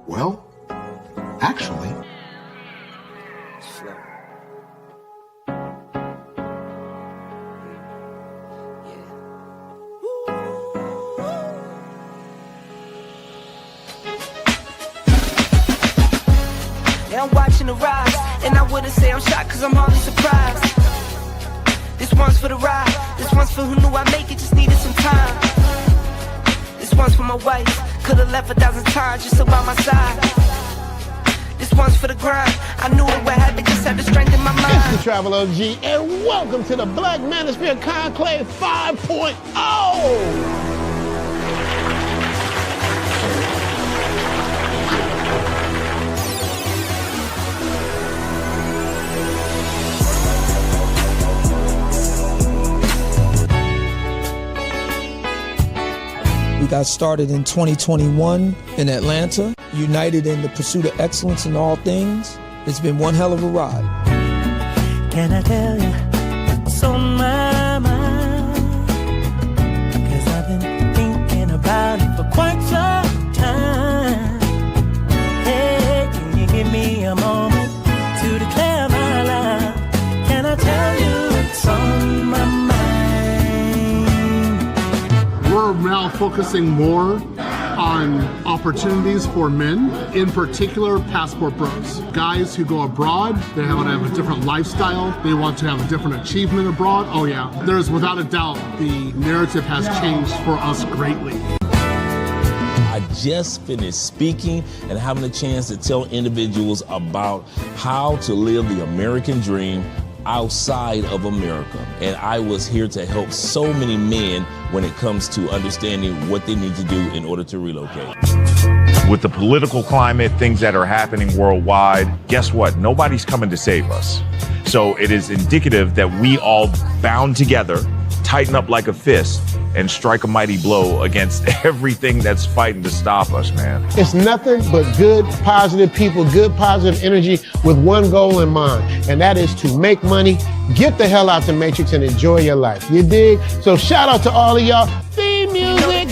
Well, actually... Yeah, I'm watching the rise, and I wouldn't say I'm shocked cause I'm hardly surprised. This one's for the ride, this one's for who knew I'd make it, just needed some time. This one's for my wife, could've left 1,000 times just about my side. This one's for the grind, I knew it would happen, just had the strength in my mind. It's the Travel OG, and welcome to the Black Manosphere Conclave 5.0! We got started in 2021 in Atlanta, united in the pursuit of excellence in all things. It's been one hell of a ride. Can I tell you what's on my mind? Cause I've been thinking about it for quite some time. Hey, can you give me a moment to declare my love? Can I tell you what's on my mind? We're now focusing more on opportunities for men, in particular passport bros. Guys who go abroad, they want to have a different lifestyle, they want to have a different achievement abroad. Oh yeah, there's without a doubt the narrative has changed for us greatly. I just finished speaking and having a chance to tell individuals about how to live the American dream outside of America. And I was here to help so many men when it comes to understanding what they need to do in order to relocate. With the political climate, things that are happening worldwide, guess what? Nobody's coming to save us. So it is indicative that we all bound together, tighten up like a fist, and strike a mighty blow against everything that's fighting to stop us, man. It's nothing but good, positive people, good, positive energy with one goal in mind, and that is to make money, get the hell out the Matrix, and enjoy your life. You dig? So shout out to all of y'all. Theme music.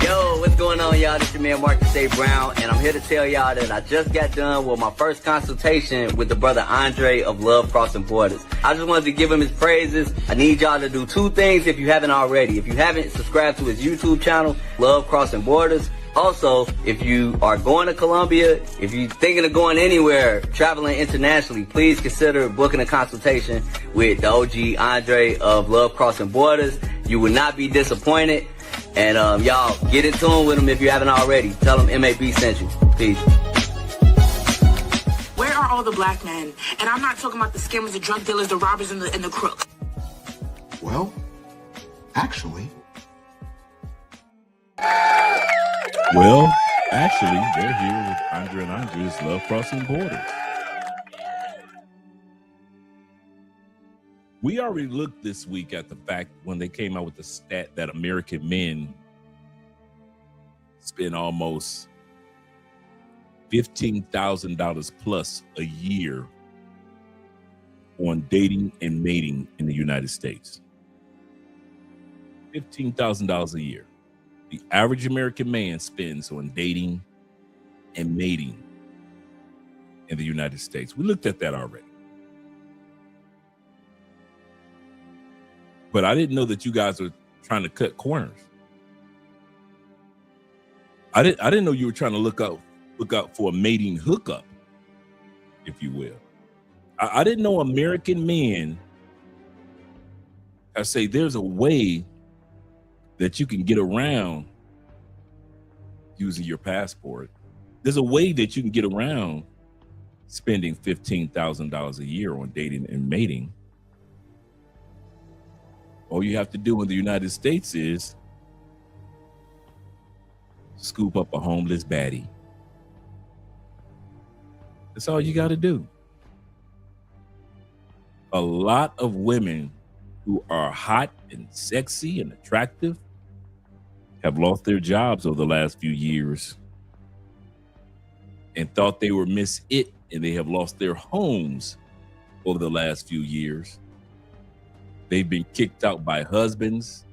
Yo, what's going on, y'all? This is your man Marcus A. Brown, and I'm here to tell y'all that I just got done with my first consultation with the brother Andre of Love Crossing Borders. I just wanted to give him his praises. I need y'all to do two things if you haven't already. If you haven't subscribed to his YouTube channel, Love Crossing Borders. Also, if you are going to Colombia, if you're thinking of going anywhere, traveling internationally, please consider booking a consultation with the OG Andre of Love Crossing Borders. You will not be disappointed. And y'all, get in tune with him if you haven't already. Tell him MAB sent you. Peace. Where are all the black men? And I'm not talking about the scammers, the drug dealers, the robbers, and the crooks. Well, actually... Well, actually, they're here with Andre and Andre's Love Crossing Borders. We already looked this week at the fact when they came out with the stat that American men spend almost $15,000 plus a year on dating and mating in the United States. $15,000 a year. The average American man spends on dating and mating in the United States. We looked at that already. But I didn't know that you guys were trying to cut corners. I didn't know you were trying to look out for a mating hookup, if you will. I didn't know American men, I say there's a way that you can get around using your passport. There's a way that you can get around spending $15,000 a year on dating and mating. All you have to do in the United States is scoop up a homeless baddie. That's all you got to do. A lot of women who are hot and sexy and attractive have lost their jobs over the last few years and thought they were Miss It, and they have lost their homes over the last few years. They've been kicked out by husbands.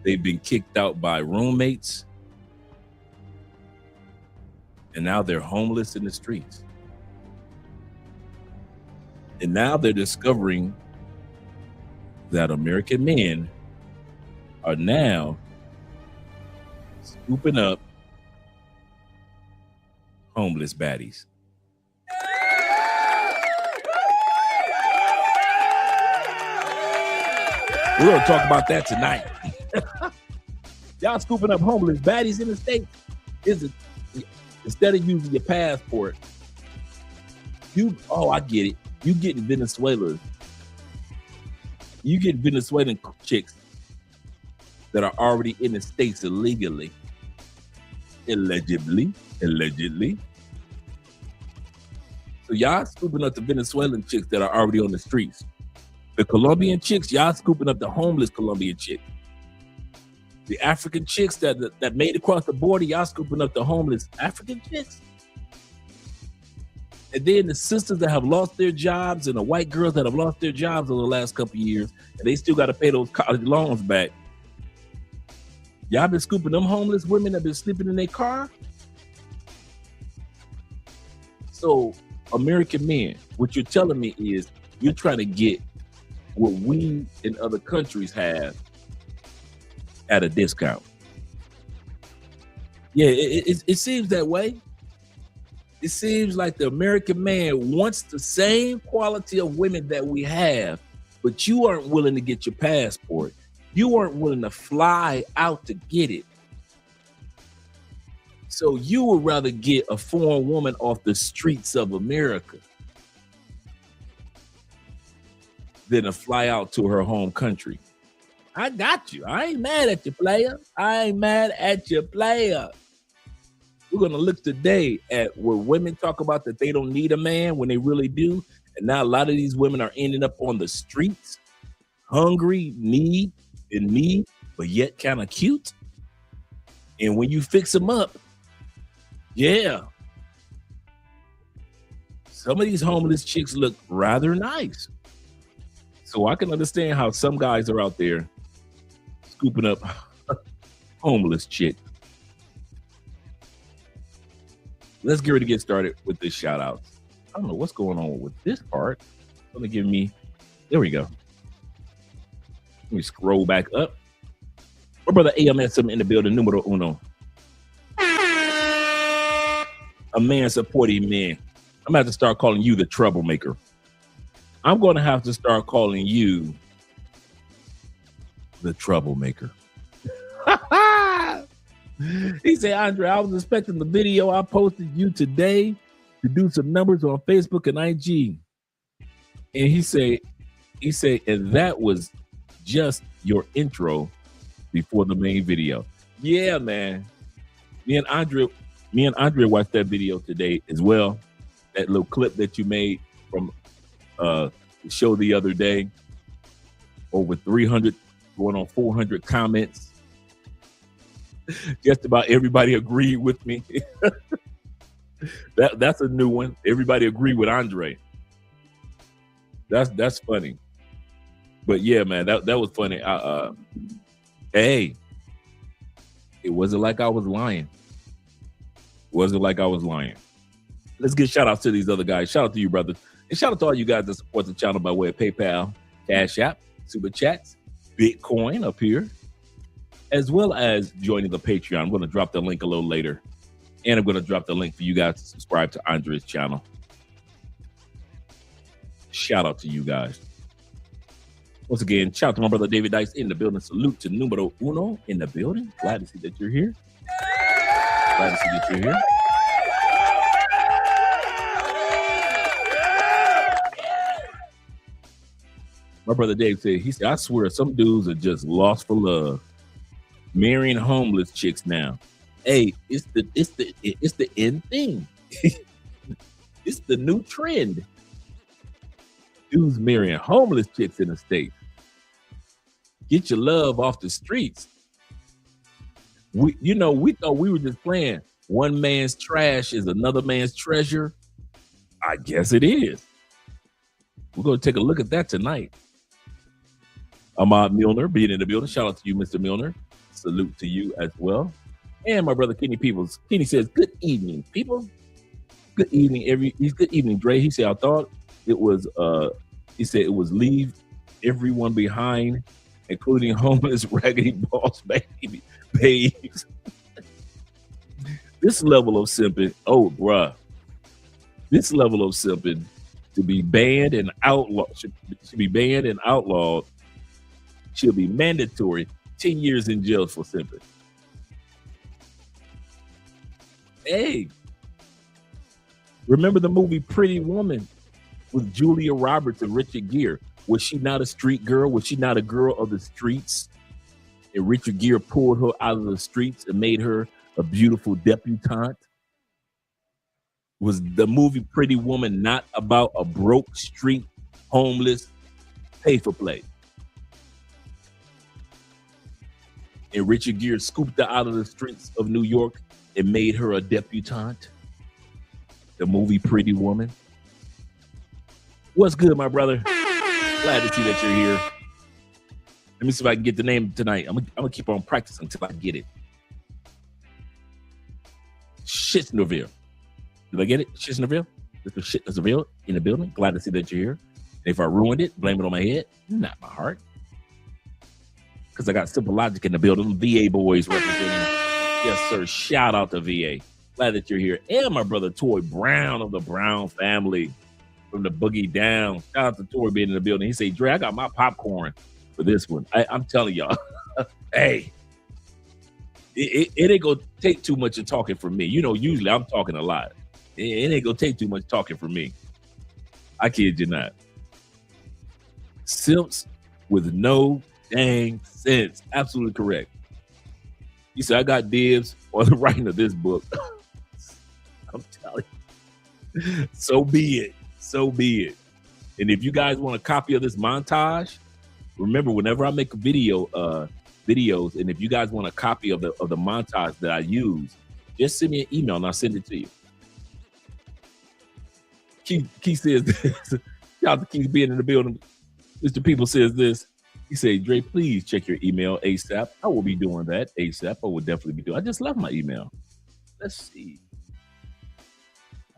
They've been kicked out by roommates. And now they're homeless in the streets. And now they're discovering that American men are now scooping up homeless baddies. We're going to talk about that tonight. Y'all scooping up homeless baddies in the States. Instead of using your passport, I get it. You get Venezuelans. You get Venezuelan chicks that are already in the States illegally. Allegedly. So y'all scooping up the Venezuelan chicks that are already on the streets. The Colombian chicks, y'all scooping up the homeless Colombian chicks. The African chicks that made it across the border, y'all scooping up the homeless African chicks. And then the sisters that have lost their jobs and the white girls that have lost their jobs over the last couple of years, and they still got to pay those college loans back. Y'all been scooping them homeless women that been sleeping in their car? So, American men, what you're telling me is you're trying to get what we in other countries have at a discount. Yeah, it seems that way. It seems like the American man wants the same quality of women that we have, but you aren't willing to get your passport. You aren't willing to fly out to get it. So you would rather get a foreign woman off the streets of America than to fly out to her home country. I got you. I ain't mad at you, player. We're going to look today at where women talk about that they don't need a man when they really do. And now a lot of these women are ending up on the streets, hungry, in need, but yet kind of cute. And when you fix them up, yeah, some of these homeless chicks look rather nice. So I can understand how some guys are out there scooping up homeless chicks. Let's get ready to get started with this shout out. I don't know what's going on with this part. It's going to give me, there we go. Let me scroll back up. My brother AMS in the building, numero uno. A man supporting men. I'm going to have to start calling you the troublemaker. I'm going to have to start calling you the troublemaker. He said, Andre, I was expecting the video I posted you today to do some numbers on Facebook and IG. And he said, and that was just your intro before the main video. Yeah, man. Me and Andre watched that video today as well. That little clip that you made from the show the other day. Over 300, going on 400 comments. Just about everybody agreed with me. That's a new one. Everybody agreed with Andre. That's funny. But yeah, man, that was funny. Hey, it wasn't like I was lying. Let's give shout outs to these other guys. Shout out to you, brothers. And shout out to all you guys that support the channel by way of PayPal, Cash App, Super Chats, Bitcoin up here, as well as joining the Patreon. I'm going to drop the link a little later. And I'm going to drop the link for you guys to subscribe to Andre's channel. Shout out to you guys. Once again, shout out to my brother David Dice in the building. Salute to numero uno in the building. Glad to see that you're here. My brother Dave said, I swear some dudes are just lost for love. Marrying homeless chicks now. Hey, it's the end thing. It's the new trend. Dudes marrying homeless chicks in the States. Get your love off the streets. We thought we were just playing one man's trash is another man's treasure. I guess it is. We're going to take a look at that tonight. Ahmad Milner being in the building. Shout out to you, Mr. Milner. Salute to you as well. And my brother Kenny Peoples. Kenny says, good evening, people. Good evening, good evening, Dre. He said, I thought it was he said it was leave everyone behind, including homeless raggedy boss babes. This level of simping, oh bruh. This level of simping to be banned and outlawed should be banned and outlawed, should be mandatory 10 years in jail for simping. Hey, remember the movie Pretty Woman with Julia Roberts and Richard Gere? Was she not a street girl? Was she not a girl of the streets? And Richard Gere pulled her out of the streets and made her a beautiful debutante. Was the movie Pretty Woman not about a broke street, homeless, pay for play? And Richard Gere scooped her out of the streets of New York and made her a debutante. The movie Pretty Woman. What's good, my brother? Glad to see that you're here. Let me see if I can get the name tonight. I'm gonna keep on practicing until I get it. Shitsnerville. Did I get it? Shitsnerville? Mr. Shitsnerville in the building. Glad to see that you're here. And if I ruined it, blame it on my head, not my heart. Because I got Simple Logic in the building. VA boys representing. Yes, sir. Shout out to VA. Glad that you're here. And my brother Toy Brown of the Brown family from the Boogie Down. Shout out to Toy being in the building. He said, Dre, I got my popcorn for this one. I'm telling y'all, hey, it ain't gonna take too much of talking from me. You know, usually I'm talking a lot. It ain't gonna take too much talking from me. I kid you not. Simps with no dang sense. Absolutely correct. He said, I got dibs on the writing of this book. I'm telling you. So be it. So be it. And if you guys want a copy of this montage, remember, whenever I make a videos, and if you guys want a copy of the montage that I use, just send me an email and I'll send it to you. Keith says this. Shout out to Keith being in the building. Mr. People says this. He said, Dre, please check your email ASAP. I will be doing that ASAP. I will definitely be doing. I just left my email. Let's see.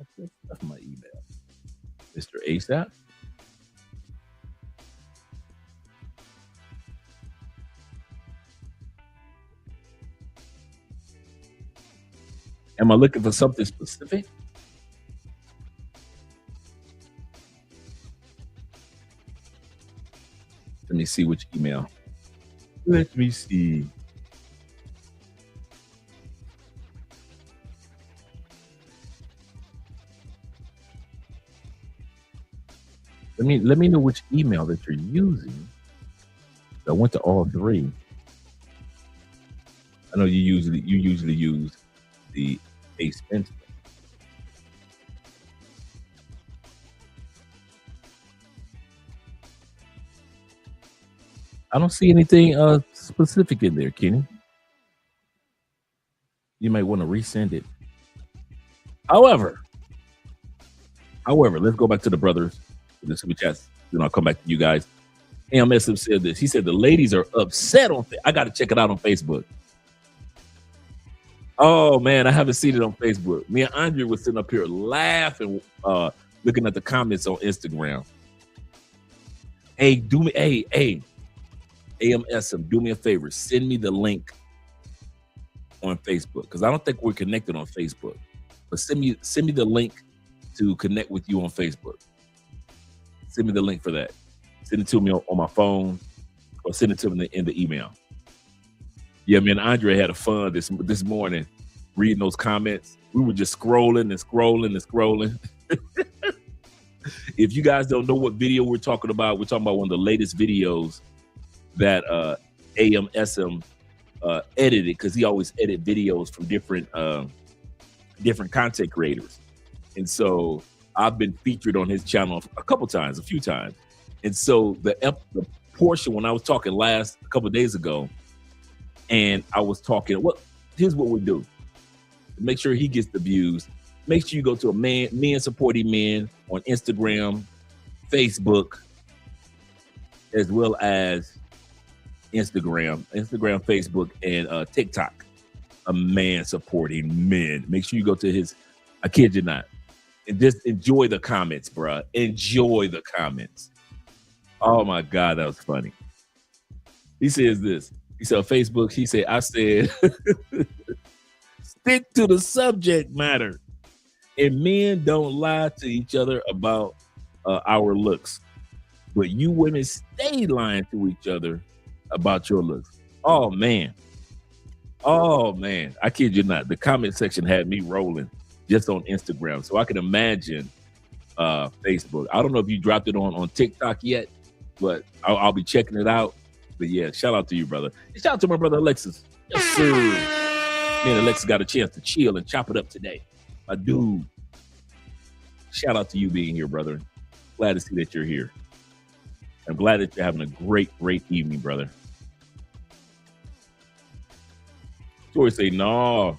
I just left my email. Mr. ASAP. Am I looking for something specific? Let me see which email. Let me see. Let me know which email that you're using. I went to all three. I know you usually use the expense. I don't see anything specific in there, Kenny. You might want to resend it. However, let's go back to the brothers. The super chats. Then I'll come back to you guys. AMSM said this. He said the ladies are upset on. I got to check it out on Facebook. Oh man, I haven't seen it on Facebook. Me and Andre was sitting up here laughing, looking at the comments on Instagram. Hey, AMSM, do me a favor. Send me the link on Facebook because I don't think we're connected on Facebook. But send me the link to connect with you on Facebook. Send me the link for that. Send it to me on my phone or send it to me in the email. Yeah, me and Andre had a fun this morning reading those comments. We were just scrolling and scrolling and scrolling. If you guys don't know what video we're talking about one of the latest videos that AMSM edited, because he always edit videos from different content creators. And so I've been featured on his channel a few times. And so the portion when I was talking a couple of days ago, and I was talking, here's what we do. Make sure he gets the views. Make sure you go to Men Supporting Men on Instagram, Facebook, as well as Instagram, Facebook, and TikTok. a man supporting men. Make sure you go to his, I kid you not, and just enjoy the comments, bruh. Enjoy the comments. Oh my God, that was funny. He says this. He said on Facebook, he said, I said, stick to the subject matter. And men don't lie to each other about our looks. But you women stay lying to each other about your looks. Oh, man. Oh, man. I kid you not. The comment section had me rolling just on Instagram. So I can imagine Facebook. I don't know if you dropped it on TikTok yet, but I'll be checking it out. But yeah, shout out to you, brother. And shout out to my brother Alexis. Yes, sir. Me and Alexis got a chance to chill and chop it up today. My dude. Shout out to you being here, brother. Glad to see that you're here. I'm glad that you're having a great, great evening, brother. Tori say, no,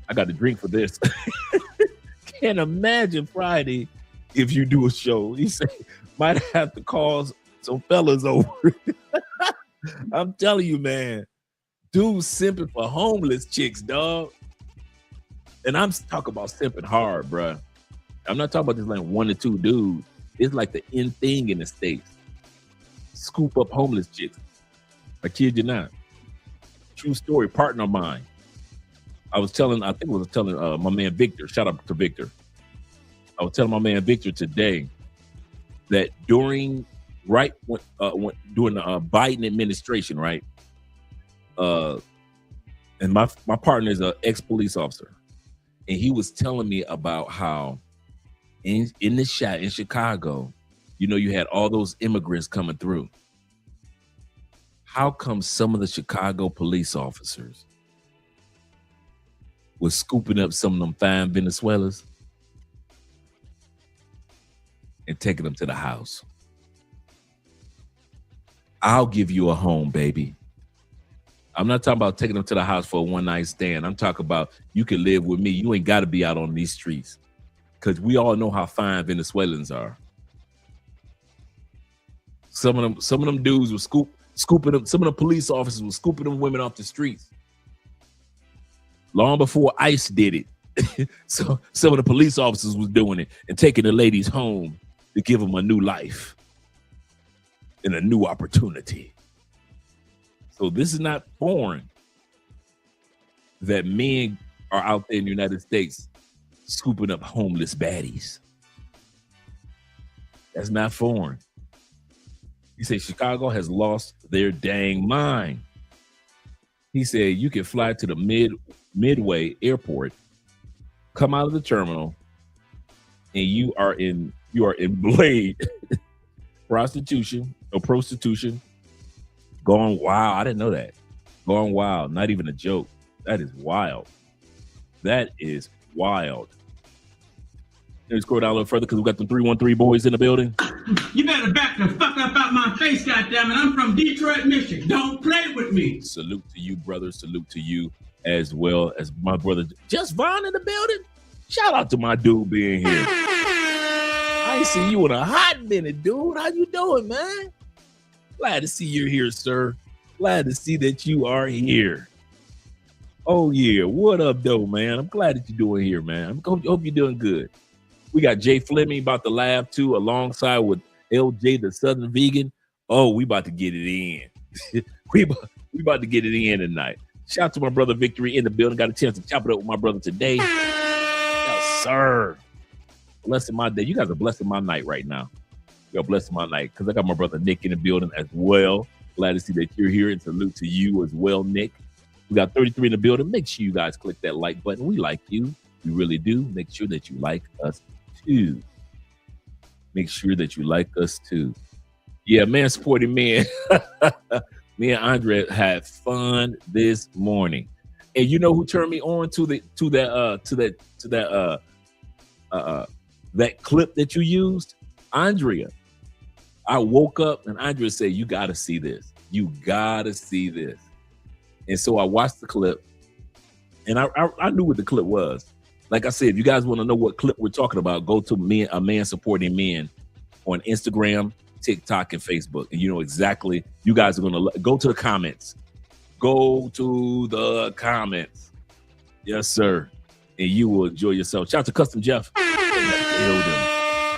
I got to drink for this. Can't imagine Friday if you do a show. He said, might have to call some fellas over. I'm telling you, man, dudes simping for homeless chicks, dog. And I'm talking about simping hard, bruh. I'm not talking about just like 1 or 2 dudes. It's like the in thing in the States. Scoop up homeless chicks. I kid you not. True story, partner of mine. I was telling my man Victor, shout out to Victor. I was telling my man Victor today that during the Biden administration, right? And my partner is an ex-police officer. And he was telling me about how in Chicago, you know, you had all those immigrants coming through. How come some of the Chicago police officers was scooping up some of them fine Venezuelans and taking them to the house? I'll give you a home, baby. I'm not talking about taking them to the house for a one-night stand. I'm talking about you can live with me. You ain't got to be out on these streets, because we all know how fine Venezuelans are. Some of them dudes were scooping them. Some of the police officers were scooping them women off the streets long before ICE did it. So some of the police officers was doing it and taking the ladies home to give them a new life and a new opportunity. So this is not foreign that men are out there in the United States scooping up homeless baddies. That's not foreign. He said Chicago has lost their dang mind. He said you can fly to the Midway airport, come out of the terminal, and you are in Blade. prostitution, going wild. I didn't know that. Going wild, not even a joke. That is wild. That is wild. Let me scroll down a little further because we got the 313 boys in the building. You better back the fuck up out my face, goddammit. I'm from Detroit, Michigan. Don't play with me. Salute to you, brother. Salute to you as well as my brother Just Vaughn in the building. Shout out to my dude being here. I ain't seen you in a hot minute, dude. How you doing, man? Glad to see you're here, sir. Glad to see that you are here. Oh, yeah. What up, though, man? I'm glad that you're doing here, man. I hope you're doing good. We got Jay Fleming about to laugh, too, alongside with LJ, the Southern Vegan. Oh, we about to get it in. we about to get it in tonight. Shout out to my brother Victory in the building. Got a chance to chop it up with my brother today. Yes, sir. Blessing my day. You guys are blessing my night right now. You're blessing my night because I got my brother Nick in the building as well. Glad to see that you're here, and salute to you as well, Nick. We got 33 in the building. Make sure you guys click that like button. We like you. We really do. Make sure that you like us too. Make sure that you like us too. Yeah, man, supporting men. Me and Andre had fun this morning, and you know who turned me on to that clip that you used? Andrea. I woke up and Andrea said, "You got to see this. You got to see this." And so I watched the clip, and I knew what the clip was. Like I said, if you guys want to know what clip we're talking about, go to A Man Supporting Men on Instagram, TikTok, and Facebook. And you know exactly, you guys are going to go to the comments. Go to the comments. Yes, sir. And you will enjoy yourself. Shout out to Custom Jeff.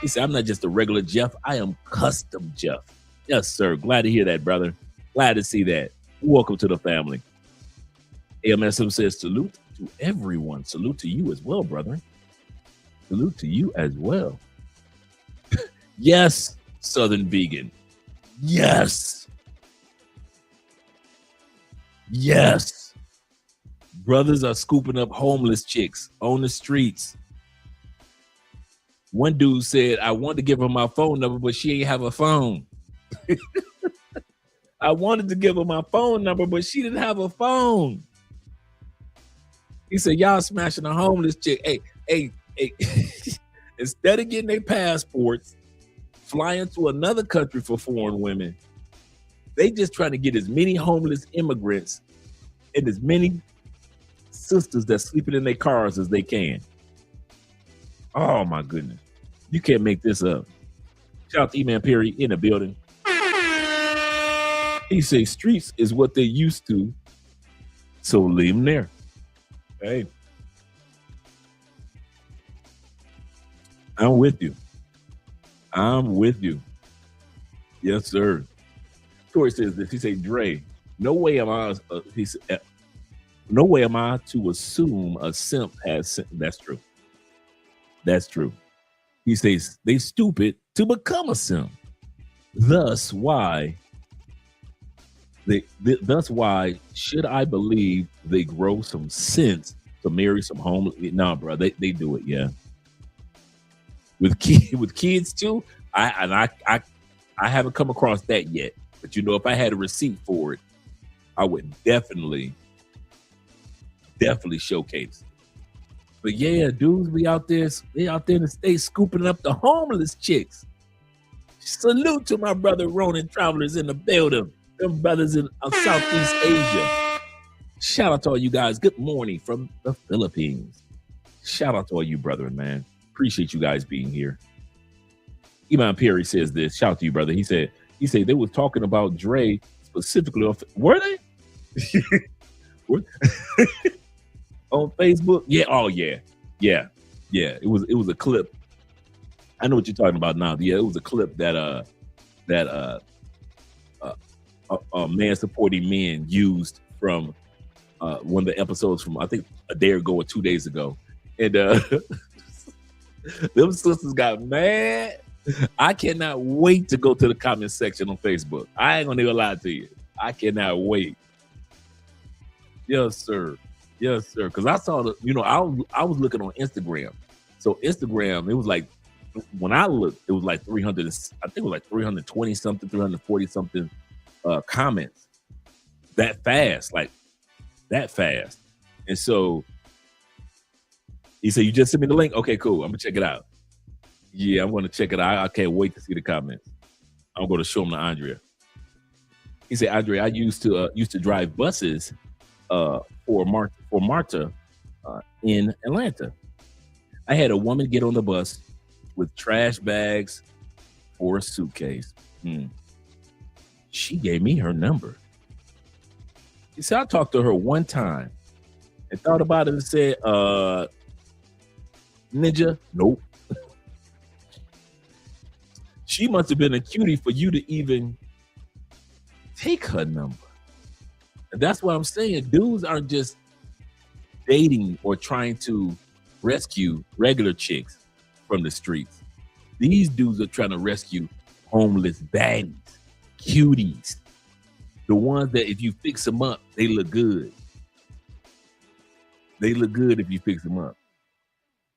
He said, I'm not just a regular Jeff. I am Custom Jeff. Yes, sir. Glad to hear that, brother. Glad to see that. Welcome to the family. AMSM says, salute to everyone. Salute to you as well, brother. Salute to you as well. Yes, Southern Vegan. Yes. Yes. Brothers are scooping up homeless chicks on the streets. One dude said, I wanted to give her my phone number, but she ain't have a phone. I wanted to give her my phone number, but she didn't have a phone. He said, y'all smashing a homeless chick. Hey. Instead of getting their passports, flying to another country for foreign women, they just trying to get as many homeless immigrants and as many sisters that's sleeping in their cars as they can. Oh my goodness. You can't make this up. Shout out to E-Man Perry in the building. He says streets is what they used to, so leave them there. Hey. I'm with you. Yes, sir. Tori says this. He said, Dre, no way am I to assume a simp has. That's true. That's true. He says they stupid to become a simp. Thus why should I believe they grow some sense to marry some homeless? Nah, bro, they do it, yeah. With kids too. I haven't come across that yet. But if I had a receipt for it, I would definitely showcase. But yeah, dudes be out there in the States scooping up the homeless chicks. Salute to my brother Ronin Travelers in the building. Them brothers in Southeast Asia. Shout out to all you guys. Good morning from the Philippines. Shout out to all you brethren, man. Appreciate you guys being here. Iman Perry says this. Shout out to you, brother. He said they was talking about Dre specifically. Were they? On Facebook? Yeah. Oh yeah. Yeah. It was a clip. I know what you're talking about now. Yeah, it was a clip that man supporting men used from one of the episodes from I think a day ago or 2 days ago. And them sisters got mad. I cannot wait to go to the comment section on Facebook. I ain't gonna even lie to you. I cannot wait. Yes, sir. Because I saw I was looking on Instagram. So Instagram, it was like when I looked, it was like 300. I think it was like 320 something, 340 something comments. That fast. And so he said, you just sent me the link? Okay, cool. I'm gonna check it out. Yeah, I'm gonna check it out. I can't wait to see the comments. I'm gonna show them to Andrea. He said, Andrea, I used to drive buses for Marta in Atlanta. I had a woman get on the bus with trash bags or a suitcase. She gave me her number. He said, I talked to her one time and thought about it and said, Ninja, nope. She must have been a cutie for you to even take her number. And that's what I'm saying. Dudes aren't just dating or trying to rescue regular chicks from the streets. These dudes are trying to rescue homeless baddies, cuties, the ones that if you fix them up, they look good. They look good if you fix them up.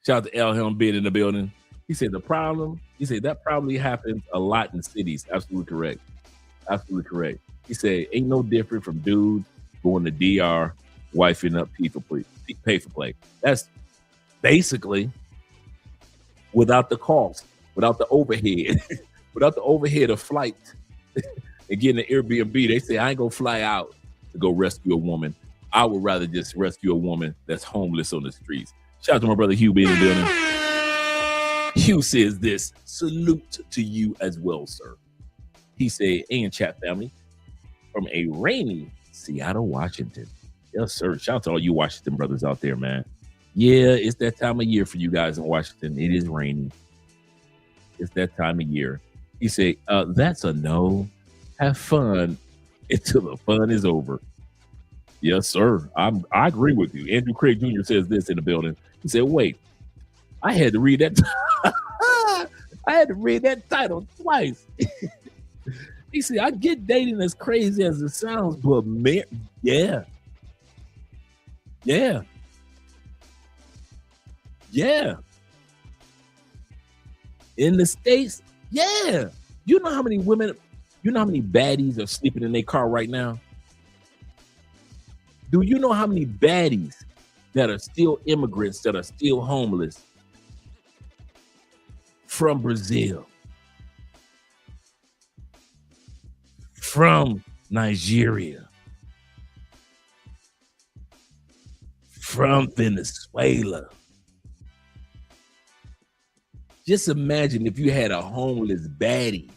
Shout out to L Helm being in the building. He said that probably happens a lot in cities. Absolutely correct. He said, ain't no different from dudes going to DR, wifing up pay for play. That's basically without the cost, without the overhead, without the overhead of flight and getting an Airbnb. They say, I ain't gonna fly out to go rescue a woman. I would rather just rescue a woman that's homeless on the streets. Shout out to my brother Hugh being in the building. Hugh says this, salute to you as well, sir. He said, and chat family, from a rainy Seattle, Washington. Yes, sir. Shout out to all you Washington brothers out there, man. Yeah, it's that time of year for you guys in Washington. It is raining. It's that time of year. He said, that's a no. Have fun until the fun is over. Yes, sir. I agree with you. Andrew Craig Jr. says this in the building. He said, wait, I had to read that. I had to read that title twice. He said, I get dating as crazy as it sounds, but man, yeah. Yeah. Yeah. In the States, yeah. You know how many women, you know how many baddies are sleeping in their car right now? Do you know how many baddies that are still immigrants, that are still homeless from Brazil, from Nigeria, from Venezuela? Just imagine if you had a homeless baddie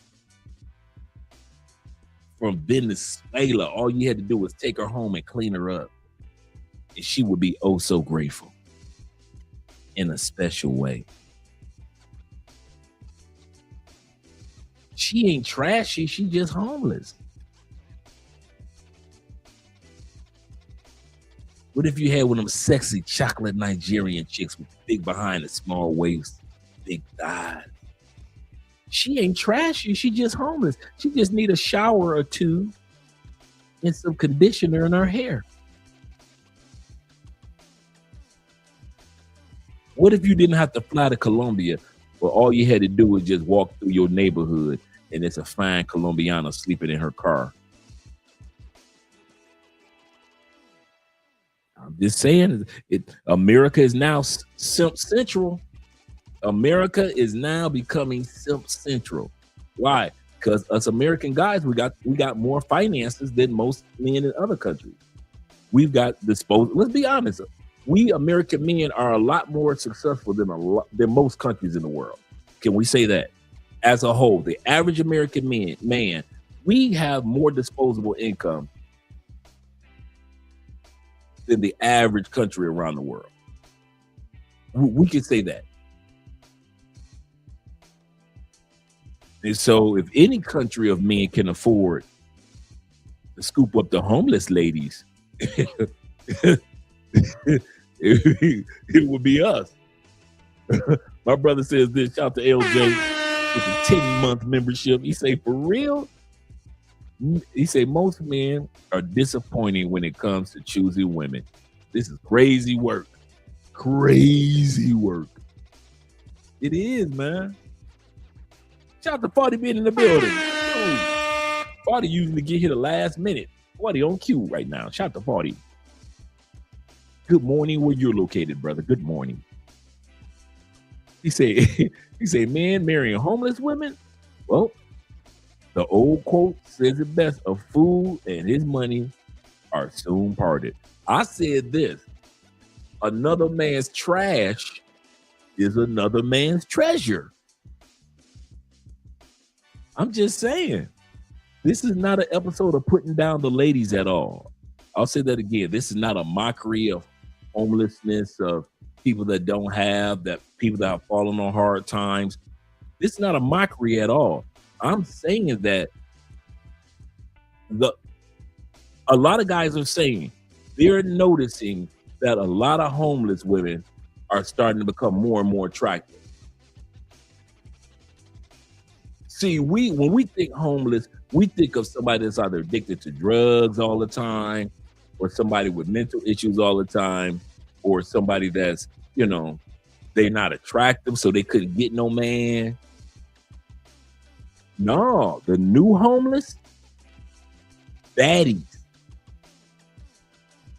from Venezuela. All you had to do was take her home and clean her up. And she would be oh so grateful in a special way. She ain't trashy, she just homeless. What if you had one of them sexy chocolate Nigerian chicks with big behind and small waist, big thighs? She ain't trashy, she just homeless. She just need a shower or two and some conditioner in her hair. What if you didn't have to fly to Colombia, where all you had to do was just walk through your neighborhood and it's a fine Colombiana sleeping in her car? I'm just saying, America is now simp central. America is now becoming simp central. Why? Because us American guys, we got more finances than most men in other countries. We've got disposable. Let's be honest. We American men are a lot more successful than most countries in the world. Can we say that? As a whole, the average American man, we have more disposable income than the average country around the world. We can say that. And so if any country of men can afford to scoop up the homeless ladies, it would be us. My brother says this, shout out to LJ with a 10-month membership. He say, for real? He say, most men are disappointing when it comes to choosing women. This is crazy work. Crazy work. It is, man. Shout out to Farty being in the building. Oh, Farty usually get here the last minute. Farty on cue right now. Shout out to Farty. Good morning where you're located, brother. Good morning. He say, man, marrying homeless women? Well, the old quote says it best, a fool and his money are soon parted. I said this, another man's trash is another man's treasure. I'm just saying, this is not an episode of putting down the ladies at all. I'll say that again. This is not a mockery of homelessness, of people that don't have, that people that have fallen on hard times. This is not a mockery at all. I'm saying that a lot of guys are saying they're noticing that a lot of homeless women are starting to become more and more attractive. See, when we think homeless, we think of somebody that's either addicted to drugs all the time, or somebody with mental issues all the time, or somebody that's, they're not attractive, so they couldn't get no man. No, the new homeless, baddies.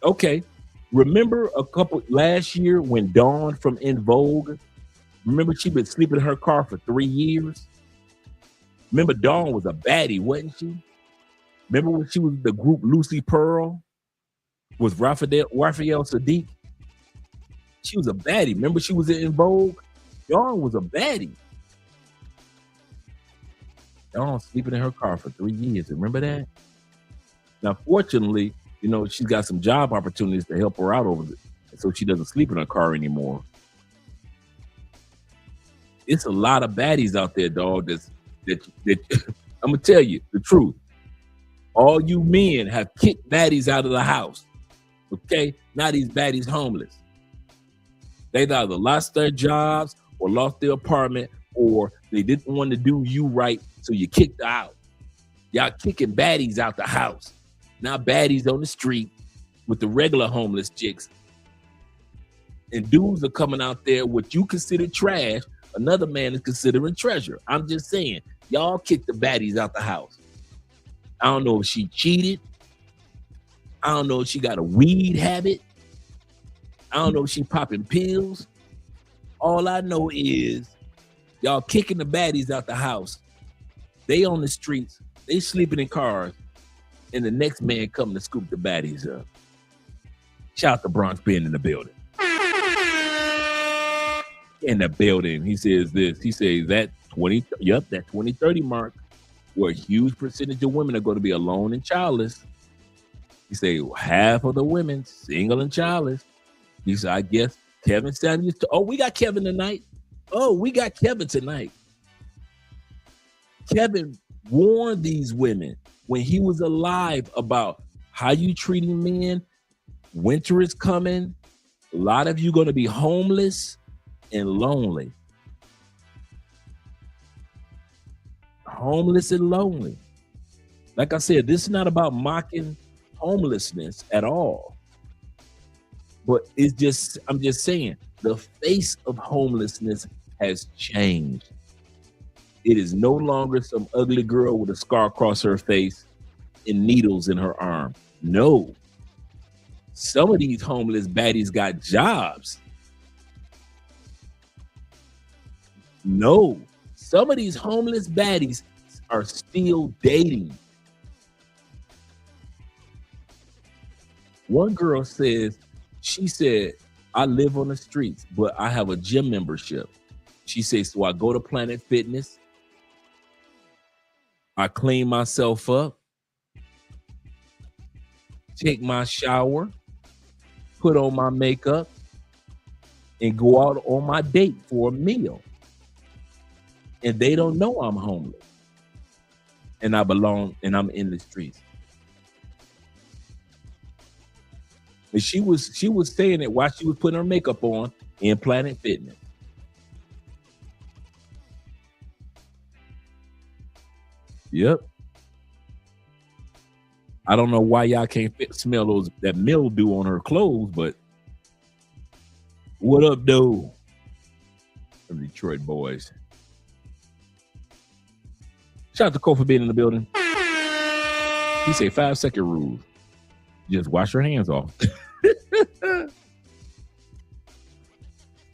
Okay, remember last year when Dawn from In Vogue, remember she'd been sleeping in her car for 3 years? Remember Dawn was a baddie, wasn't she? Remember when she was the group Lucy Pearl with Raphael Sadiq? She was a baddie. Remember she was in Vogue? Dawn was a baddie. Dawn sleeping in her car for 3 years. Remember that? Now, fortunately, You know, she's got some job opportunities to help her out over it, so she doesn't sleep in her car anymore. It's a lot of baddies out there, dog. That I'm gonna tell you the truth. All you men have kicked baddies out of the house. Okay, now these baddies homeless. They've either lost their jobs or lost their apartment, or they didn't want to do you right, so you kicked her out. Y'all kicking baddies out the house. Now baddies on the street with the regular homeless chicks. And dudes are coming out there what you consider trash, another man is considering treasure. I'm just saying, y'all kick the baddies out the house. I don't know if she cheated. I don't know if she got a weed habit. I don't know if she popping pills. All I know is y'all kicking the baddies out the house. They on the streets. They sleeping in cars. And the next man coming to scoop the baddies up. Shout out to Bronx being in the building. In the building. He says this. He says that 2030 mark, where a huge percentage of women are going to be alone and childless. He said half of the women single and childless. He said, I guess Kevin Samuels. We got Kevin tonight. We got Kevin tonight. Kevin warned these women when he was alive about how you treating men. Winter is coming. A lot of you going to be homeless and lonely. Homeless and lonely. Like I said, this is not about mocking homelessness at all. But I'm just saying, the face of homelessness has changed. It is no longer some ugly girl with a scar across her face and needles in her arm. No. Some of these homeless baddies got jobs. No. Some of these homeless baddies are still dating. One girl says, she said, I live on the streets, but I have a gym membership. She says, so I go to Planet Fitness. I clean myself up, take my shower, put on my makeup, and go out on my date for a meal. And they don't know I'm homeless. And I belong, and I'm in the streets. And she was saying it while she was putting her makeup on in Planet Fitness. Yep. I don't know why y'all can't smell that mildew on her clothes, but what up, though? The Detroit boys. Shout out to Cole for being in the building. He said 5-second rule. Just wash your hands off.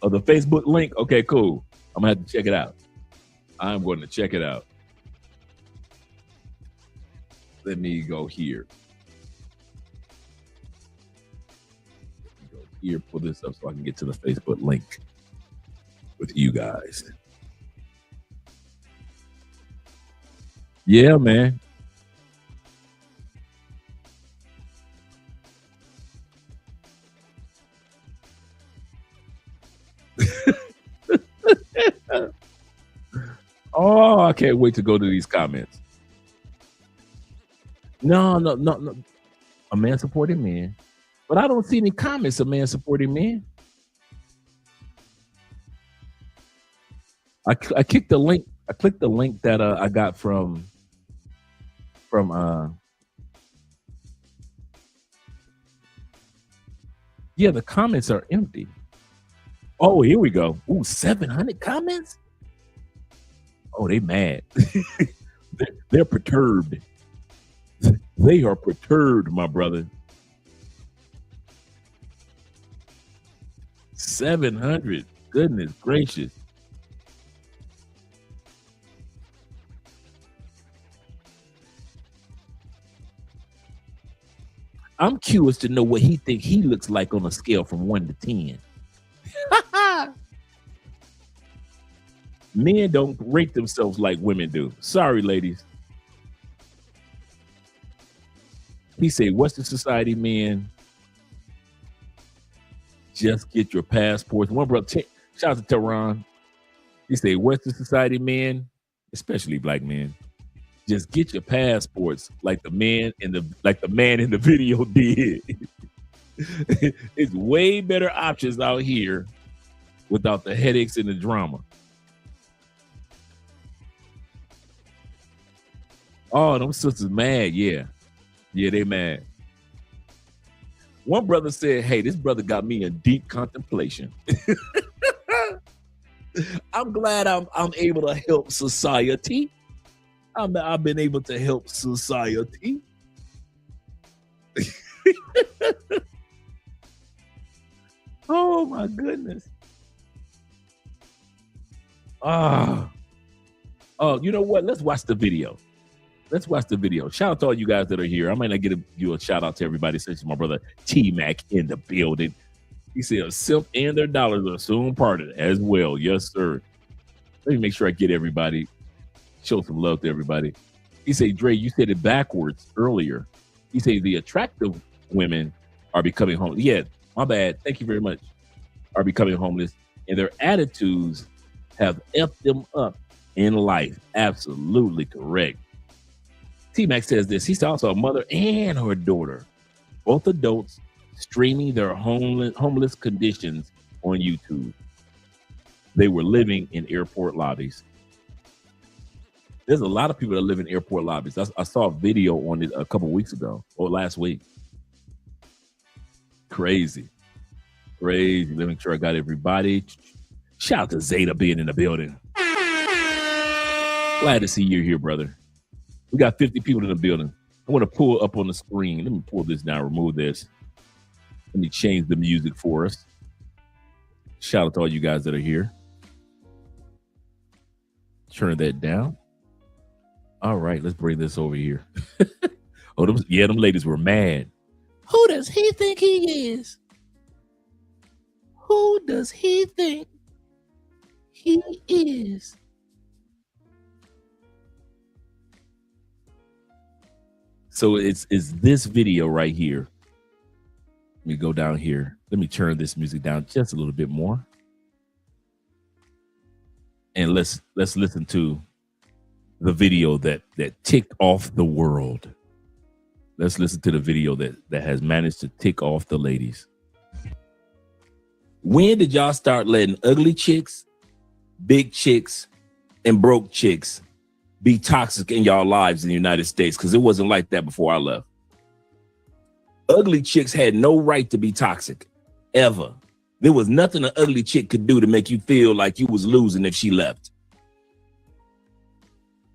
Oh, the Facebook link? Okay, cool. I'm going to have to check it out. I'm going to check it out. Let me go here. Pull this up so I can get to the Facebook link with you guys. Yeah, man. Oh, I can't wait to go to these comments. No. A man supporting men. But I don't see any comments of man supporting men. I clicked the link. I clicked the link that I got from yeah, the comments are empty. Oh, here we go. Ooh, 700 comments? Oh, they mad. They're perturbed. They are perturbed, my brother. 700. Goodness gracious. I'm curious to know what he think he looks like on a scale from 1 to 10. Men don't rate themselves like women do. Sorry, ladies. He said, Western society men, just get your passports. One brother, shout out to Tehran. He said, Western society men, especially black men, just get your passports like the man in the video did. It's way better options out here without the headaches and the drama. Oh, them sisters mad, yeah. Yeah, they mad. One brother said, hey, this brother got me in deep contemplation. I'm glad I'm able to help society. I've been able to help society. Oh my goodness. Oh, you know what? Let's watch the video. Let's watch the video. Shout out to all you guys that are here. I might not you a shout out to everybody, since my brother T-Mac in the building. He said, "Simp and their dollars are soon parted as well." Yes, sir. Let me make sure I get everybody. Show some love to everybody. He said, Dre, you said it backwards earlier. He said the attractive women are becoming homeless. Yeah, my bad. Thank you very much. Are becoming homeless, and their attitudes have effed them up in life. Absolutely correct. T-Mac says this. He's also a mother and her daughter, both adults, streaming their homeless conditions on YouTube. They were living in airport lobbies. There's a lot of people that live in airport lobbies. I saw a video on it a couple weeks ago or last week. Crazy. Let me make sure I got everybody. Shout out to Zeta being in the building. Glad to see you here, brother. We got 50 people in the building. I want to pull up on the screen. Let me pull this down, remove this. Let me change the music for us. Shout out to all you guys that are here. Turn that down. All right, let's bring this over here. Them ladies were mad. Who does he think he is? Who does he think he is? So it's this video right here. Let me go down here. Let me turn this music down just a little bit more. And let's listen to the video that ticked off the world. Let's listen to the video that has managed to tick off the ladies. When did y'all start letting ugly chicks, big chicks, and broke chicks be toxic in y'all lives in the United States? Because it wasn't like that before I left. Ugly chicks had no right to be toxic, ever. There was nothing an ugly chick could do to make you feel like you was losing if she left.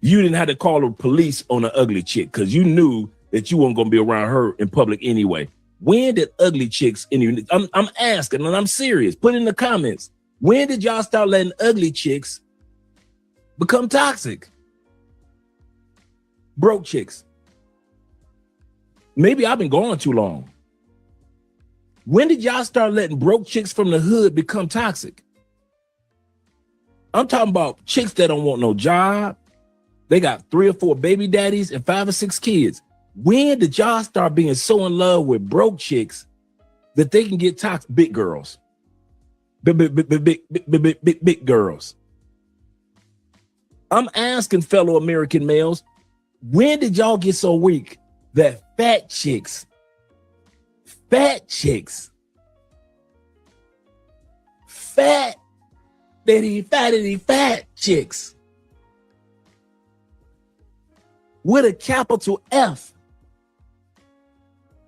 You didn't have to call the police on an ugly chick because you knew that you weren't going to be around her in public anyway. When did ugly chicks I'm asking, and I'm serious, put in the comments. When did y'all start letting ugly chicks become toxic? Broke chicks. Maybe I've been gone too long. When did y'all start letting broke chicks from the hood become toxic? I'm talking about chicks that don't want no job. They got 3 or 4 baby daddies and 5 or 6 kids. When did y'all start being so in love with broke chicks that they can get toxic? Big girls. Big girls. I'm asking fellow American males, when did y'all get so weak that fat chicks, fat chicks with a capital F.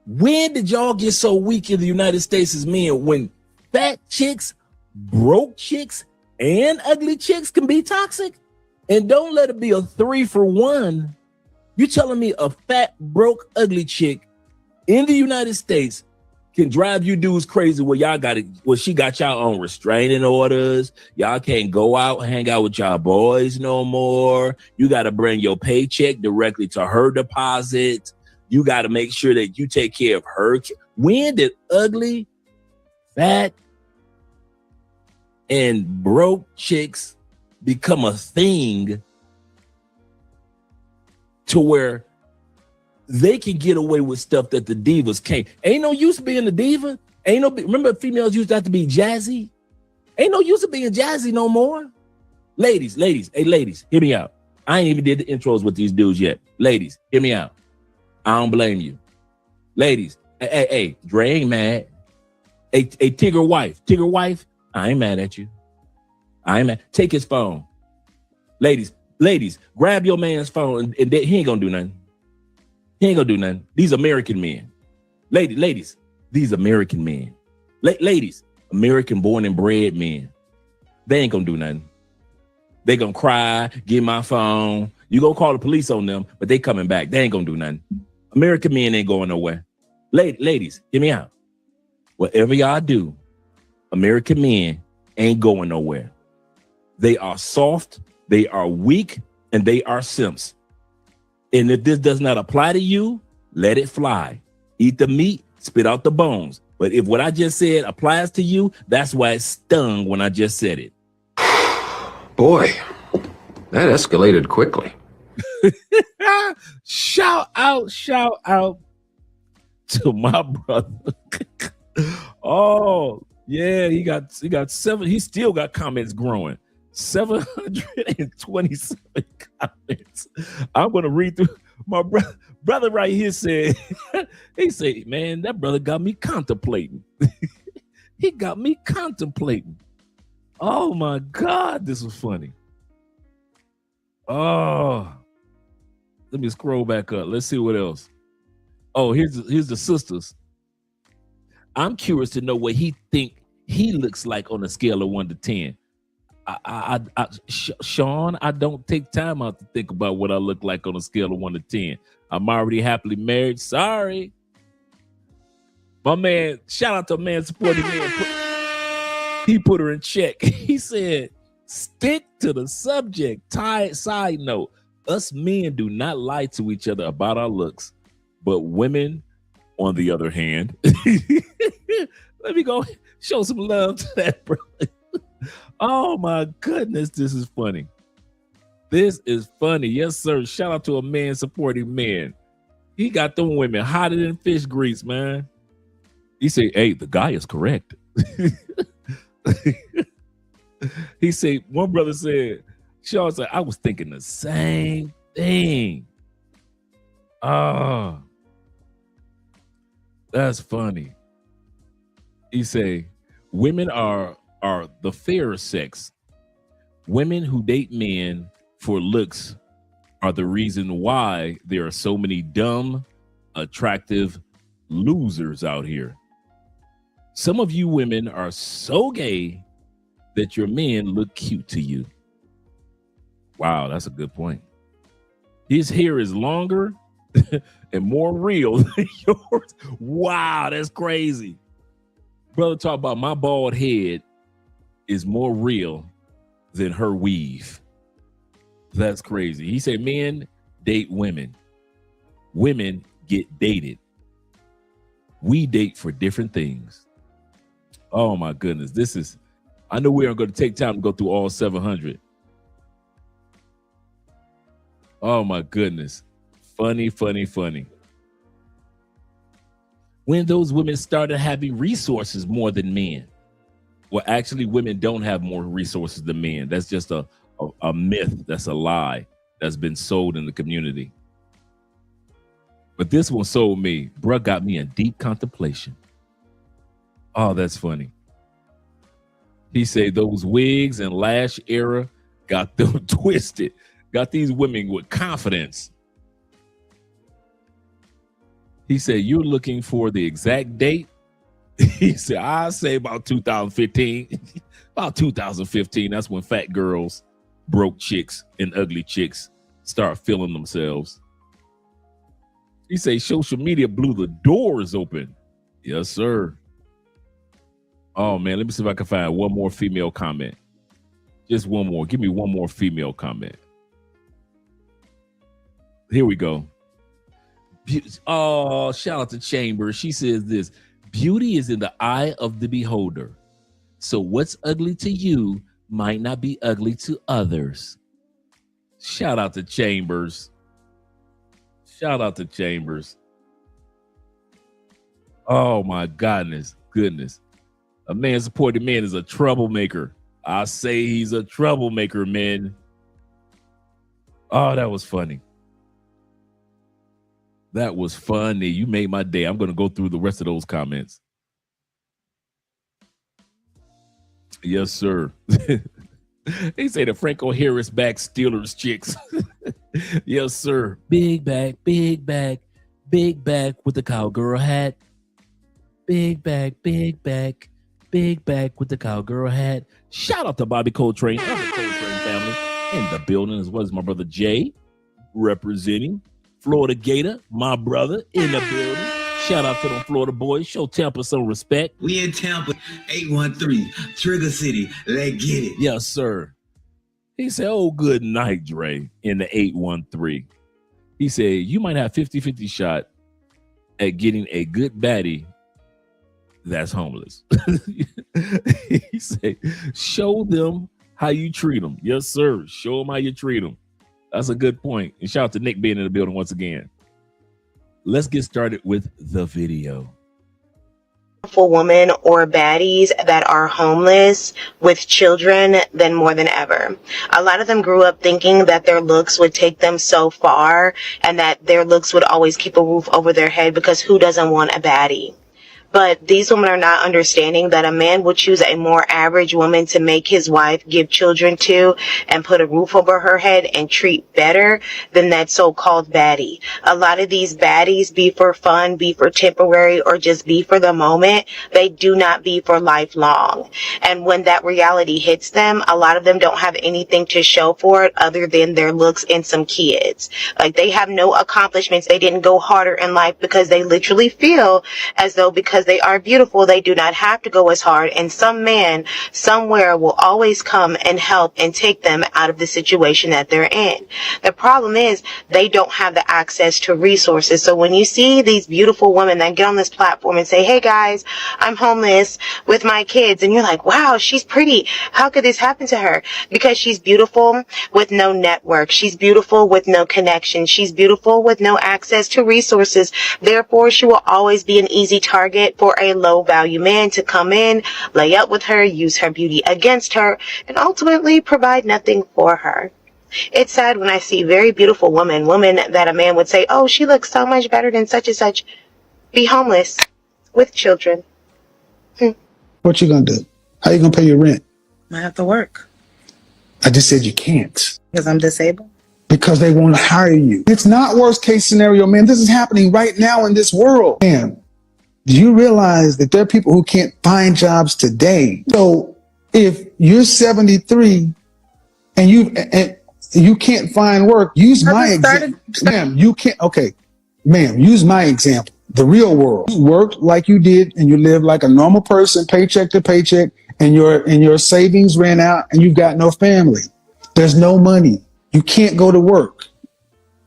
When did y'all get so weak in the United States as men when fat chicks, broke chicks, and ugly chicks can be toxic? And don't let it be a 3-for-1. You telling me a fat, broke, ugly chick in the United States can drive you dudes crazy where y'all got it, where she got y'all on restraining orders. Y'all can't go out, hang out with y'all boys no more. You got to bring your paycheck directly to her deposit. You got to make sure that you take care of her. When did ugly, fat, and broke chicks become a thing to where they can get away with stuff that the divas can't. Ain't no use being a diva. Remember females used to have to be jazzy? Ain't no use of being jazzy no more. Ladies, hey ladies, hear me out. I ain't even did the intros with these dudes yet. Ladies, hear me out. I don't blame you. Ladies, hey, Dre ain't mad. Hey, Tigger wife, I ain't mad at you. I ain't mad. Take his phone. Ladies, grab your man's phone and he ain't gonna do nothing. He ain't gonna do nothing. These American men. Ladies, these American men. Ladies, American born and bred men. They ain't gonna do nothing. They gonna cry, get my phone. You gonna call the police on them, but they coming back. They ain't gonna do nothing. American men ain't going nowhere. Ladies, hear me out. Whatever y'all do, American men ain't going nowhere. They are soft, they are weak, and they are simps. And if this does not apply to you, let it fly. Eat the meat, spit out the bones. But if what I just said applies to you, that's why it stung when I just said it. Boy, that escalated quickly. Shout out to my brother. Oh, yeah, he got 7. He still got comments growing. 727 comments. I'm gonna read through. My brother right here said, he said, man, that brother got me contemplating. He got me contemplating. Oh my God, this was funny. Oh, let me scroll back up. Let's see what else. Oh, here's the sisters. I'm curious to know what he think he looks like on a scale of 1 to 10. Sean, I don't take time out to think about what I look like on a scale of 1 to 10. I'm already happily married. Sorry. My man, shout out to a man supporting me. He put her in check. He said, stick to the subject. Side note, us men do not lie to each other about our looks, but women, on the other hand, let me go show some love to that brother. Oh my goodness, this is funny. This is funny. Yes, sir. Shout out to a man supporting men. He got them women hotter than fish grease, man. He said, hey, the guy is correct. He said, one brother said, Sean said, I was thinking the same thing. Oh, that's funny. He say, women are the fairer sex. Women who date men for looks are the reason why there are so many dumb, attractive losers out here. Some of you women are so gay that your men look cute to you. Wow, that's a good point. His hair is longer and more real than yours. Wow, that's crazy. Brother talk about my bald head is more real than her weave. That's crazy. He said men date women. Women get dated. We date for different things. Oh my goodness. I know we aren't going to take time to go through all 700. Oh my goodness. Funny. When those women started having resources more than men. Well, actually, women don't have more resources than men. That's just a myth. That's a lie that's been sold in the community. But this one sold me. Bruh got me in deep contemplation. Oh, that's funny. He said those wigs and lash era got them twisted. Got these women with confidence. He said, you're looking for the exact date? He said, I say about 2015. About 2015, that's when fat girls, broke chicks, and ugly chicks start feeling themselves. He said, social media blew the doors open. Yes, sir. Oh, man, let me see if I can find one more female comment. Just one more. Give me one more female comment. Here we go. Oh, shout out to Chambers. She says this, beauty is in the eye of the beholder. So what's ugly to you might not be ugly to others. Shout out to Chambers. Shout out to Chambers. Oh my goodness. A man supporting man is a troublemaker. I say he's a troublemaker, man. Oh, that was funny. That was funny. You made my day. I'm going to go through the rest of those comments. Yes, sir. They say the Franco Harris back Steelers chicks. Yes, sir. Big back with the cowgirl hat. Big back with the cowgirl hat. Shout out to Bobby Coltrane and the Coltrane family in the building, as well as my brother Jay, representing Florida Gator, my brother in the building. Shout out to them Florida boys. Show Tampa some respect. We in Tampa, 813, Trigger City. Let's get it. Yes, sir. He said, oh, good night, Dre, in the 813. He said, you might have 50-50 shot at getting a good baddie that's homeless. He said, show them how you treat them. Yes, sir. Show them how you treat them. That's a good point. And shout out to Nick being in the building once again. Let's get started with the video. For women or baddies that are homeless with children than more than ever. A lot of them grew up thinking that their looks would take them so far and that their looks would always keep a roof over their head, because who doesn't want a baddie? But these women are not understanding that a man would choose a more average woman to make his wife, give children to, and put a roof over her head and treat better than that so-called baddie. A lot of these baddies be for fun, be for temporary, or just be for the moment. They do not be for lifelong. And when that reality hits them, a lot of them don't have anything to show for it other than their looks and some kids. Like, they have no accomplishments. They didn't go harder in life because they literally feel as though because they are beautiful, they do not have to go as hard, and some man somewhere will always come and help and take them out of the situation that they're in. The problem is they don't have the access to resources. So when you see these beautiful women that get on this platform and say, hey guys, I'm homeless with my kids, and you're like, wow, she's pretty. How could this happen to her? Because she's beautiful with no network. She's beautiful with no connection. She's beautiful with no access to resources. Therefore, she will always be an easy target for a low value man to come in, lay up with her, use her beauty against her, and ultimately provide nothing for her. It's sad when I see very beautiful women that a man would say, oh, she looks so much better than such and such, be homeless with children. What you gonna do? How you gonna pay your rent? I have to work. I just said you can't. Because I'm disabled? Because they won't hire you. It's not worst case scenario, man. This is happening right now in this world. Man, do you realize that there are people who can't find jobs today? So if you're 73 and you can't find work, use my example. Ma'am, you can't. Okay, ma'am, use my example. The real world. You worked like you did and you lived like a normal person, paycheck to paycheck, and your savings ran out and you've got no family. There's no money. You can't go to work.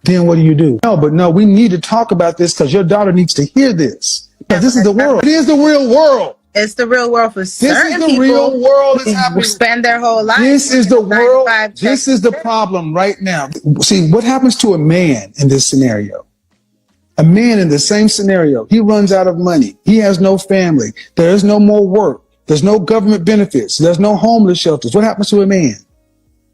Then what do? No, we need to talk about this because your daughter needs to hear this. Because this is the world. It is the real world. It's the real world for certain people. This is the real world. It's happening. Spend their whole life. This is the world. This is the problem right now. See, what happens to a man in this scenario? A man in the same scenario, he runs out of money. He has no family. There is no more work. There's no government benefits. There's no homeless shelters. What happens to a man?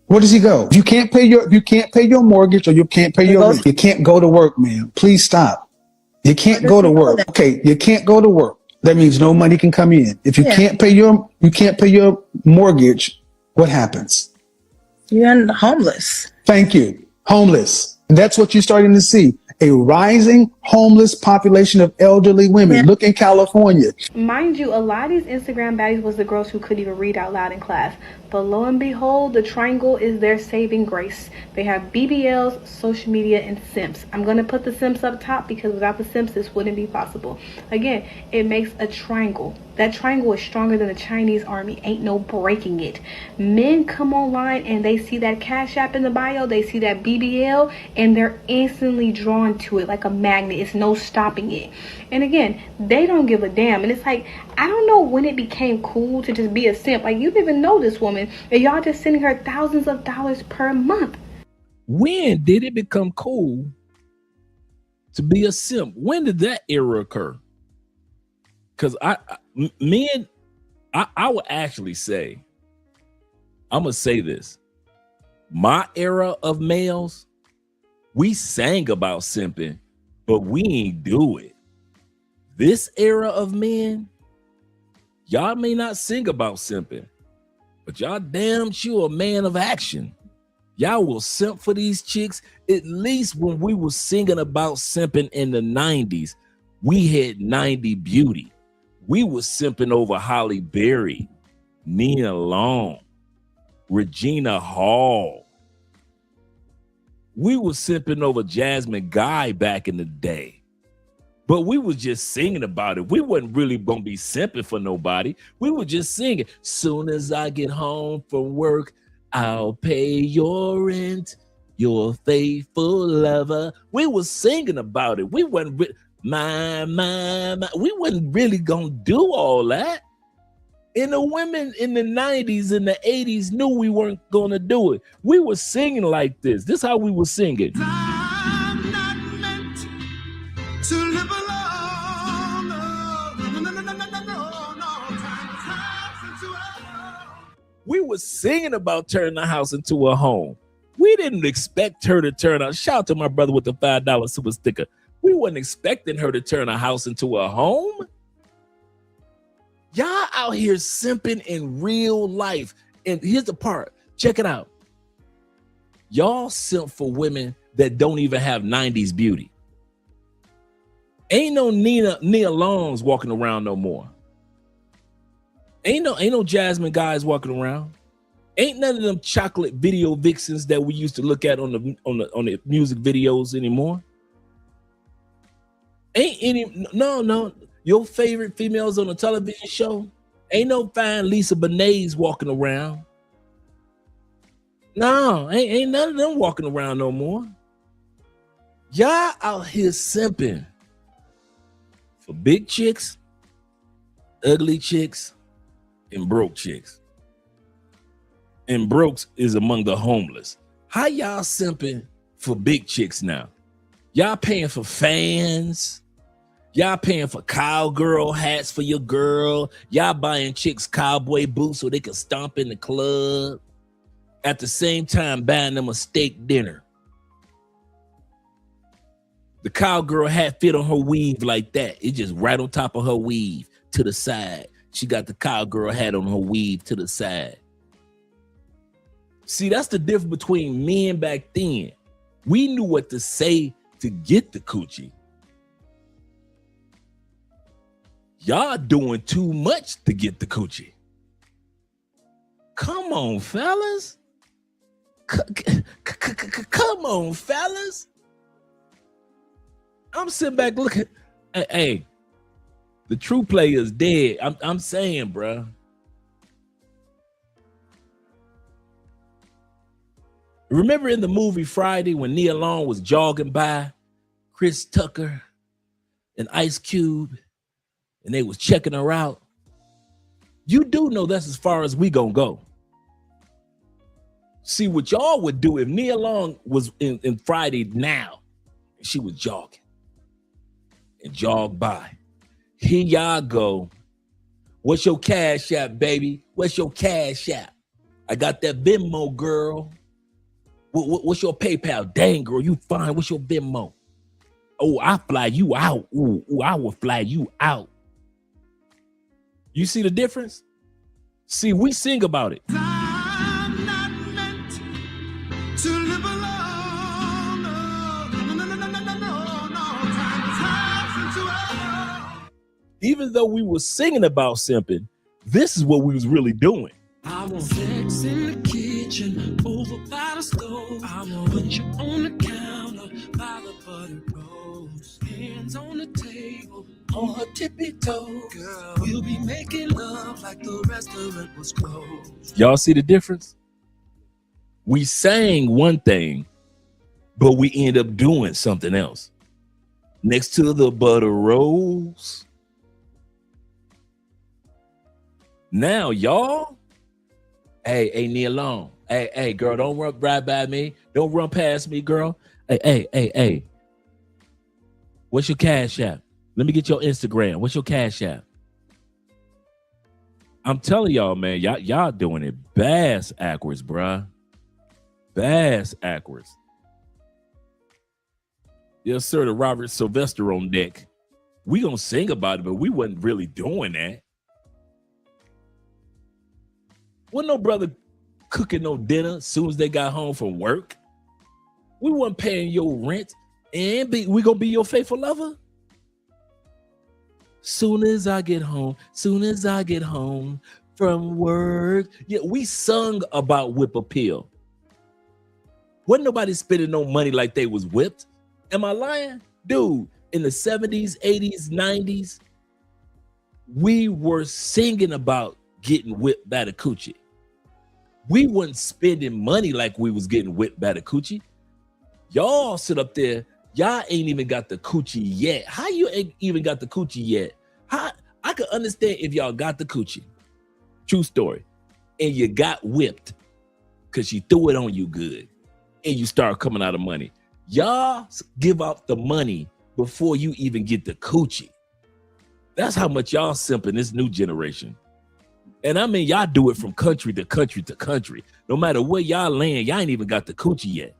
Where does he go? If you can't pay your mortgage or you can't pay your rent, you can't go to work, man. Please stop. You can't go to work. Okay, you can't go to work. That means no money can come in. If you can't pay your mortgage, what happens? You're homeless. Thank you. Homeless. And that's what you're starting to see. A rising homeless population of elderly women. Look in California. Mind you, a lot of these Instagram baddies was the girls who couldn't even read out loud in class. But lo and behold, the triangle is their saving grace. They have BBLs, social media, and simps. I'm going to put the simps up top because without the simps, this wouldn't be possible. Again, it makes a triangle. That triangle is stronger than the Chinese army. Ain't no breaking it. Men come online and they see that Cash App in the bio. They see that BBL and they're instantly drawn to it like a magnet. It's no stopping it. And again, they don't give a damn. And it's like, I don't know when it became cool to just be a simp. Like, you didn't even know this woman and y'all just sending her thousands of dollars per month. When did it become cool to be a simp. When did that era occur? Because I would actually say, I'm gonna say this. My era of males, we sang about simping, but we ain't do it. This era of men, y'all may not sing about simping, but y'all damn sure a man of action. Y'all will simp for these chicks. At least when we were singing about simping in the 90s, we had 90 beauty. We were simping over Holly Berry, Nina Long, Regina Hall. We were simping over Jasmine Guy back in the day. But we was just singing about it. We wasn't really gonna be simping for nobody. We were just singing. Soon as I get home from work, I'll pay your rent, your faithful lover. We was singing about it. We wasn't we wasn't really gonna do all that. And the women in the 90s and the 80s knew we weren't gonna do it. We were singing like this. This is how we were singing. I'm not meant to live alone. We were singing about turning the house into a home. We didn't expect her to turn out. Shout out to my brother with the $5 super sticker. We wasn't expecting her to turn a house into a home. Y'all out here simping in real life. And here's the part. Check it out. Y'all simp for women that don't even have 90s beauty. Ain't no Nia Longs walking around no more. Ain't no Jasmine Guys walking around. Ain't none of them chocolate video vixens that we used to look at on the music videos anymore. Ain't any no. Your favorite females on a television show, ain't no fine Lisa Bonet's walking around. No, ain't none of them walking around no more. Y'all out here simping for big chicks, ugly chicks, and broke chicks. And brokes is among the homeless. How y'all simping for big chicks now? Y'all paying for fans. Y'all paying for cowgirl hats for your girl. Y'all buying chicks cowboy boots so they can stomp in the club. At the same time, buying them a steak dinner. The cowgirl hat fit on her weave like that. It just right on top of her weave to the side. She got the cowgirl hat on her weave to the side. See, that's the difference between men back then. We knew what to say to get the coochie. Y'all doing too much to get the coochie. Come on, fellas. Come on, fellas. I'm sitting back looking. Hey, the true player is dead. I'm saying, bro. Remember in the movie Friday when Nia Long was jogging by Chris Tucker and Ice Cube and they was checking her out? You do know that's as far as we gonna go. See, what y'all would do if Nia Long was in Friday now and she was jogging and jogged by. Here y'all go. What's your cash app, baby? What's your cash app? I got that Venmo, girl. What's your PayPal? Dang, girl, you fine. What's your Venmo? Oh, I fly you out. Ooh, I will fly you out. You see the difference? See, we sing about it. I'm not meant to live alone. Even though we were singing about simping, this is what we was really doing. I want sex in the kitchen, over by the stove. I want put you on the counter, by the buttered rolls. Hands on the table, on her tippy toe. Girl, we'll be making love like the restaurant was closed. Y'all see the difference? We sang one thing, but we end up doing something else. Next to the butter rolls. Now, y'all, hey, Nia Long. Hey, girl, don't run right by me. Don't run past me, girl. Hey. What's your Cash App? Let me get your Instagram. What's your Cash App? I'm telling y'all, man, y'all doing it bass backwards, bruh. Bass backwards. Yes, sir, the Robert Sylvester on deck. We gonna sing about it, but we wasn't really doing that. Wasn't no brother cooking no dinner as soon as they got home from work. We wasn't paying your rent, and we gonna be your faithful lover. Soon as I get home from work. Yeah, we sung about whip appeal. Wasn't nobody spending no money like they was whipped. Am I lying? Dude, in the 70s, 80s, 90s, we were singing about getting whipped by the coochie. We wasn't spending money like we was getting whipped by the coochie. Y'all sit up there, y'all ain't even got the coochie yet. How you ain't even got the coochie yet? How I could understand if y'all got the coochie. True story. And you got whipped because she threw it on you good. And you start coming out of money. Y'all give out the money before you even get the coochie. That's how much y'all simping this new generation. And I mean, y'all do it from country to country to country. No matter where y'all land, y'all ain't even got the coochie yet.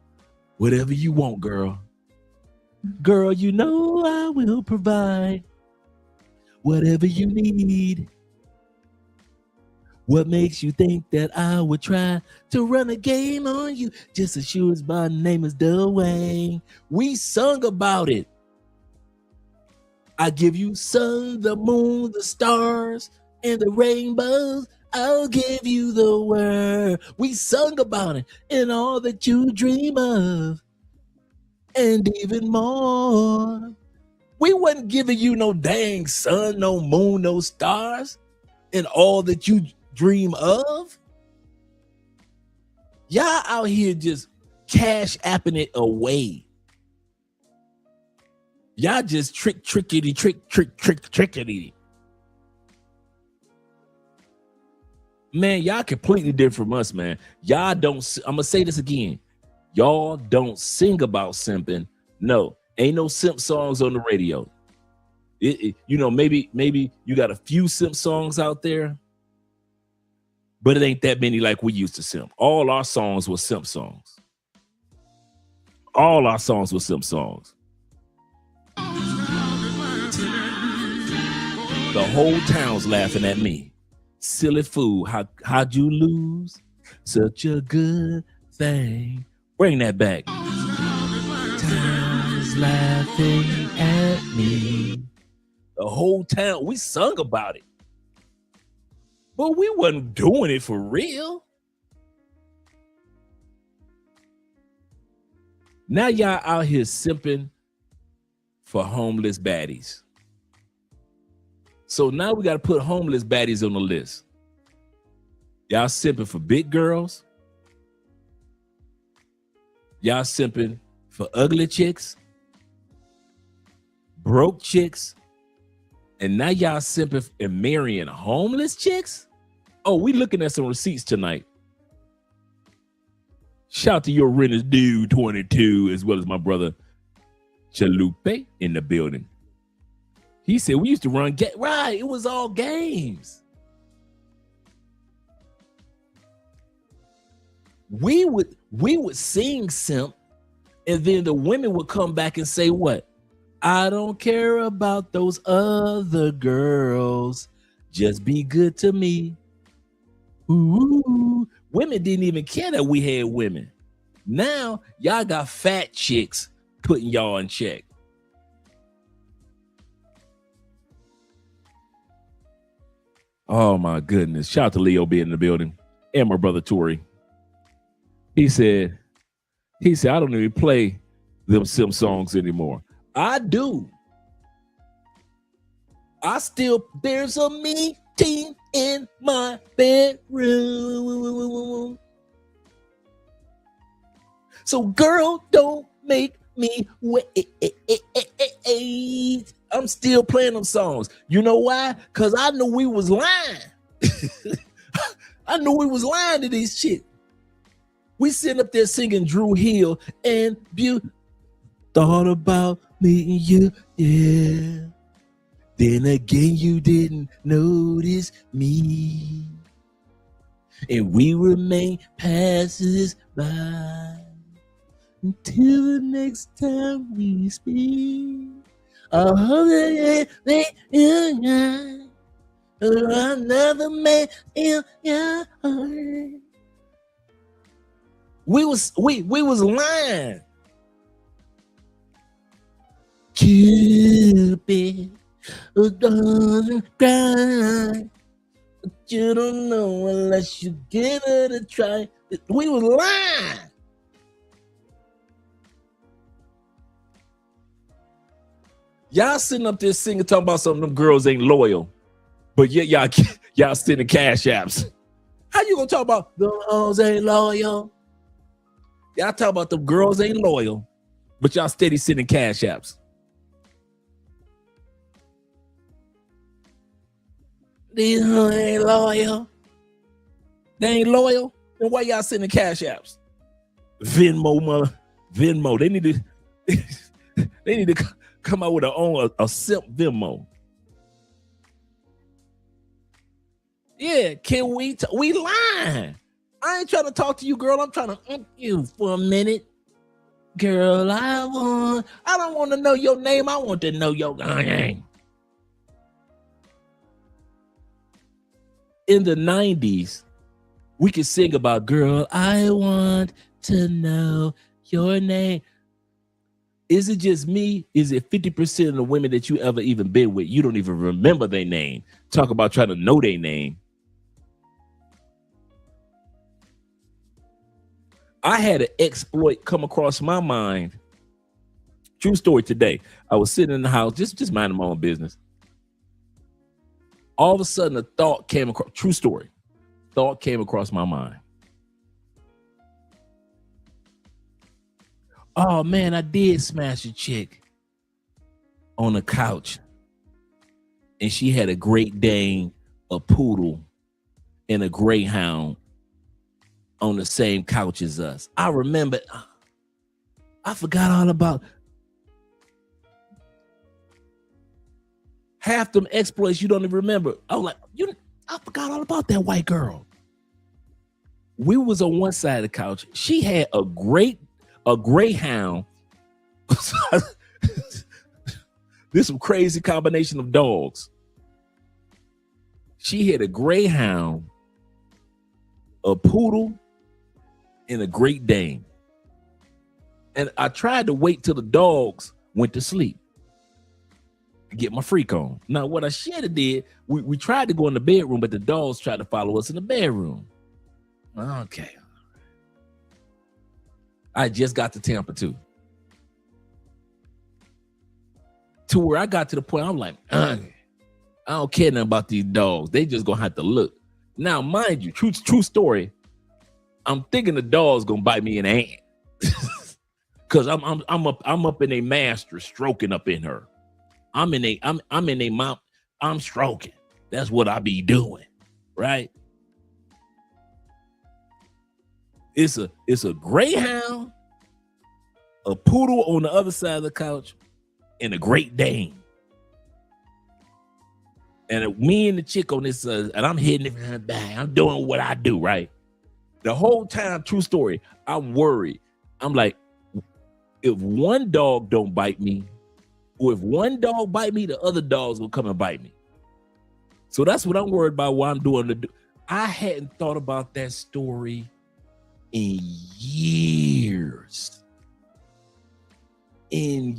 Whatever you want, girl. Girl, you know I will provide whatever you need. What makes you think that I would try to run a game on you just as sure as my name is Dwayne? We sung about it. I give you sun, the moon, the stars, and the rainbows. I'll give you the world. We sung about it and all that you dream of and even more. We wasn't giving you no dang sun, no moon, no stars, and all that you dream of. Y'all out here just cash-apping it away. Y'all just trickety. Man, y'all completely different from us, man. Y'all don't, I'm gonna say this again. Y'all don't sing about simping. No, ain't no simp songs on the radio. You know, maybe you got a few simp songs out there, but it ain't that many like we used to simp. All our songs were simp songs. All our songs were simp songs. The whole town's laughing at me. Silly fool, how'd you lose such a good thing? Bring that back. Town's laughing at me. The whole town, we sung about it. But we wasn't doing it for real. Now y'all out here simping for homeless baddies. So now we got to put homeless baddies on the list. Y'all simping for big girls. Y'all simping for ugly chicks, broke chicks, and now y'all simping and marrying homeless chicks? Oh, we looking at some receipts tonight. Shout to your renters dude 22, as well as my brother Chalupe in the building. He said we used to run right. It was all games. We would sing simp, and then the women would come back and say what? I don't care about those other girls. Just be good to me. Ooh, women didn't even care that we had women. Now y'all got fat chicks putting y'all in check. Oh my goodness. Shout out to Leo being in the building. And my brother Tori. He said, I don't even play them sim songs anymore. I do. There's a meeting in my bedroom. So girl, don't make me wait. I'm still playing them songs. You know why? Because I knew we was lying. I knew we was lying to these shit. We sitting up there singing Drew Hill and thought about meeting you, yeah. Then again, you didn't notice me. And we remain passers by until the next time we speak. I hope that another man in your heart. We was lying. Cupid, doesn't cry. But you don't know unless you give it a try. We was lying. Y'all sitting up there singing, talking about something them girls ain't loyal. But yet y'all sending cash apps. How you gonna talk about the girls ain't loyal? Y'all talk about the girls ain't loyal, but y'all steady sending cash apps. These ain't loyal. They ain't loyal. Then why y'all sending cash apps? Venmo. They need to come out with a simp Venmo. Yeah, can we lying? I ain't trying to talk to you, girl. I'm trying to you for a minute. Girl, I don't want to know your name. I want to know your name. In the 90s, we could sing about, girl, I want to know your name. Is it just me? Is it 50% of the women that you ever even been with, you don't even remember their name? Talk about trying to know their name. I had an exploit come across my mind. True story today. I was sitting in the house, just minding my own business. All of a sudden, a thought came across, true story, thought came across my mind. Oh man, I did smash a chick on the couch. And she had a Great Dane, a poodle, and a greyhound on the same couch as us. I remember, I forgot all about half them exploits you don't even remember. I was like, I forgot all about that white girl. We was on one side of the couch. She had a greyhound. This some crazy combination of dogs. She had a greyhound, a poodle, and a Great Dane. And I tried to wait till the dogs went to sleep to get my freak on. Now, what I should have did, we tried to go in the bedroom, but the dogs tried to follow us in the bedroom. Okay. I just got to Tampa too. To where I got to the point, I'm like, I don't care nothing about these dogs. They just gonna have to look. Now, mind you, true story. I'm thinking the dog's gonna bite me in the hand, cause I'm up in a master stroking up in her. I'm in a mouth. I'm stroking. That's what I be doing, right? It's a greyhound, a poodle on the other side of the couch, and a Great Dane. And me and the chick on this, and I'm hitting it from her back. I'm doing what I do, right? The whole time, true story, I'm worried. I'm like, if one dog don't bite me, or if one dog bite me, the other dogs will come and bite me. So that's what I'm worried about while I'm doing I hadn't thought about that story in years. I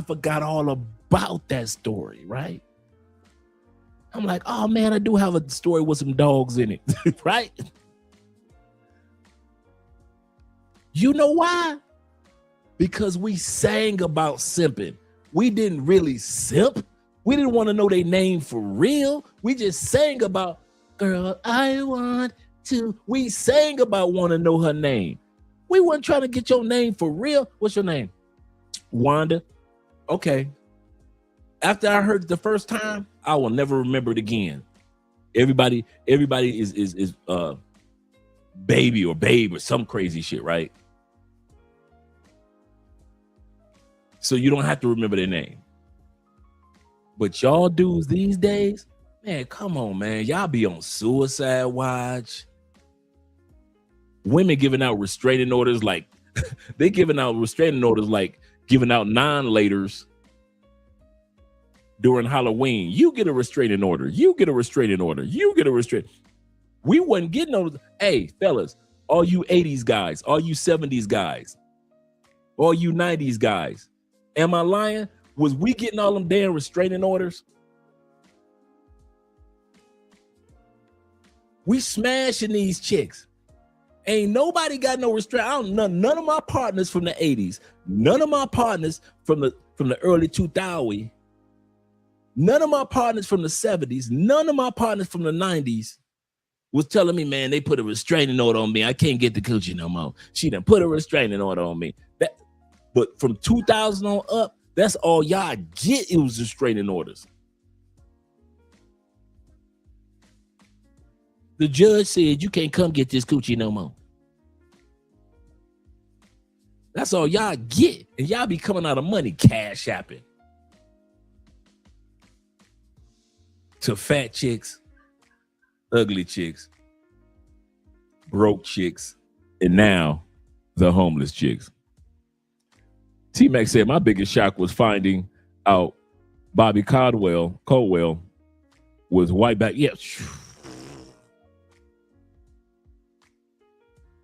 forgot all about that story, right? I'm like, oh man, I do have a story with some dogs in it, right? You know why? Because we sang about simping. We didn't really simp. We didn't want to know their name for real. We just sang about, girl, I want to. We sang about want to know her name. We weren't trying to get your name for real. What's your name? Wanda. Okay. After I heard it the first time, I will never remember it again. Everybody is baby or babe or some crazy shit, right? so you don't have to remember their name. But y'all dudes these days, man, come on, man. Y'all be on suicide watch. Women giving out restraining orders like they giving out restraining orders like giving out non-laters during Halloween. You get a restraining order. You get a restraining order. You get a restraining. We wasn't getting those. Hey, fellas, all you 80s guys, all you 70s guys, all you 90s guys. Am I lying? Was we getting all them damn restraining orders? We smashing these chicks. Ain't nobody got no restraint. None of my partners from the 80s, none of my partners from the early 2000s, none of my partners from the 70s, none of my partners from the 90s was telling me, man, they put a restraining order on me. I can't get the coochie no more. She done put a restraining order on me. But from 2000 on up, that's all y'all get. It was restraining orders. The judge said you can't come get this coochie no more. That's all y'all get. And y'all be coming out of money cash apping to fat chicks, ugly chicks, broke chicks, and now the homeless chicks. T-Mac said, my biggest shock was finding out Bobby Caldwell was white back. Yeah.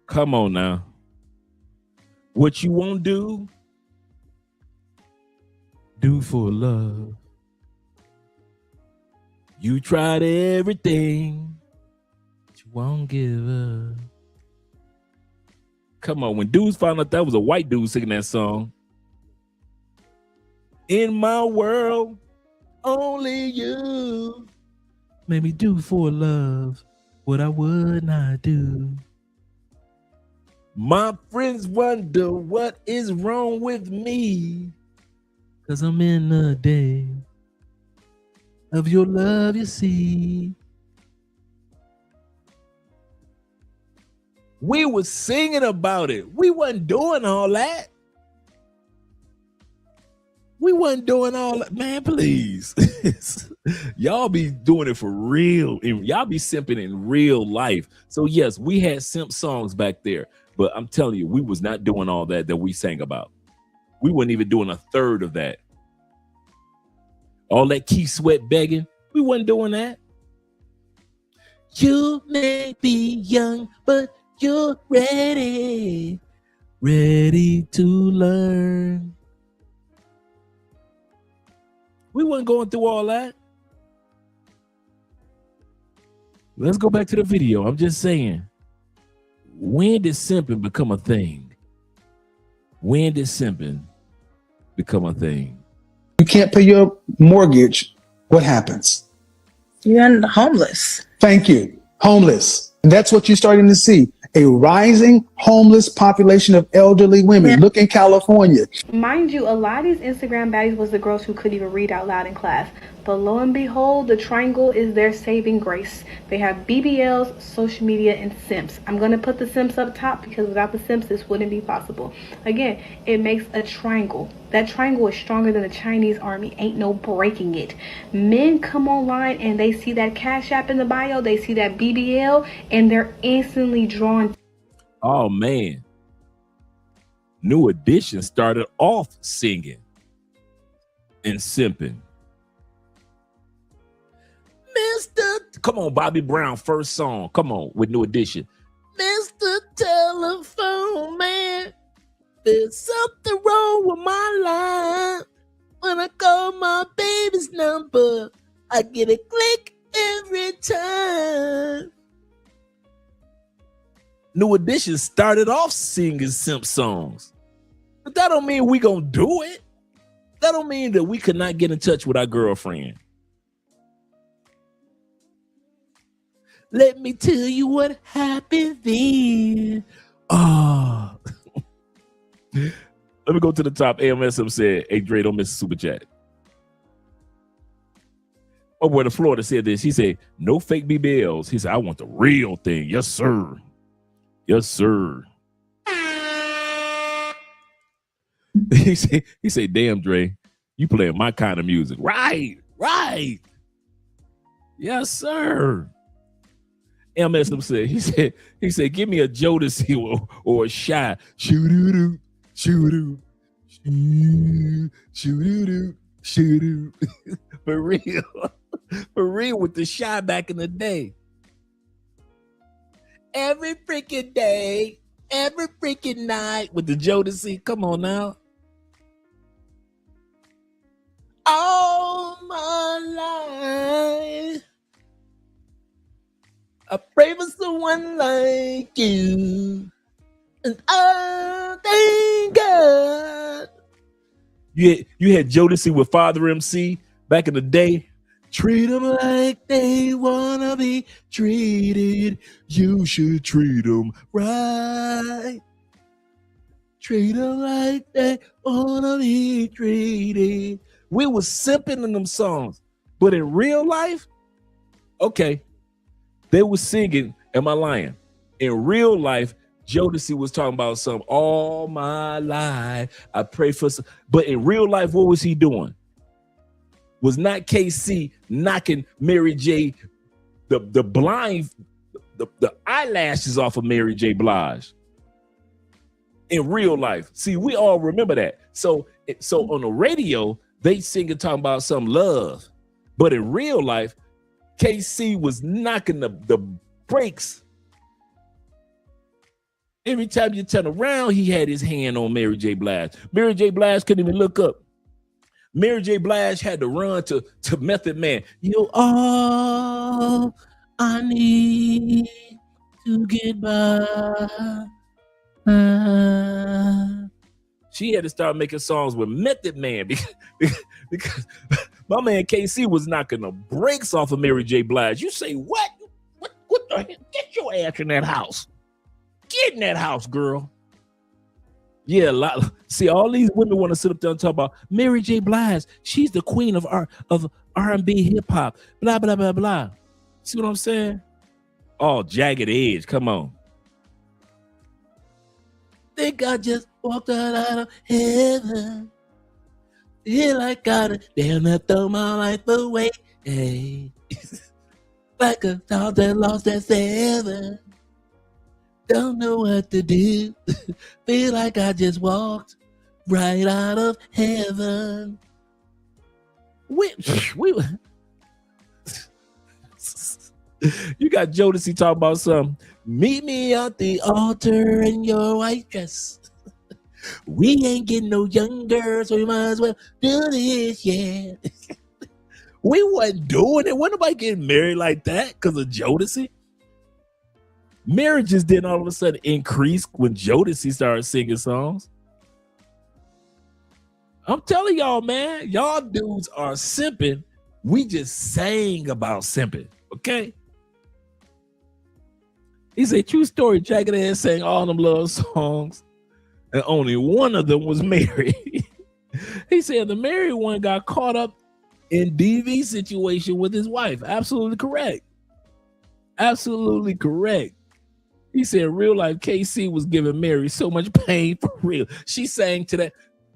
Come on now. What you won't do for love. You tried everything, but you won't give up. Come on, when dudes found out that was a white dude singing that song. In my world, only you made me do for love what I would not do. My friends wonder what is wrong with me, 'cause I'm in the day of your love, you see. We was singing about it. We wasn't doing all that. We wasn't doing all that. Man, please. Y'all be doing it for real. Y'all be simping in real life. So yes, we had simp songs back there. But I'm telling you, we was not doing all that we sang about. We weren't even doing a third of that. All that Keith Sweat begging, we wasn't doing that. You may be young, but you're ready to learn. We weren't going through all that. Let's go back to the video. I'm just saying. When did simping become a thing? When did simping become a thing? You can't pay your mortgage. What happens? You end homeless. Thank you. Homeless. And that's what you're starting to see. A rising homeless population of elderly women. Yeah. Look in California. Mind you, a lot of these Instagram baddies was the girls who couldn't even read out loud in class. But lo and behold, the triangle is their saving grace. They have BBLs, social media, and simps. I'm going to put the simps up top because without the simps, this wouldn't be possible. Again, it makes a triangle. That triangle is stronger than the Chinese army. Ain't no breaking it. Men come online and they see that Cash App in the bio. They see that BBL and they're instantly drawn. Oh, man. New Edition started off singing and simping. Come on, Bobby Brown, first song. Come on, with New Edition. Mr. Telephone Man, there's something wrong with my line. When I call my baby's number, I get a click every time. New Edition started off singing simp songs. But that don't mean we gonna do it. That don't mean that we could not get in touch with our girlfriend. Let me tell you what happened then. Oh. Let me go to the top. AMSM said, hey, Dre, don't miss a super chat. Oh, boy, the Florida said this. He said, no fake BBLs. He said, I want the real thing. Yes, sir. Yes, sir. He said, damn, Dre, you playing my kind of music. Right. Yes, sir. MSM said, he said, give me a Jodeci or a Shy. Shoo-doo-doo, shoo-doo, shoo-doo-doo, shoo-doo. For real with the Shy back in the day. Every freaking day, every freaking night with the Jodeci. Come on now. All my life, I pray for someone like you, and I thank God. You had Jodeci with Father MC back in the day. Treat them like they wanna be treated. You should treat them right. Treat them like they wanna be treated. We was simping in them songs, but in real life, okay, they was singing. Am I lying? In real life, Jodeci was talking about some all my life. I pray for some, but in real life, what was he doing? Was not KC knocking Mary J. the blind the eyelashes off of Mary J. Blige in real life? See, we all remember that. So on the radio, they sing and talking about some love, but in real life, KC was knocking the brakes. Every time you turn around, he had his hand on Mary J. Blige. Mary J. Blige couldn't even look up. Mary J. Blige had to run to Method Man. You all I need to get by. She had to start making songs with Method Man because my man KC was knocking the brakes off of Mary J. Blige. You say what? What the hell? Get your ass in that house. Get in that house, girl. Yeah, see, all these women want to sit up there and talk about Mary J. Blige. She's the queen of R&B hip hop. Blah blah blah blah. See what I'm saying? Oh, Jagged Edge. Come on. Think I just walked out of heaven. Feel like I gotta damn near throw my life away. Hey. Like a dog that lost that seven. Don't know what to do. Feel like I just walked right out of heaven. You got Jodeci talking about something. Meet me at the altar in your white dress. We ain't getting no younger, so we might as well do this, yeah. We wasn't doing it. Wasn't nobody getting married like that because of Jodeci. Marriages didn't all of a sudden increase when Jodeci started singing songs. I'm telling y'all, man, y'all dudes are simping. We just sang about simping, okay? He said, true story, Jagged Edge sang all them love songs, and only one of them was married. He said the married one got caught up in DV situation with his wife. Absolutely correct. Absolutely correct. He said in real life, KC was giving Mary so much pain for real. She sang to that.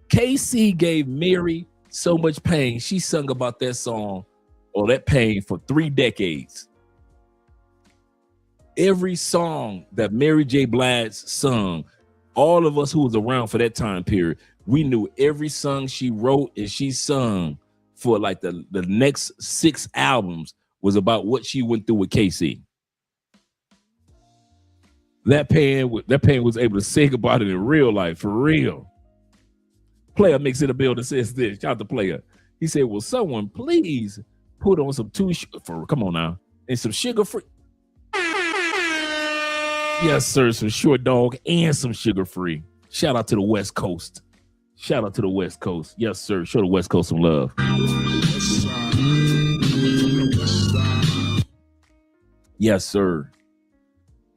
KC gave Mary so much pain. She sung about that song or that pain for 3 decades. Every song that Mary J. Blige sung, all of us who was around for that time period, we knew every song she wrote and she sung for like the next 6 albums was about what she went through with KC. That pain was able to sing about it in real life, for real. Player Mix in the building says this. Shout out to Player. He said, will someone please put on some come on now, and some sugar free. Yes, sir, some short dog and some sugar free. Shout out to the West Coast. Shout out to the West Coast. Yes, sir. Show the West Coast some love. Yes, sir.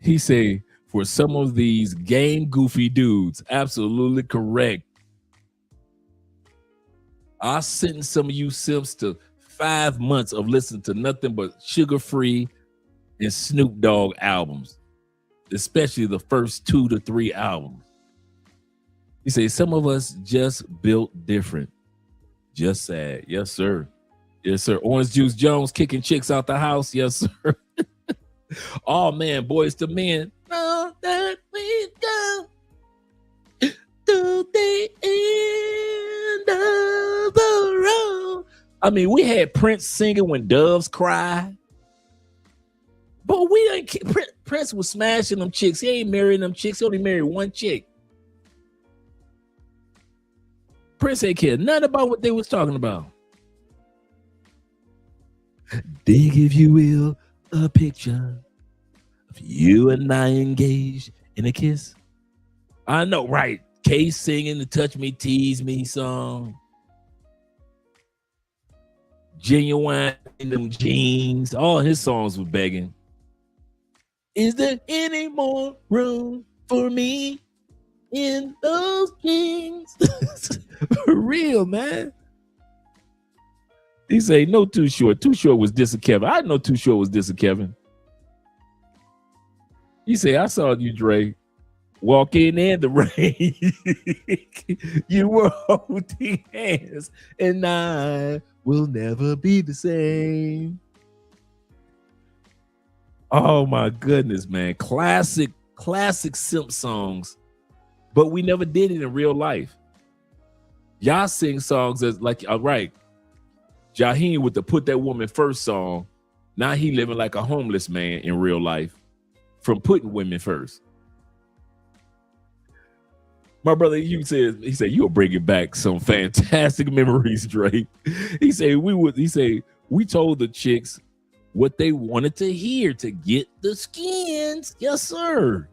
He said, for some of these game goofy dudes, absolutely correct. I sent some of you simps to 5 months of listening to nothing but Sugar Free and Snoop Dogg albums, especially the first 2 to 3 albums. He says, some of us just built different. Just sad. Yes, sir. Yes, sir. Orange Juice Jones kicking chicks out the house. Yes, sir. Oh, man, Boys to Men. Now that we go to the end of the road. I mean, we had Prince singing When Doves Cry. But we didn't. Prince was smashing them chicks. He ain't marrying them chicks. He only married one chick. Prince ain't cared nothing about what they was talking about. Dig, if you will, a picture of you and I engaged in a kiss. I know, right? Case singing the Touch Me, Tease Me song. Genuine in them jeans. All his songs were begging. Is there any more room for me in those jeans? For real, man. He say, no, Too Short. Too Short was dissing Kevin. I know Too Short was dissing Kevin. He say, I saw you, Dre, walking in the rain. You were holding hands, and I will never be the same. Oh my goodness, man. Classic simp songs. But we never did it in real life. Y'all sing songs as like, all right. Jaheim with the Put That Woman First song. Now he living like a homeless man in real life from putting women first. My brother, he said, you'll bring it back some fantastic memories, Drake. He said, we told the chicks what they wanted to hear to get the skins. Yes, sir.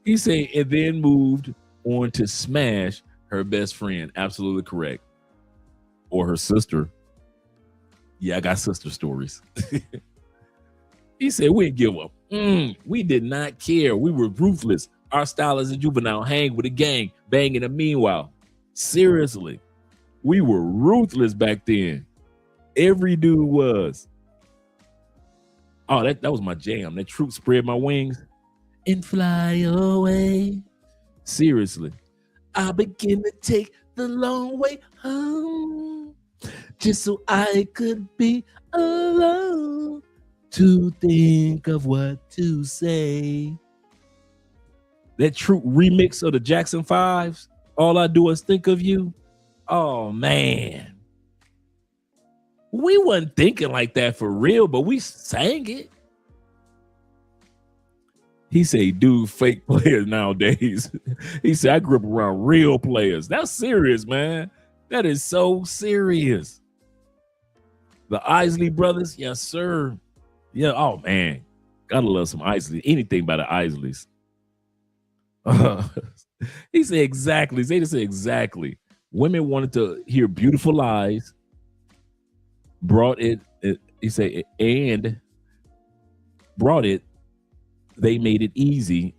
He said, and then moved on to smash her best friend. Absolutely correct. Or her sister. Yeah, I got sister stories. He said, we didn't give up. We did not care. We were ruthless. Our style as a juvenile, hang with a gang, banging a meanwhile. Seriously, we were ruthless back then. Every dude was. Oh, that was my jam. That Troop Spread My Wings and fly away. Seriously, I begin to take the long way home just so I could be alone to think of what to say. That Troop remix of the Jackson 5s, All I Do Is Think of You. Oh, man. We wasn't thinking like that for real, but we sang it. He said, dude, fake players nowadays. He said, I grew up around real players. That's serious, man. That is so serious. The Isley brothers, yes, sir. Yeah, oh, man. Gotta love some Isley. Anything by the Isleys. He said, exactly. Zeta said, exactly. Women wanted to hear Beautiful Lies. Brought it, he said, and brought it. They made it easy.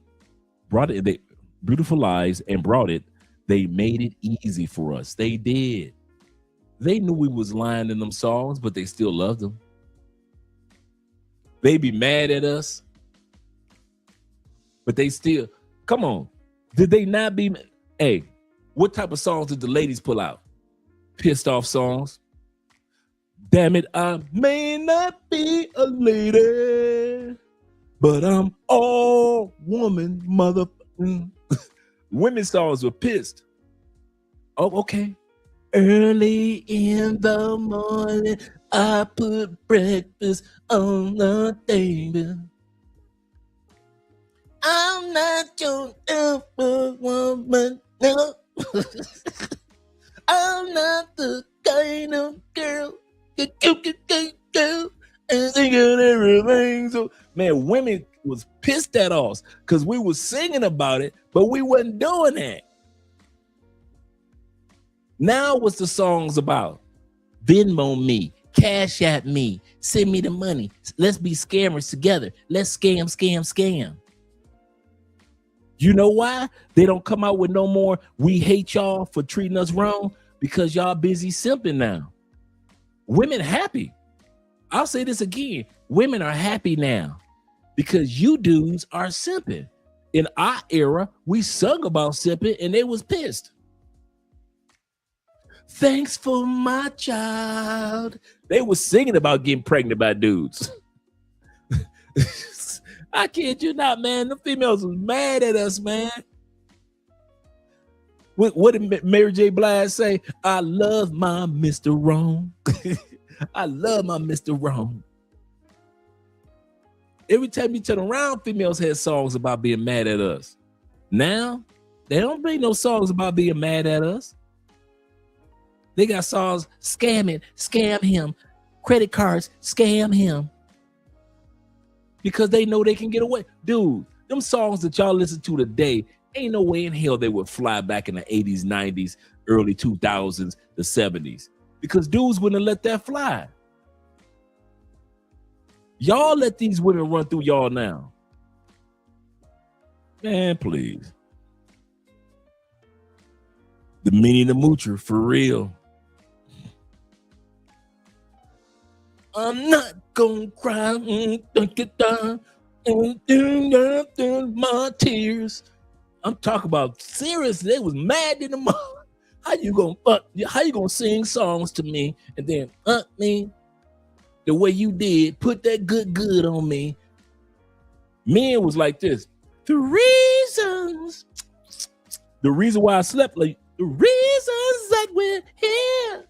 Brought it, they Beautiful Lies and brought it. They made it easy for us. They did. They knew we was lying in them songs, but they still loved them. They be mad at us, but they still, come on. Did they not be? Hey, what type of songs did the ladies pull out? Pissed off songs. Damn it, I may not be a lady, but I'm all woman, mother. Women's songs were pissed. Oh, okay. Early in the morning, I put breakfast on the table. I'm not your ever woman, no. I'm not the kind of girl and thinking everything. So, man, women was pissed at us because we was singing about it, but we wasn't doing that. Now what's the songs about? Venmo me, cash at me, send me the money. Let's be scammers together. Let's scam. You know why? They don't come out with no more, we hate y'all for treating us wrong, because y'all busy simping now. Women happy. I'll say this again. Women are happy now because you dudes are simping. In our era, we sung about sipping and they was pissed. Thanks for my child. They was singing about getting pregnant by dudes. I kid you not, man. The females was mad at us, man. What did Mary J. Blige say? I love my Mr. Wrong. I love my Mr. Wrong. Every time you turn around, females had songs about being mad at us. Now, they don't make no songs about being mad at us. They got songs, scam it, scam him, credit cards, scam him. Because they know they can get away. Dude, them songs that y'all listen to today, ain't no way in hell they would fly back in the 80s, 90s, early 2000s, the 70s. Because dudes wouldn't have let that fly. Y'all let these women run through y'all now. Man, please. The Minnie and the Moocher, for real. I'm not gonna cry, my tears. I'm talking about seriously. They was mad in the mouth. How you gonna sing songs to me and then me the way you did? Put that good on me. Men was like this. The reason why I slept late. The reasons that we're here.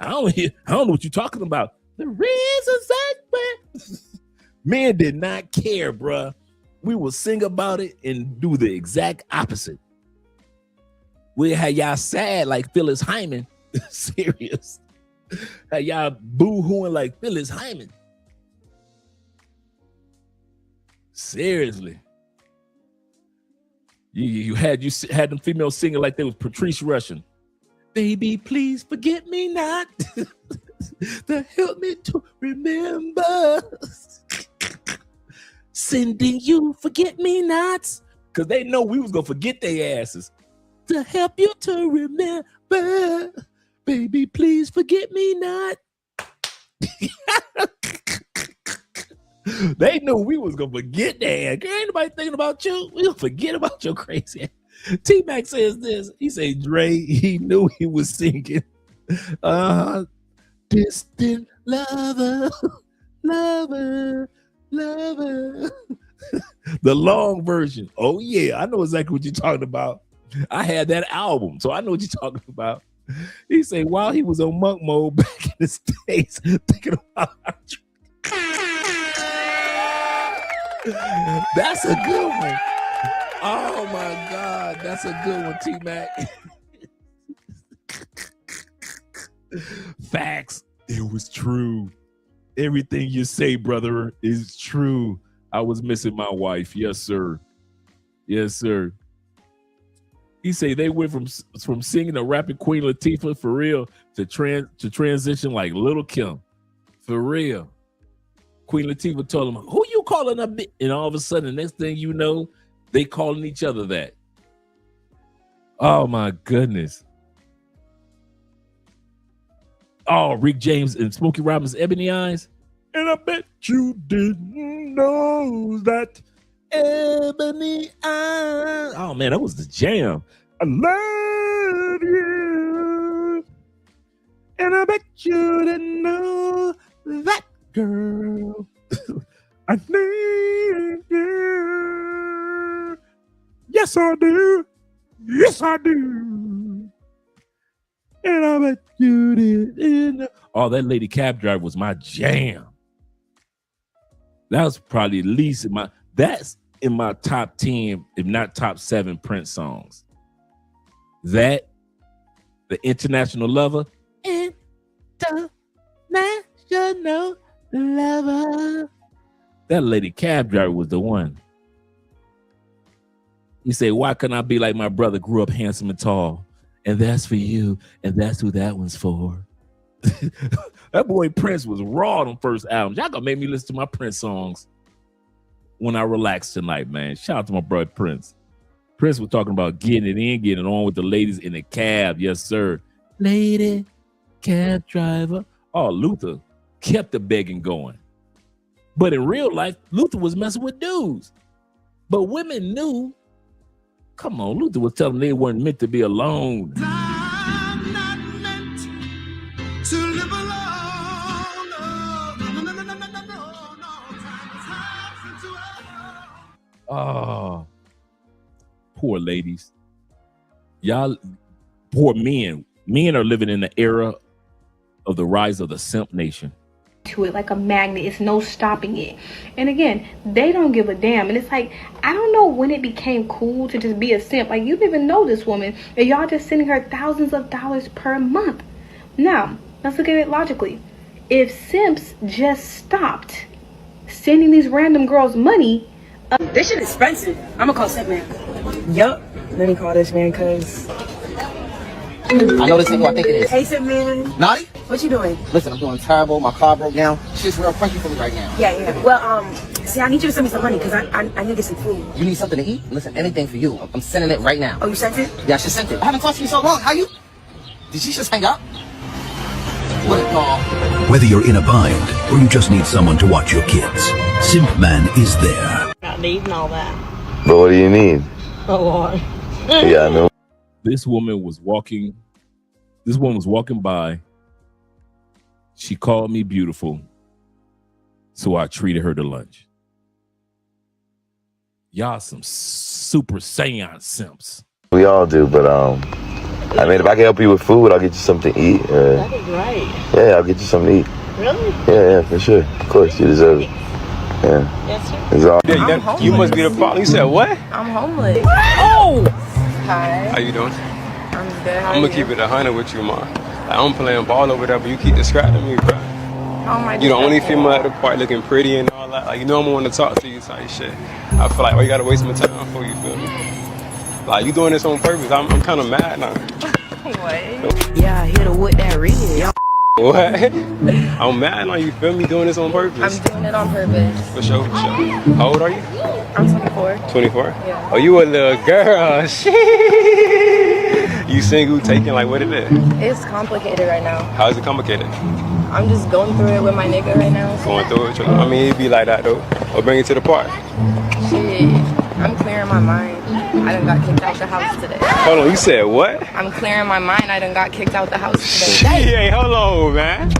I don't know what you're talking about. The reasons that we're men did not care, bruh. We will sing about it and do the exact opposite. We had y'all sad like Phyllis Hyman. Serious. Had y'all boo-hooing like Phyllis Hyman. Seriously. You had them females singing like they was Patrice Rushen. Baby, please forget me not. To help me to remember. Sending you forget me nots. Because they know we was going to forget their asses. To help you to remember. Baby, please forget me not. They knew we was going to forget their ass. Girl, ain't nobody thinking about you. We'll forget about your crazy ass. T-Mac says this. He said, Dre, he knew he was singing. Distant lover, lover, lover. The long version. Oh, yeah. I know exactly what you're talking about. I had that album, so I know what you're talking about. He said, while he was on monk mode back in the States, thinking about our That's a good one. Oh, my God. That's a good one, T-Mac. Facts. It was true. Everything you say, brother, is true. I was missing my wife. Yes, sir. Yes, sir. He say they went from singing a rapping Queen Latifah for real to transition like Little Kim. For real. Queen Latifah told him, who you calling a bitch? And all of a sudden, the next thing you know, they calling each other that. Oh, my goodness. Oh, Rick James and Smokey Robinson, Ebony Eyes. And I bet you didn't know that Ebony Eyes. Oh, man, that was the jam. I love you. And I bet you didn't know that, girl. I need you. Yes, I do. Yes, I do. And I bet you did. Oh, that Lady Cab Driver was my jam. That was probably at least that's in my top 10, if not top 7 Prince songs. That, The International Lover. International Lover. That Lady Cab Driver was the one. You say, why couldn't I be like my brother, grew up handsome and tall? And that's for you, and that's who that one's for. That boy Prince was raw on the first album. Y'all gonna make me listen to my Prince songs when I relax tonight, man. Shout out to my brother Prince. Prince was talking about getting it in, getting on with the ladies in the cab. Yes, sir. Lady cab driver. Oh, Luther kept the begging going. But in real life, Luther was messing with dudes. But women knew. Come on, Luther was telling them they weren't meant to be alone. I'm not meant to live alone. No. Oh, poor ladies. Y'all, poor men. Men are living in the era of the rise of the simp nation. To it like a magnet. It's no stopping it. And again, they don't give a damn. And it's like, I don't know when it became cool to just be a simp. Like, you didn't even know this woman, and y'all just sending her thousands of dollars per month. Now, let's look at it logically. If simps just stopped sending these random girls money, This shit expensive. I'm gonna call Simp Man. Yup. Let me call this man, cause I know this ain't who I think it is. Hey, Simp Man. Naughty? What you doing? Listen, I'm doing terrible. My car broke down. Shit's real crunchy for me right now. Yeah. Well, see, I need you to send me some money, cause I need to get some food. You need something to eat? Listen, anything for you. I'm sending it right now. Oh, you sent it? Yeah, she sent it. I haven't talked to you so long. How you? Did she just hang up? What a call. Whether you're in a bind or you just need someone to watch your kids, Simp Man is there. Not needing all that. But what do you need? Oh, Lord. Yeah, I know. This woman was walking by. She called me beautiful, so I treated her to lunch. Y'all some super Saiyan simps. We all do, but I mean, if I can help you with food, I'll get you something to eat. That'd be great. Yeah, I'll get you something to eat. Really? Yeah, for sure. Of course, you deserve it. Yeah. Yes, sir. It's all. Yeah, you must be the problem. You said what? I'm homeless. Oh! Hi. How you doing? I'm good. How I'm gonna keep it 100 with you, ma. Like, I'm playing ball over there, but you keep distracting me, bro. Oh my You the only female at the party looking pretty and all that. Like, you know I'm gonna talk to you type shit. I feel like, why you gotta waste my time for, you feel me? Like, you doing this on purpose. I'm kind of mad now. What? Yeah, I hit her with that real. What? I'm mad now, you feel me? Doing this on purpose. I'm doing it on purpose. For sure. How old are you? I'm 24. 24? Yeah. Oh, you a little girl. Shit. You single, taking, like, what it is? It's complicated right now. How is it complicated? I'm just going through it with my nigga right now. Going through it? I mean, it'd be like that, though. Or bring it to the park. Shit. I'm clearing my mind. I done got kicked out the house today. Hold on, you said what? I'm clearing my mind. I done got kicked out the house today. Hey, hold on, man.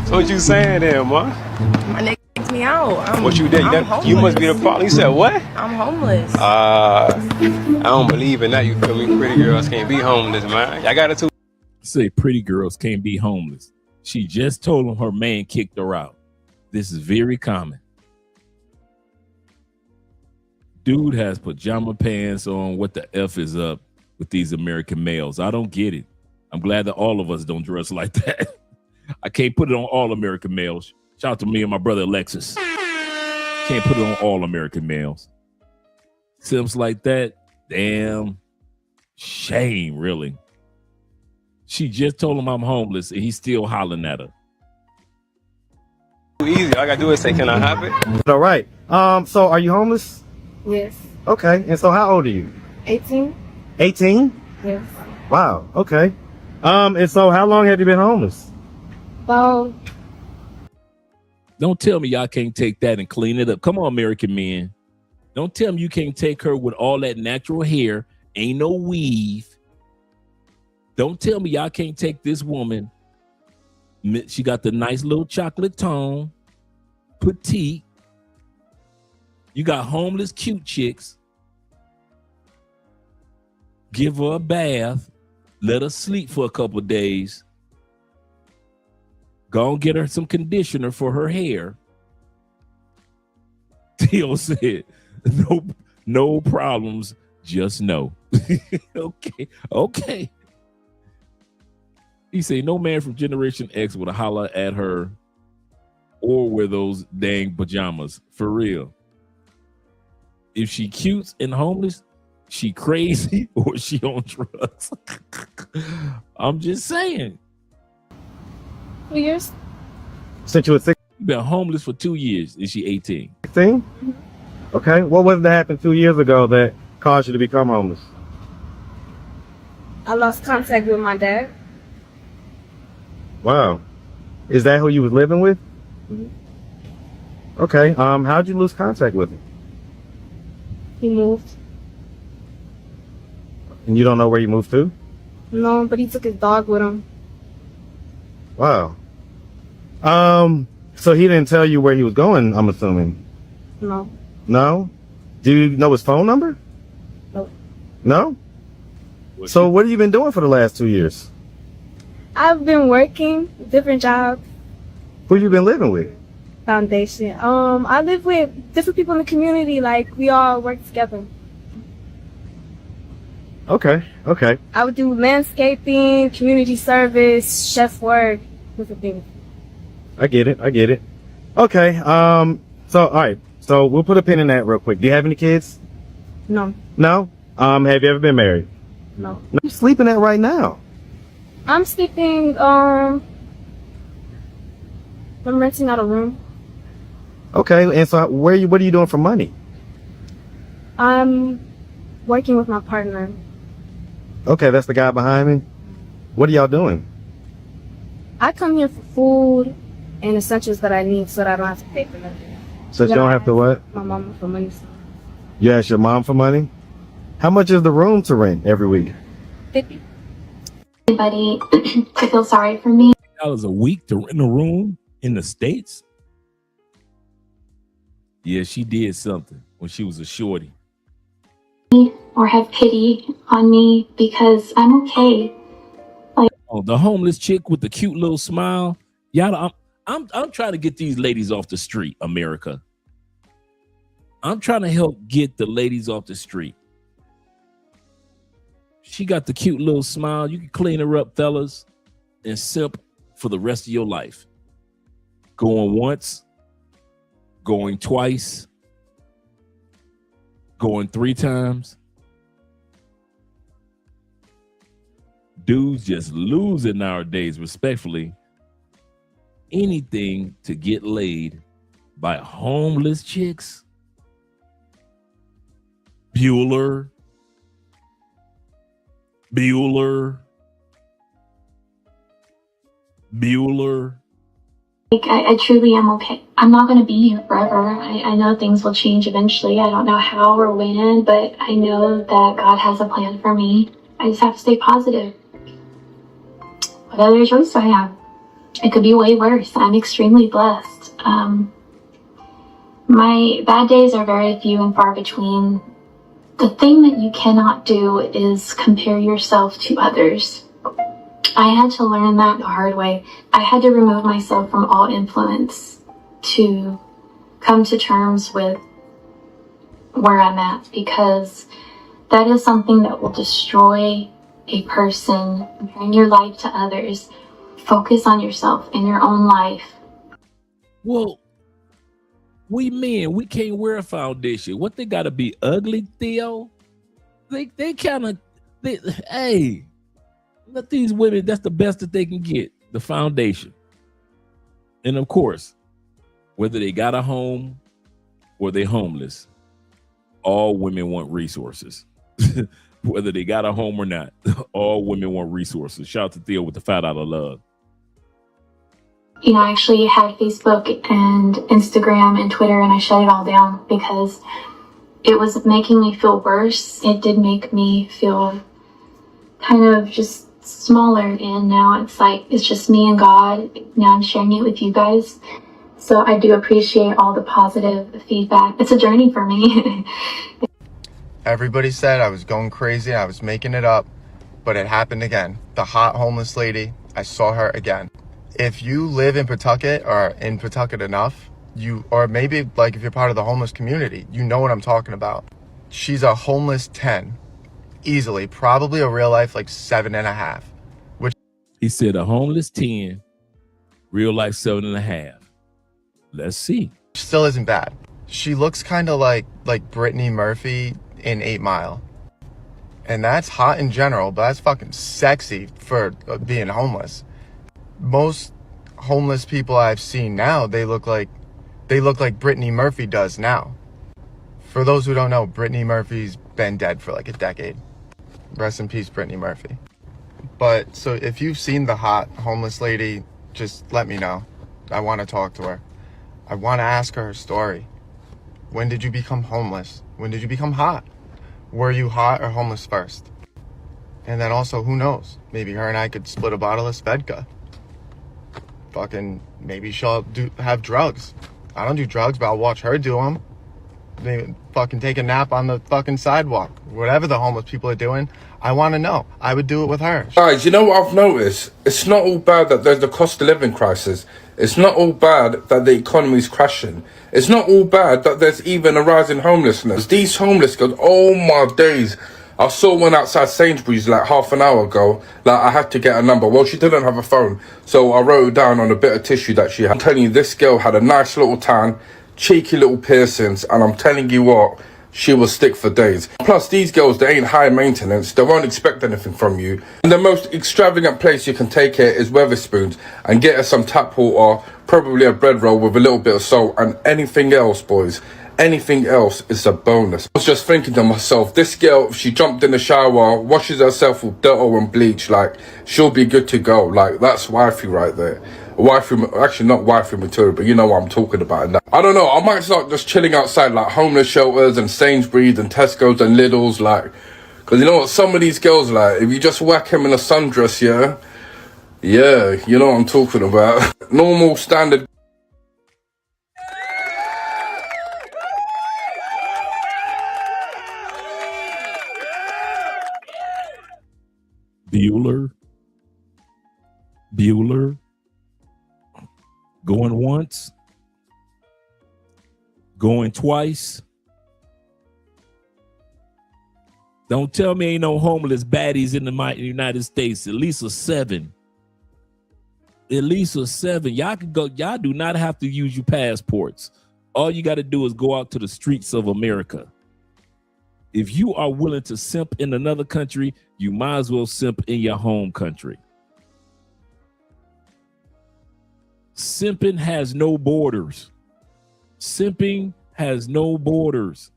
So what you saying there, ma? My nigga kicked me out. What you did? You must be the problem. You said what? I'm homeless. I don't believe in that. You feel me? Pretty girls can't be homeless, man. I got it too. Say pretty girls can't be homeless. She just told him her man kicked her out. This is very common. Dude has pajama pants on. What the F is up with these American males? I don't get it. I'm glad that all of us don't dress like that. I can't put it on all American males. Shout out to me and my brother Alexis. Can't put it on all American males. Simps like that, damn shame, really. She just told him I'm homeless and he's still hollering at her. Easy. All I gotta do is say, can I have it? All right. So are you homeless? Yes. Okay. And so how old are you? 18? 18? Yes. Wow. Okay. And so how long have you been homeless? Well, don't tell me y'all can't take that and clean it up. Come on, American men. Don't tell me you can't take her with all that natural hair, ain't no weave. Don't tell me y'all can't take this woman. She got the nice little chocolate tone, petite. You got homeless cute chicks. Give her a bath. Let her sleep for a couple of days. Go and get her some conditioner for her hair. Theo said, no problems, just no. Okay. He said, no man from Generation X would holler at her or wear those dang pajamas. For real. If she cute and homeless, she crazy or she on drugs. I'm just saying. 2 years. Since you were 16? You've been homeless for 2 years. Is she 18? 16? Okay. What was that happened 2 years ago that caused you to become homeless? I lost contact with my dad. Wow. Is that who you was living with? Mm-hmm. Okay. How'd you lose contact with him? He moved. And you don't know where he moved to? No, but he took his dog with him. Wow. So he didn't tell you where he was going, I'm assuming? No. No? Do you know his phone number? No. No? So what have you been doing for the last 2 years? I've been working, different jobs, Who you been living with? foundation. I live with different people in the community, like we all work together. Okay, okay. I would do landscaping, community service, chef work, different things. I get it. Okay, so all right. So we'll put a pin in that real quick. Do you have any kids? No. No? Have you ever been married? No. No, you're sleeping at right now. I'm sleeping, I'm renting out a room. Okay, and so what are you doing for money? I'm working with my partner. Okay, that's the guy behind me. What are y'all doing? I come here for food and essentials that I need so that I don't have to pay for nothing. So you don't have to what? My mama for money. You ask your mom for money? How much is the room to rent every week? $50. Anybody to feel sorry for me. $50 a week to rent a room in the States? Yeah, she did something when she was a shorty. Or have pity on me because I'm okay. Oh, the homeless chick with the cute little smile. Y'all, I'm trying to get these ladies off the street, America. I'm trying to help get the ladies off the street. She got the cute little smile. You can clean her up, fellas, and sip for the rest of your life. Going once, going twice, going 3 times. Dudes just losing nowadays, respectfully. Anything to get laid by homeless chicks. Bueller. I truly am okay. I'm not going to be here forever. I know things will change eventually. I don't know how or when, but I know that God has a plan for me. I just have to stay positive. What other choice do I have? It could be way worse. I'm extremely blessed. My bad days are very few and far between. The thing that you cannot do is compare yourself to others. I had to learn that the hard way. I had to remove myself from all influence to come to terms with where I'm at, because that is something that will destroy a person, comparing your life to others. Focus on yourself in your own life. Well, we men, we can't wear a foundation. What, they gotta be ugly, Theo? They kind of, hey, let these women, that's the best that they can get, the foundation. And of course, whether they got a home or they're homeless, all women want resources. Whether they got a home or not, all women want resources. Shout out to Theo with the $5 love. You know, I actually had Facebook and Instagram and Twitter, and I shut it all down because it was making me feel worse. It did make me feel kind of just smaller, and now it's like it's just me and God. Now I'm sharing it with you guys. So I do appreciate all the positive feedback. It's a journey for me. Everybody said I was going crazy, I was making it up, but it happened again. The hot homeless lady, I saw her again. If you live in Pawtucket or in Pawtucket enough, or maybe like if you're part of the homeless community, you know what I'm talking about. She's a homeless 10, easily, probably a real life like 7.5. Which he said a homeless 10, real life 7.5. Let's see. Still isn't bad. She looks kind of like Brittany Murphy in 8 Mile. And that's hot in general, but that's fucking sexy for being homeless. Most homeless people I've seen now, they look like Brittany Murphy does now. For those who don't know, Brittany Murphy's been dead for like a decade. Rest in peace, Brittany Murphy. But so if you've seen the hot homeless lady, just let me know. I want to talk to her. I want to ask her story. When did you become homeless? When did you become hot? Were you hot or homeless first? And then also, who knows? Maybe her and I could split a bottle of Svedka. Fucking, maybe she'll have drugs. I don't do drugs, but I'll watch her do them. They fucking take a nap on the fucking sidewalk. Whatever the homeless people are doing, I want to know. I would do it with her. Guys, you know what I've noticed? It's not all bad that there's the cost of living crisis. It's not all bad that the economy's crashing. It's not all bad that there's even a rise in homelessness. These homeless girls, oh my days. I saw one outside Sainsbury's like half an hour ago. Like, I had to get a number. Well, she didn't have a phone, so I wrote it down on a bit of tissue that she had. I'm telling you, this girl had a nice little tan, cheeky little piercings, and I'm telling you what, she will stick for days. Plus, these girls, they ain't high maintenance. They won't expect anything from you. And the most extravagant place you can take her is Weatherspoons and get her some tap water, probably a bread roll with a little bit of salt, and anything else, boys. Anything else is a bonus. I was just thinking to myself, this girl, if she jumped in the shower, washes herself with Dettol and bleach, like, she'll be good to go. Like, that's wifey right there. Wifey, actually not wifey material, but you know what I'm talking about. Now, I don't know, I might start just chilling outside like homeless shelters and Sainsbury's and Tesco's and Lidl's, like, because you know what, some of these girls, like, if you just whack him in a sundress, yeah, you know what I'm talking about. Normal, standard. Bueller, going once, going twice. Don't tell me ain't no homeless baddies in the United States. At least a 7. At least a 7. Y'all can go. Y'all do not have to use your passports. All you got to do is go out to the streets of America. If you are willing to simp in another country, you might as well simp in your home country. Simping has no borders. Simping has no borders.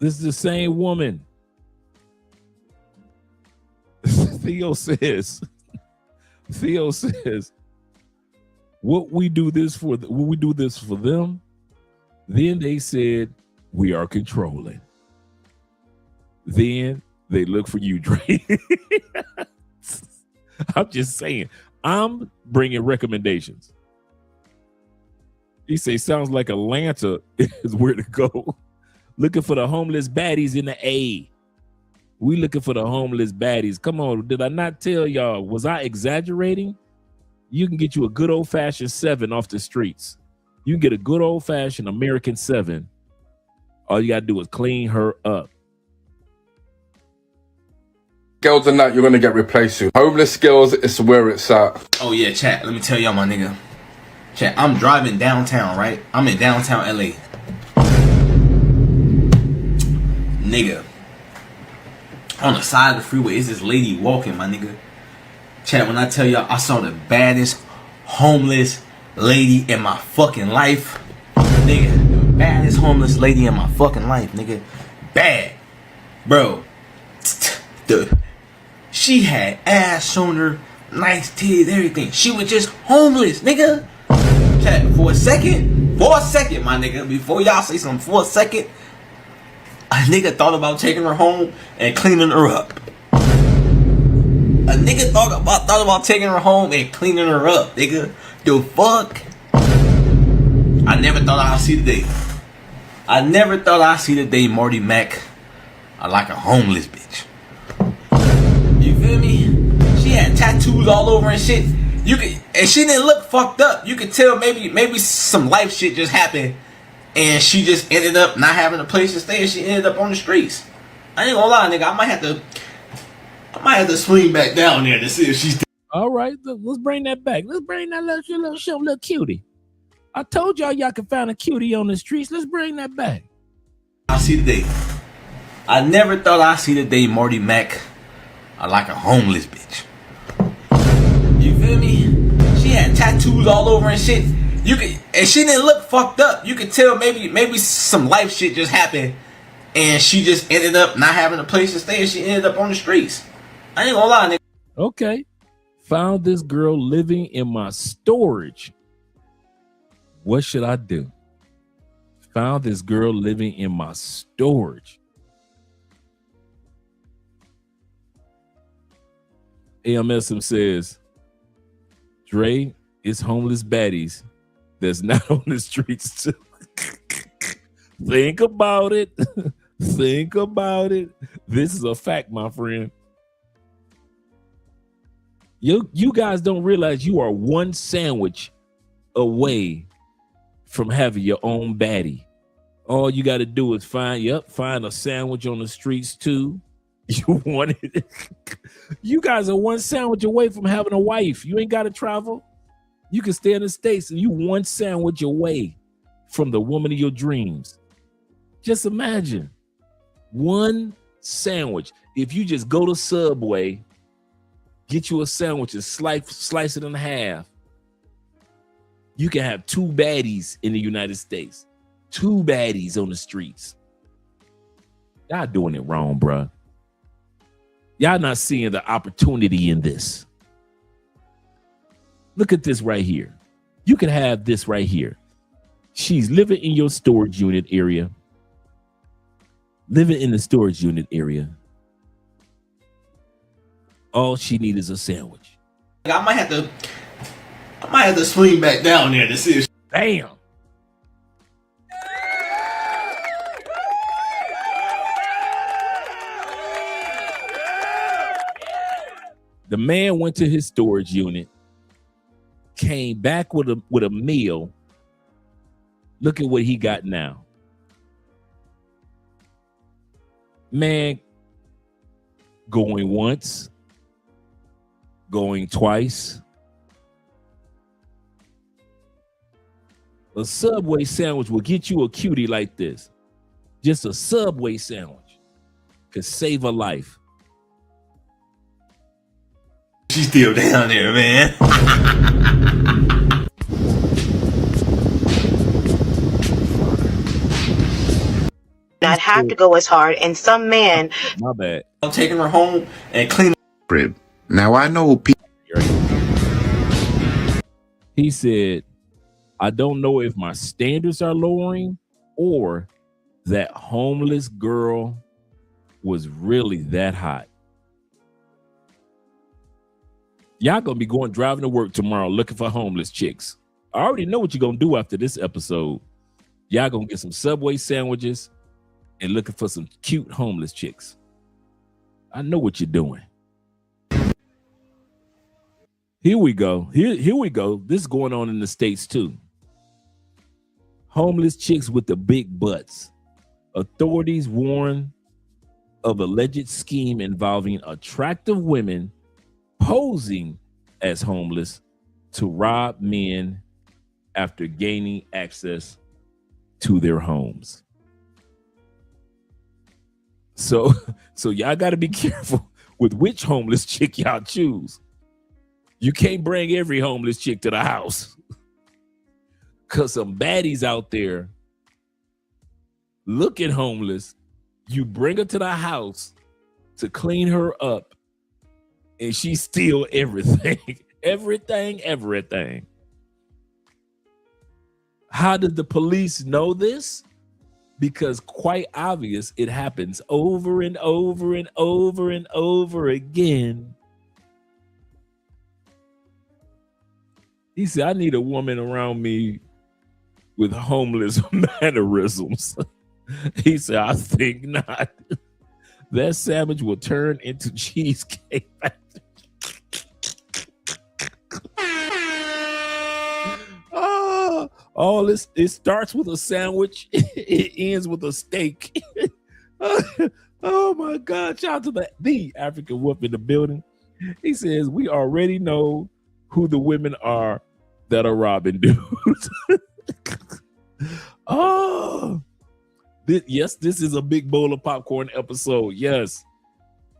This is the same woman. Theo says, what we do this for them, then they said we are controlling. Then they look for you, Dre. I'm just saying, I'm bringing recommendations. He say sounds like Atlanta is where to go. Looking for the homeless baddies in the A. We looking for the homeless baddies. Come on, did I not tell y'all? Was I exaggerating? You can get you a good old-fashioned 7 off the streets. You can get a good old-fashioned American 7. All you got to do is clean her up. Girls and that, you're going to get replaced soon. Homeless girls, it's where it's at. Oh yeah, chat, let me tell y'all, my nigga. Chat, I'm driving downtown, right? I'm in downtown LA. Nigga. On the side of the freeway is this lady walking, my nigga. Chat, when I tell y'all I saw the baddest homeless lady in my fucking life. Nigga, the baddest homeless lady in my fucking life, nigga. Bad. Bro. Dude. She had ass on her, nice titties, everything. She was just homeless, nigga. Chat, for a second, my nigga, before y'all say something, for a second, a nigga thought about taking her home and cleaning her up. A nigga thought about taking her home and cleaning her up, nigga. The fuck? I never thought I'd see the day. I never thought I'd see the day Marty Mac like a homeless bitch. You feel me? She had tattoos all over and shit. And she didn't look fucked up. You could tell maybe some life shit just happened. And she just ended up not having a place to stay, and she ended up on the streets. I ain't gonna lie, nigga. I might have to swing back down there to see if she's. All right, let's bring that back. Let's bring that little cutie. I told y'all could find a cutie on the streets. Let's bring that back. I'll see the day. I never thought I'd see the day Marty Mac like a homeless bitch. You feel me? She had tattoos all over and shit. And she didn't look fucked up. You could tell maybe some life shit just happened, and she just ended up not having a place to stay, and she ended up on the streets. I ain't gonna lie, nigga. Okay. Found this girl living in my storage. What should I do? Found this girl living in my storage. AMSM says, Dre, it's homeless baddies that's not on the streets too. Think about it. Think about it. This is a fact, my friend. You guys don't realize you are one sandwich away from having your own baddie. All you got to do is find a sandwich on the streets too. You want it. You guys are one sandwich away from having a wife. You ain't got to travel. You can stay in the States and you one sandwich away from the woman of your dreams. Just imagine one sandwich. If you just go to Subway, get you a sandwich and slice it in half, you can have two baddies in the United States. Two baddies on the streets. Y'all doing it wrong, bruh. Y'all not seeing the opportunity in this. Look at this right here. You can have this right here. She's living in your storage unit area. Living in the storage unit area. All she needs is a sandwich. I might have to swing back down there to see if Damn. The man went to his storage unit, came back with a meal. Look at what he got now. Man, going once, going twice. A Subway sandwich will get you a cutie like this. Just a Subway sandwich could save a life. she's still down there, man. Not have to go as hard, and some man. My bad. I'm taking her home and clean crib. Now I know people. He said, I don't know if my standards are lowering or that homeless girl was really that hot. Y'all gonna be driving to work tomorrow looking for homeless chicks. I already know what you're gonna do after this episode. Y'all gonna get some Subway sandwiches and looking for some cute homeless chicks. I know what you're doing. Here we go. Here we go. This is going on in the States too. Homeless chicks with the big butts. Authorities warn of alleged scheme involving attractive women posing as homeless to rob men after gaining access to their homes. So y'all got to be careful with which homeless chick y'all choose. You can't bring every homeless chick to the house, because some baddies out there looking homeless. You bring her to the house to clean her up, and she steal everything, everything. How did the police know this? Because quite obvious, it happens over and over and over and over again. He said, I need a woman around me with homeless mannerisms. He said, I think not. That sandwich will turn into cheesecake. It starts with a sandwich. It ends with a steak. Oh my God. Shout out to the African Wolf in the building. He says, we already know who the women are that are robbing dudes. Oh, yes, this is a big bowl of popcorn episode. Yes,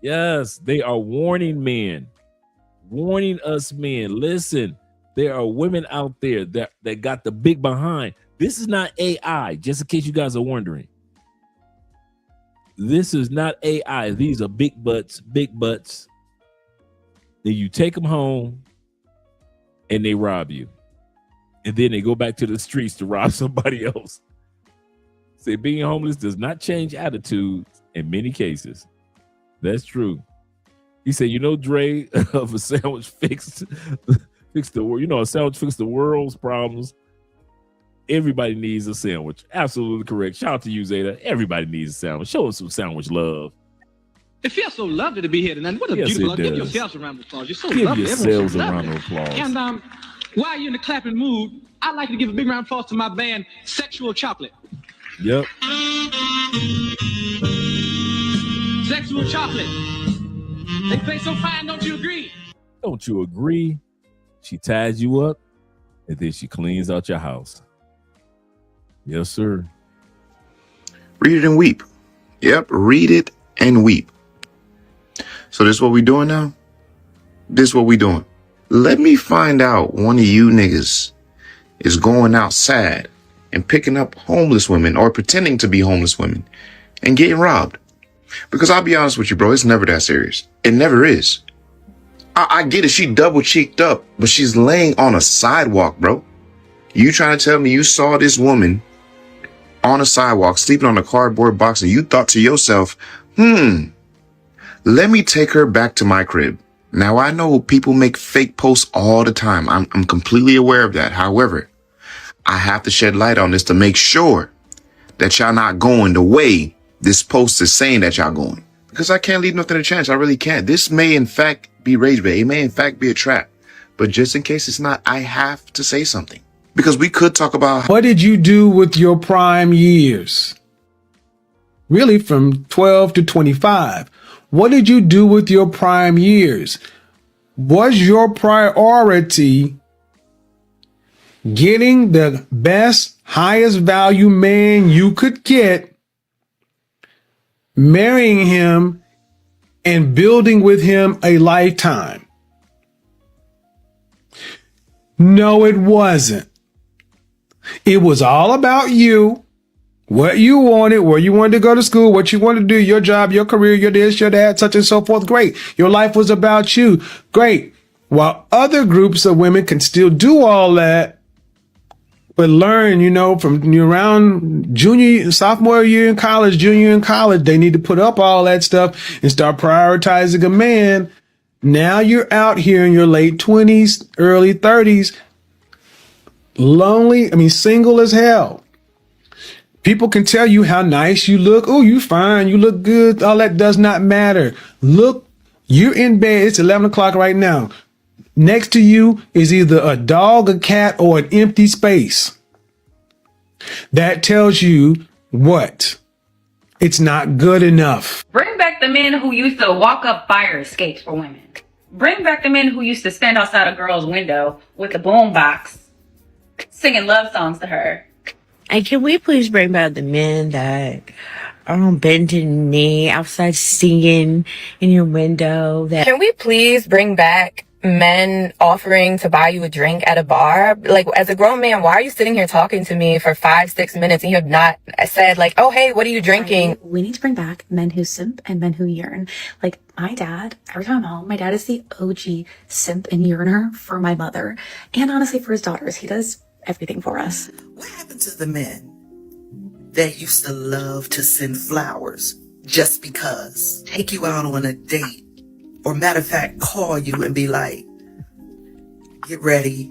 they are warning men, warning us men. Listen, there are women out there that got the big behind. This is not AI, just in case you guys are wondering. This is not AI. These are big butts. Then you take them home and they rob you. and then they go back to the streets to rob somebody else. Say being homeless does not change attitudes in many cases. That's true. He said, you know, Dre, of a sandwich fix the world. You know, a sandwich fix the world's problems. Everybody needs a sandwich. Absolutely correct. Shout out to you, Zeta. Everybody needs a sandwich. Show us some sandwich love. It feels so lovely to be here tonight. What a Yes, beautiful. it Give does. yourselves a round of applause. You're so Give lovely. yourselves a Everyone's so round of lovely. applause. And while you're in the clapping mood, I'd like to give a big round of applause to my band, Sexual Chocolate. Yep. Sexual Chocolate. They play so fine, don't you agree? Don't you agree? She ties you up, and then she cleans out your house. Yes, sir. Read it and weep. Yep, read it and weep. So this is what we doing now? This is what we doing. Let me find out one of you niggas is going out sad and picking up homeless women or pretending to be homeless women and getting robbed. Because I'll be honest with you, bro, it's never that serious. It never is. I get it. She double cheeked up, but she's laying on a sidewalk, bro. You trying to tell me you saw this woman on a sidewalk sleeping on a cardboard box and you thought to yourself, let me take her back to my crib. Now, I know people make fake posts all the time. I'm completely aware of that. However, I have to shed light on this to make sure that y'all not going the way this post is saying that y'all going. Because I can't leave nothing to chance. I really can't. This may, in fact, be rage bait. It may, in fact, be a trap. But just in case it's not, I have to say something. Because we could talk about... What did you do with your prime years? Really, from 12 to 25. What did you do with your prime years? Was your priority getting the best, highest value man you could get, marrying him, and building with him a lifetime? No, it wasn't. It was all about you, what you wanted, where you wanted to go to school, what you wanted to do, your job, your career, your this, your that, such and so forth. Great. Your life was about you. Great. While other groups of women can still do all that, but learn, from around sophomore year in college, junior in college, they need to put up all that stuff and start prioritizing a man. Now you're out here in your late 20s, early 30s, lonely, single as hell. People can tell you how nice you look. Oh, you fine. You look good. All that does not matter. Look, you're in bed. It's 11 o'clock right now. Next to you is either a dog, a cat, or an empty space. That tells you what? It's not good enough. Bring back the men who used to walk up fire escapes for women. Bring back the men who used to stand outside a girl's window with a boombox, singing love songs to her. And can we please bring back the men that are bending the knee outside singing in your window? Can we please bring back men offering to buy you a drink at a bar? Like, as a grown man, why are you sitting here talking to me for 5-6 minutes and you have not said, like, oh, hey, what are you drinking? We need to bring back men who simp and men who yearn. Like, my dad, every time I'm home, my dad is the OG simp and yearner for my mother. And honestly, for his daughters. He does everything for us. What happened to the men that used to love to send flowers just because? Take you out on a date. Or matter of fact, call you and be like, get ready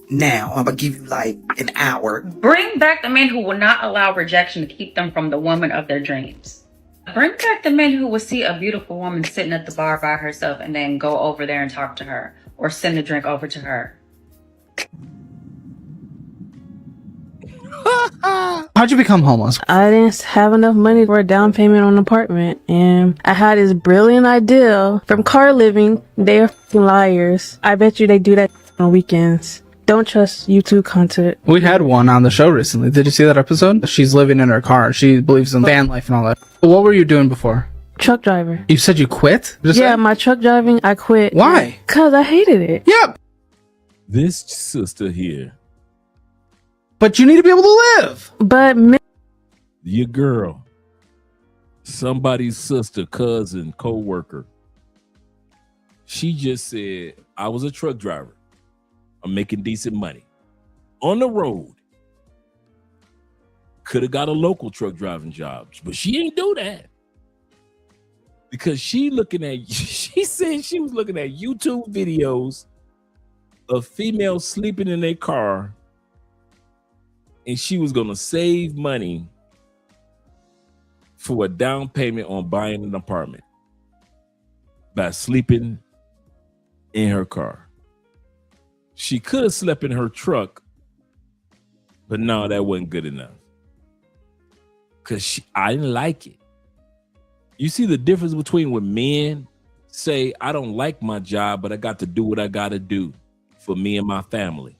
now. I'm going to give you like an hour. Bring back the men who will not allow rejection to keep them from the woman of their dreams. Bring back the men who will see a beautiful woman sitting at the bar by herself and then go over there and talk to her or send a drink over to her. How'd you become homeless? I didn't have enough money for a down payment on an apartment, and I had this brilliant idea from car living. They're f***ing liars. I bet you they do that on weekends. Don't trust YouTube content. We had one on the show recently. Did you see that episode? She's living in her car. She believes in van life and all that. What were you doing before? Truck driver. You said you quit? My truck driving, I quit. Why? Because I hated it. Yep. This sister here. But you need to be able to live. But your girl, somebody's sister, cousin, co-worker. She just said, I was a truck driver. I'm making decent money. on the road. Could have got a local truck driving job, but she ain't do that because she said she was looking at YouTube videos of females sleeping in their car, and she was gonna save money for a down payment on buying an apartment by sleeping in her car. She could have slept in her truck, but no, that wasn't good enough. Because I didn't like it. You see the difference between when men say, I don't like my job, but I got to do what I got to do for me and my family.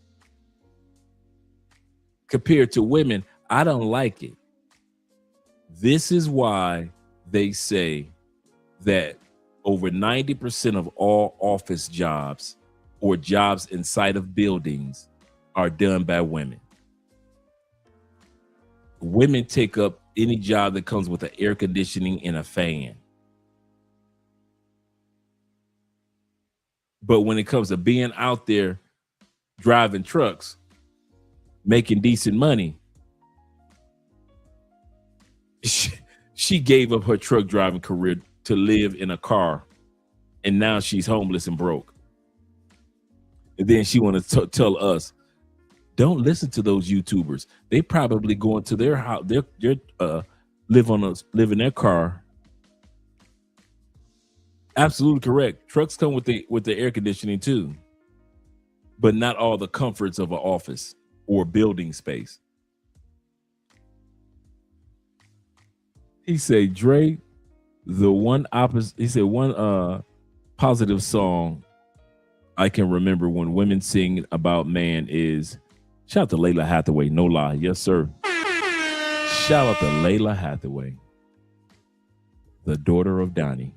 Compared to women, I don't like it. This is why they say that over 90% of all office jobs or jobs inside of buildings are done by women. Women take up any job that comes with an air conditioning and a fan. But when it comes to being out there driving trucks, making decent money, she gave up her truck driving career to live in a car, and now she's homeless and broke. And then she want to tell us, don't listen to those YouTubers. They probably go into their house, live in their car. Absolutely correct. Trucks come with the air conditioning too, but not all the comforts of an office or building space. He said, Dre, the one opposite. He said one positive song I can remember when women sing about man is. Shout out to Layla Hathaway, no lie. Yes, sir. Shout out to Layla Hathaway, the daughter of Donnie.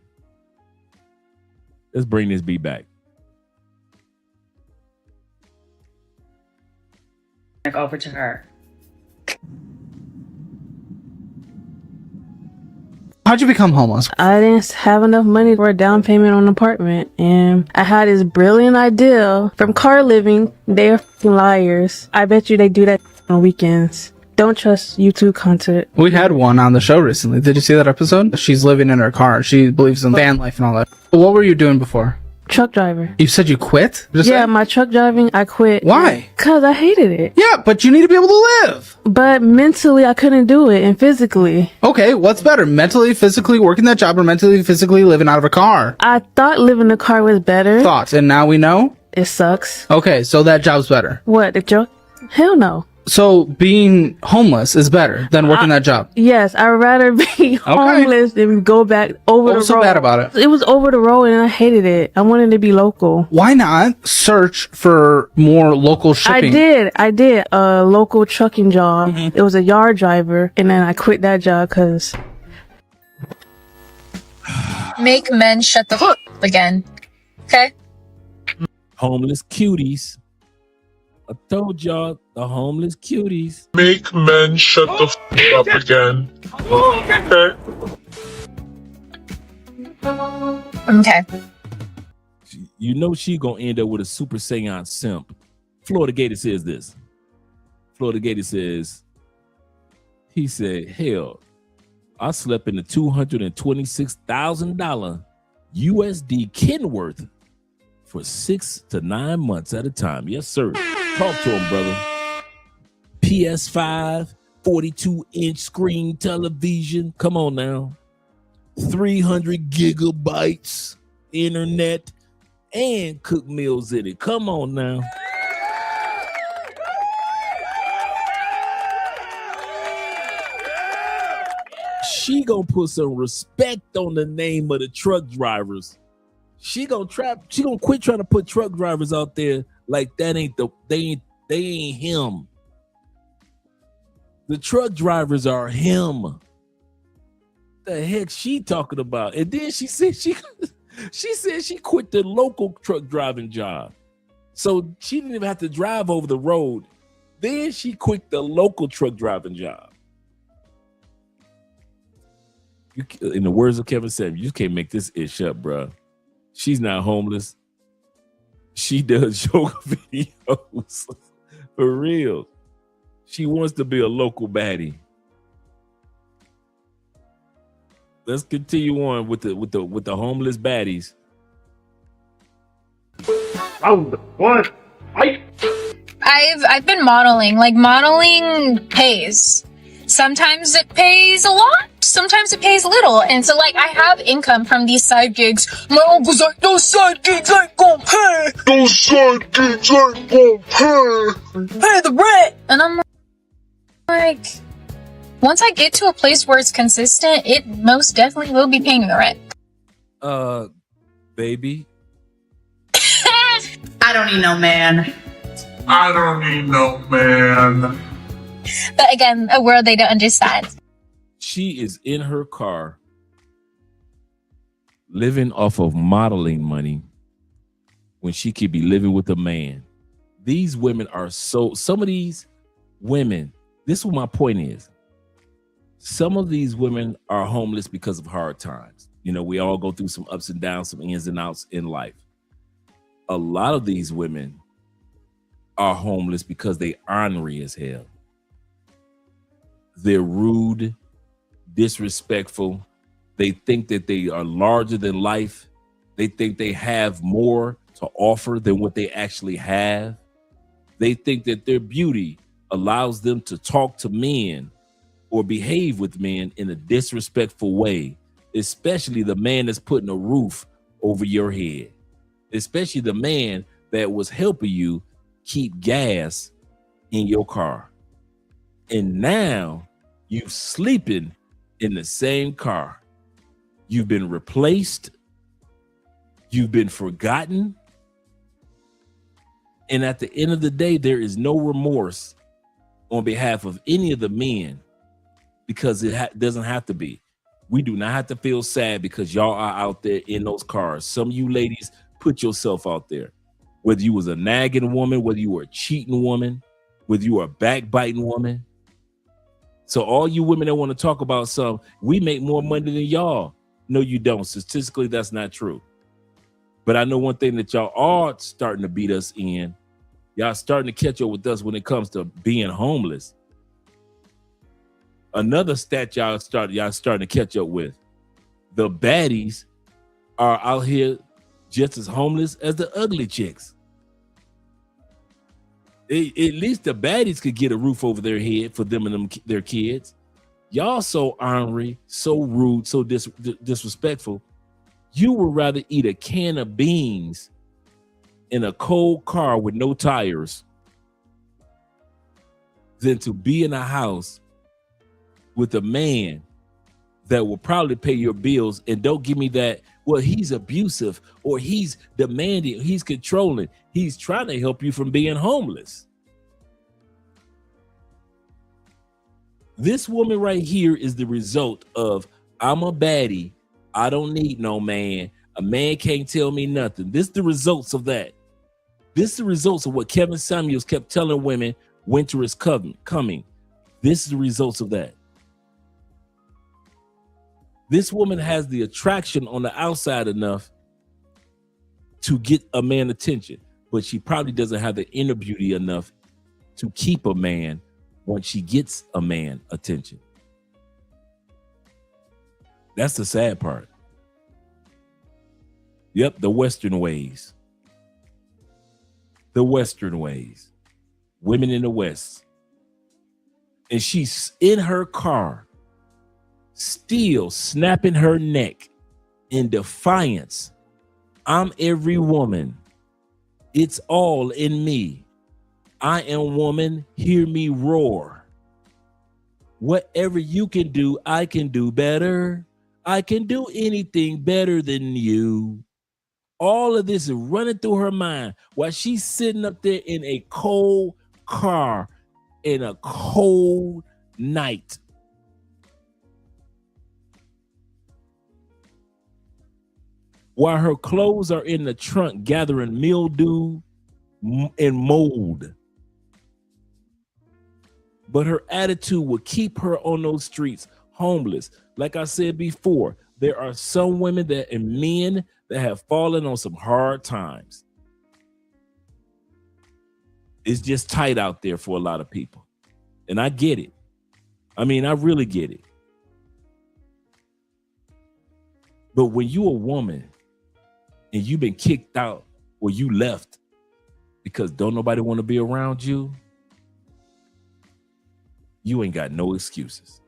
Let's bring this beat back. Over to her. How'd you become homeless? I didn't have enough money for a down payment on an apartment, and I had this brilliant idea from car living. They're liars. I bet you they do that on weekends. Don't trust YouTube content. We had one on the show recently. Did you see that episode? She's living in her car. She believes in van life and all that. What were you doing before? Truck driver. You said you quit? My truck driving, I quit. Why? Because I hated it. Yeah, but you need to be able to live. But mentally, I couldn't do it, and physically. Okay, what's better? Mentally, physically working that job, or mentally, physically living out of a car? I thought living in a car was better. And now we know? It sucks. Okay, so that job's better. What, the truck? Hell no. So being homeless is better than working that job? Yes, I'd rather be homeless than go back over the road. What was so bad about it? It was over the road and I hated it. I wanted to be local. Why not search for more local shipping? I did a local trucking job. Mm-hmm. It was a yard driver, and then I quit that job because... Make men shut the fuck up again. Okay? Homeless cuties. I told y'all, the homeless cuties. Make men shut the f up again. Okay. You know she gonna end up with a Super Saiyan simp. Florida Gator says this. Florida Gator says, he said, hell, I slept in the $226,000 USD Kenworth for 6 to 9 months at a time. Yes, sir. Talk to him, brother. PS5, 42-inch screen television. Come on now. 300 gigabytes internet and cook meals in it. Come on now. She gonna put some respect on the name of the truck drivers. She gonna quit trying to put truck drivers out there like that ain't they ain't him. The truck drivers are him. The heck she talking about? And then she said she said she quit the local truck driving job. So she didn't even have to drive over the road. Then she quit the local truck driving job. In the words of Kevin said, you can't make this ish up, bro. She's not homeless. She does yoga videos. For real. She wants to be a local baddie. Let's continue on with the homeless baddies. What? I've been modeling. Like, modeling pays. Sometimes it pays a lot, sometimes it pays little. And so, like, I have income from these side gigs. My uncle's like, those side gigs ain't gonna pay. Those side gigs ain't gonna pay the rent. And I'm like, once I get to a place where it's consistent, it most definitely will be paying the rent. Baby. I don't need no man. I don't need no man. But again, a world they don't understand. She is in her car living off of modeling money when she could be living with a man. These women are some of these women, this is what my point is. Some of these women are homeless because of hard times. You know, we all go through some ups and downs, some ins and outs in life. A lot of these women are homeless because they ornery as hell. They're rude, disrespectful. They think that they are larger than life. They think they have more to offer than what they actually have. They think that their beauty allows them to talk to men or behave with men in a disrespectful way, especially the man that's putting a roof over your head, especially the man that was helping you keep gas in your car. And now you sleeping in the same car. You've been replaced. You've been forgotten. And at the end of the day, there is no remorse on behalf of any of the men, because it doesn't have to be. We do not have to feel sad because y'all are out there in those cars. Some of you ladies, put yourself out there. Whether you was a nagging woman, whether you were a cheating woman, whether you were a backbiting woman. So all you women that want to talk about we make more money than y'all. No, you don't. Statistically, that's not true. But I know one thing that y'all are starting to beat us in. Y'all starting to catch up with us when it comes to being homeless. Another stat y'all starting to catch up with. The baddies are out here just as homeless as the ugly chicks. At least the baddies could get a roof over their head for them and their kids. Y'all so ornery, so rude, so disrespectful. You would rather eat a can of beans in a cold car with no tires than to be in a house with a man that will probably pay your bills. And don't give me that, well, he's abusive or he's demanding, he's controlling. He's trying to help you from being homeless. This woman right here is the result of, I'm a baddie. I don't need no man. A man can't tell me nothing. This is the results of that. This is the results of what Kevin Samuels kept telling women, winter is coming. This is the results of that. This woman has the attraction on the outside enough to get a man attention, but she probably doesn't have the inner beauty enough to keep a man once she gets a man attention. That's the sad part. Yep, the Western ways. The Western ways. Women in the West. And she's in her car, still snapping her neck in defiance. I'm every woman. It's all in me. I am woman. Hear me roar. Whatever you can do, I can do better. I can do anything better than you. All of this is running through her mind while she's sitting up there in a cold car in a cold night. While her clothes are in the trunk gathering mildew and mold. But her attitude will keep her on those streets homeless. Like I said before, there are some women and men that have fallen on some hard times. It's just tight out there for a lot of people. And I get it. I mean, I really get it. But when you a woman and you've been kicked out or you left because don't nobody want to be around you, you ain't got no excuses.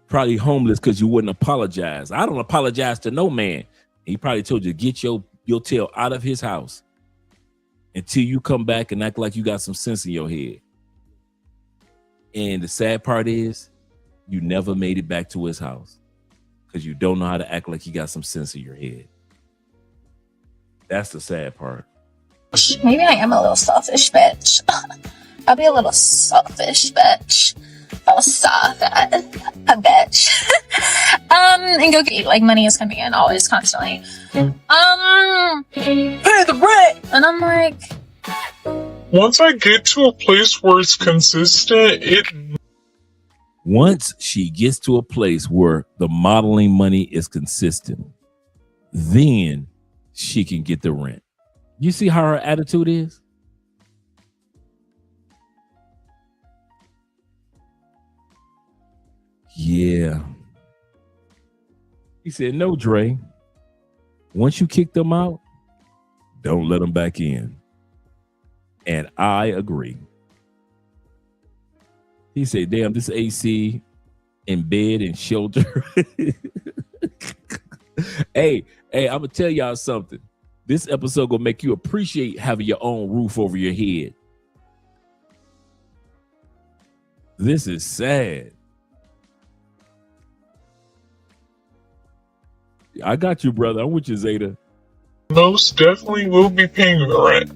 Probably homeless because you wouldn't apologize. I don't apologize to no man. He probably told you, get your tail out of his house until you come back and act like you got some sense in your head. And the sad part is you never made it back to his house because you don't know how to act like you got some sense in your head. That's the sad part. Maybe I am a little selfish bitch. I'll be a little selfish bitch. I'll stop that. A bitch. And go get, like, money is coming in always, constantly. Pay the rent! And I'm like, once I get to a place where it's consistent, Once she gets to a place where the modeling money is consistent, then she can get the rent. You see how her attitude is? Yeah. He said, no, Dre. Once you kick them out, don't let them back in. And I agree. He said, damn, this AC in bed and shelter. Hey, I'm going to tell y'all something. This episode going to make you appreciate having your own roof over your head. This is sad. I got you, brother. I'm with you, Zeta. most definitely will be paying the rent.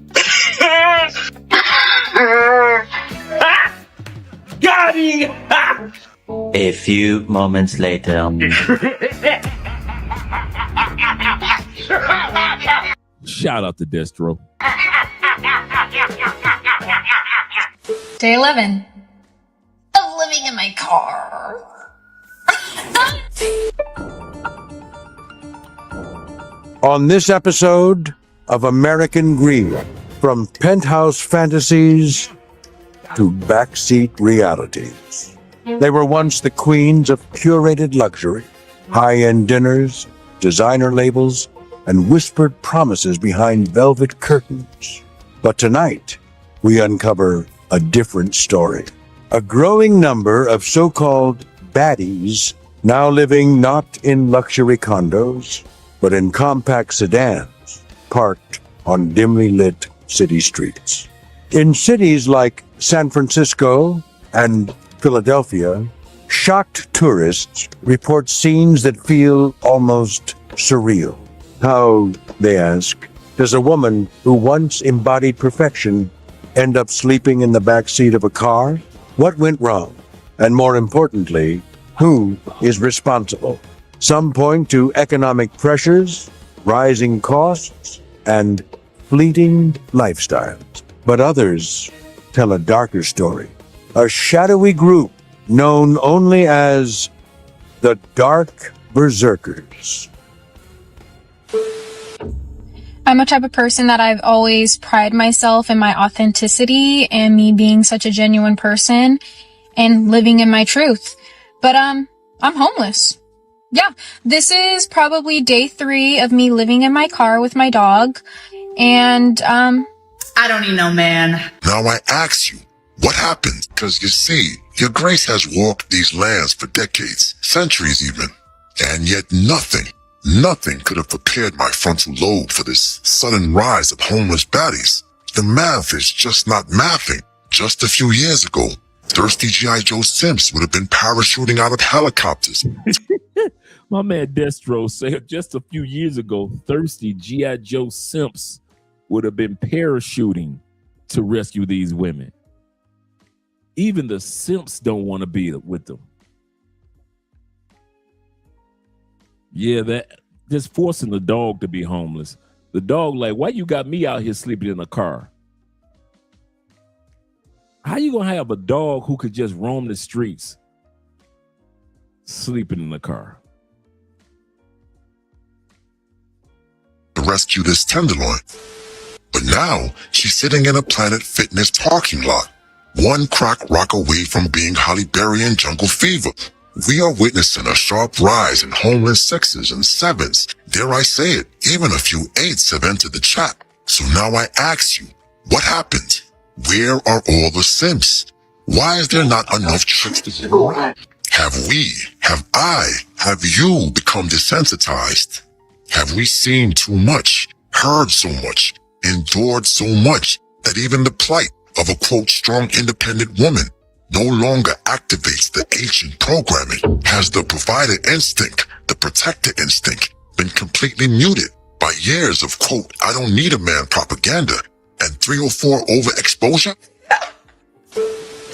Got him! A few moments later. Shout out to Destro. Day 11 of living in my car. On this episode of American Greed, from penthouse fantasies to backseat realities. They were once the queens of curated luxury, high-end dinners, designer labels, and whispered promises behind velvet curtains. But tonight, we uncover a different story. A growing number of so-called baddies now living not in luxury condos, but in compact sedans parked on dimly lit city streets. In cities like San Francisco and Philadelphia, shocked tourists report scenes that feel almost surreal. How, they ask, does a woman who once embodied perfection end up sleeping in the back seat of a car? What went wrong? And more importantly, who is responsible? Some point to economic pressures, rising costs, and fleeting lifestyles. But others tell a darker story. A shadowy group known only as the Dark Berserkers. I'm a type of person that I've always prided myself in my authenticity and me being such a genuine person and living in my truth. But I'm homeless. Yeah, this is probably day 3 of me living in my car with my dog. And I don't need no man. Now I ask you, what happened? Because you see, your grace has walked these lands for decades, centuries even. And yet nothing could have prepared my frontal lobe for this sudden rise of homeless baddies. The math is just not mathing. Just a few years ago, thirsty G.I. Joe Simps would have been parachuting out of helicopters. My man Destro said just a few years ago, thirsty G.I. Joe Simps would have been parachuting to rescue these women. Even the simps don't want to be with them. Yeah, that just forcing the dog to be homeless. The dog like, why you got me out here sleeping in a car? How you gonna have a dog who could just roam the streets sleeping in the car? To rescue this tenderloin. But now, she's sitting in a Planet Fitness parking lot, one crack rock away from being Halle Berry in Jungle Fever. We are witnessing a sharp rise in homeless sixes and sevens. Dare I say it, even a few eights have entered the chat. So now I ask you, what happened? Where are all the simps? Why is there not enough chicks to go around? Have we, have I, have you become desensitized? Have we seen too much, heard so much, endured so much that even the plight of a quote strong independent woman no longer activates the ancient programming? Has the provider instinct, the protector instinct, been completely muted by years of quote, I don't need a man propaganda and 304 overexposure?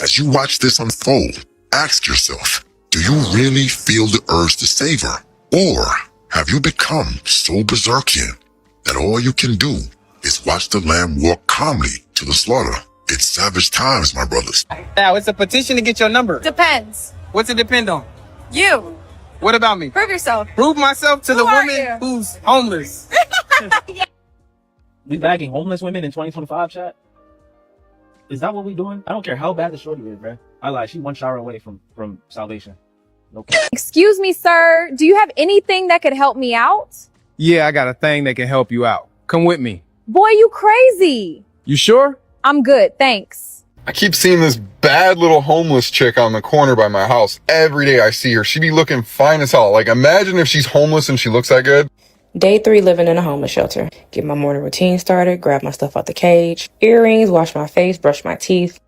As you watch this unfold, ask yourself, do you really feel the urge to save her? Or have you become so berserkian that all you can do is watch the lamb walk calmly to the slaughter? It's savage times, my brothers. Now, it's a petition to get your number. Depends. What's it depend on? You. What about me? Prove yourself. Prove myself to Who the are woman you? who's homeless. We bagging homeless women in 2025, chat? Is that what we doing? I don't care how bad the shorty is, bruh. I lied. She one shower away from salvation. No cap. Excuse me, sir. Do you have anything that could help me out? Yeah, I got a thing that can help you out. Come with me. Boy, you crazy. You sure? I'm good, thanks. I keep seeing this bad little homeless chick on the corner by my house. Every day I see her. She be looking fine as hell. Like, imagine if she's homeless and she looks that good. Day 3 living in a homeless shelter. Get my morning routine started, grab my stuff out the cage, earrings, wash my face, brush my teeth,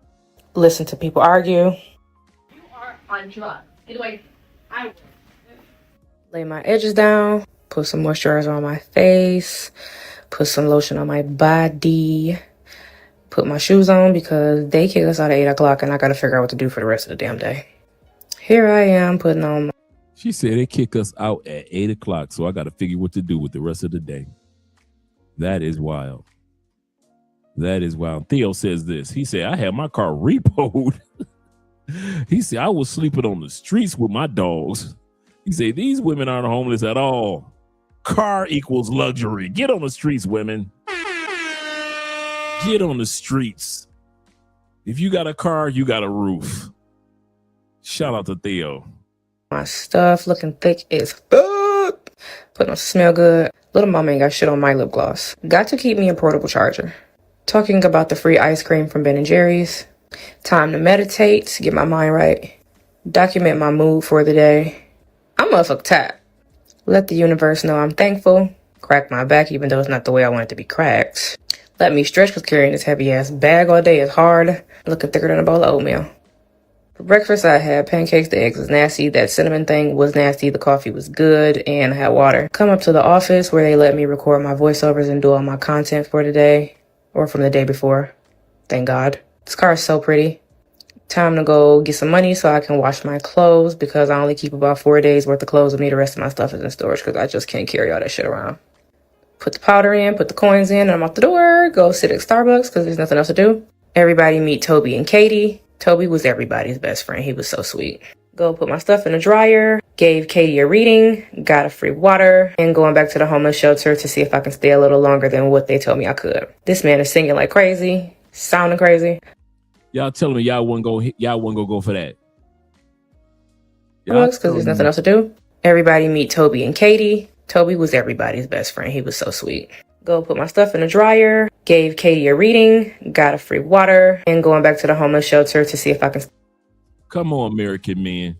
listen to people argue. You are on drugs. Anyway, Lay my edges down, put some moisturizer on my face, put some lotion on my body, put my shoes on because they kick us out at 8 o'clock and I gotta figure out what to do for the rest of the damn day. Here I am putting on my... She said they kick us out at 8 o'clock, so I got to figure what to do with the rest of the day. That is wild. That is wild. Theo says this. He said, I had my car repoed. He said, I was sleeping on the streets with my dogs. He said, these women aren't homeless at all. Car equals luxury. Get on the streets, women. Get on the streets. If you got a car, you got a roof. Shout out to Theo. My stuff looking thick as fuck. Putting on smell good. Little mama ain't got shit on my lip gloss. Got to keep me a portable charger. Talking about the free ice cream from Ben & Jerry's. Time to meditate, get my mind right. Document my mood for the day. I'm motherfucking tired. Let the universe know I'm thankful. Crack my back even though it's not the way I want it to be cracked. Let me stretch because carrying this heavy ass bag all day is hard. Looking thicker than a bowl of oatmeal. For breakfast, I had pancakes. The eggs was nasty. That cinnamon thing was nasty. The coffee was good. And I had water. Come up to the office where they let me record my voiceovers and do all my content for today. Or from the day before. Thank God. This car is so pretty. Time to go get some money so I can wash my clothes because I only keep about 4 days worth of clothes with me. The rest of my stuff is in storage because I just can't carry all that shit around. Put the powder in, put the coins in, and I'm out the door. Go sit at Starbucks because there's nothing else to do. Everybody meet Toby and Katie. Toby was everybody's best friend. He was so sweet. Go put my stuff in the dryer. Gave Katie a reading. Got a free water. And going back to the homeless shelter to see if I can stay a little longer than what they told me I could. This man is singing like crazy. Sounding crazy. Y'all telling me y'all wasn't gonna go for that. Because there's nothing else to do. Everybody meet Toby and Katie. Toby was everybody's best friend. He was so sweet. Go put my stuff in the dryer. Gave Katie a reading. Got a free water. And going back to the homeless shelter to see if I can... Come on, American men.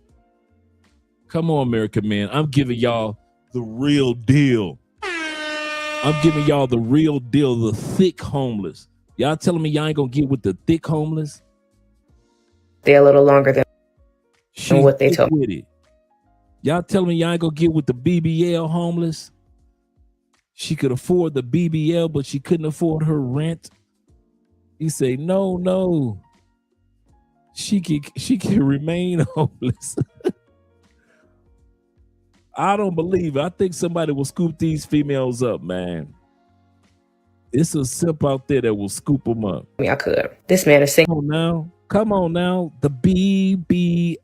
Come on, American men. I'm giving y'all the real deal. I'm giving y'all the real deal, the thick homeless. Y'all telling me y'all ain't gonna get with the thick homeless? Stay a little longer than what they told me. Y'all telling me y'all ain't gonna get with the BBL homeless? She could afford the BBL, but she couldn't afford her rent. He say, no. She can remain homeless. I don't believe it. I think somebody will scoop these females up, man. It's a simp out there that will scoop them up. I mean, I could. This man is singing. Come on now. The BBL.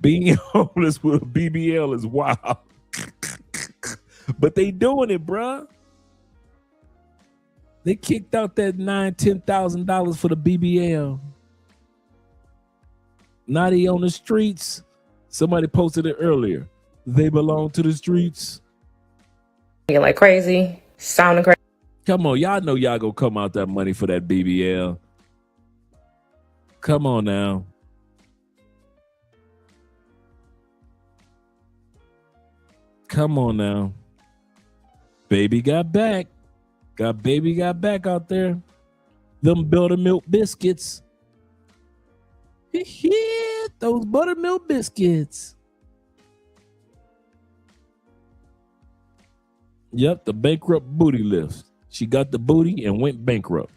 Being homeless with a BBL is wild. But they doing it, bruh. They kicked out that $9,000-$10,000 for the BBL. Now they on the streets. Somebody posted it earlier. They belong to the streets. Like crazy, sounding crazy. Come on, y'all know y'all gonna come out that money for that BBL. Come on now. Come on now. Baby got back. Baby got back out there. Them buttermilk biscuits. Those buttermilk biscuits. Yep, the bankrupt booty lift. She got the booty and went bankrupt.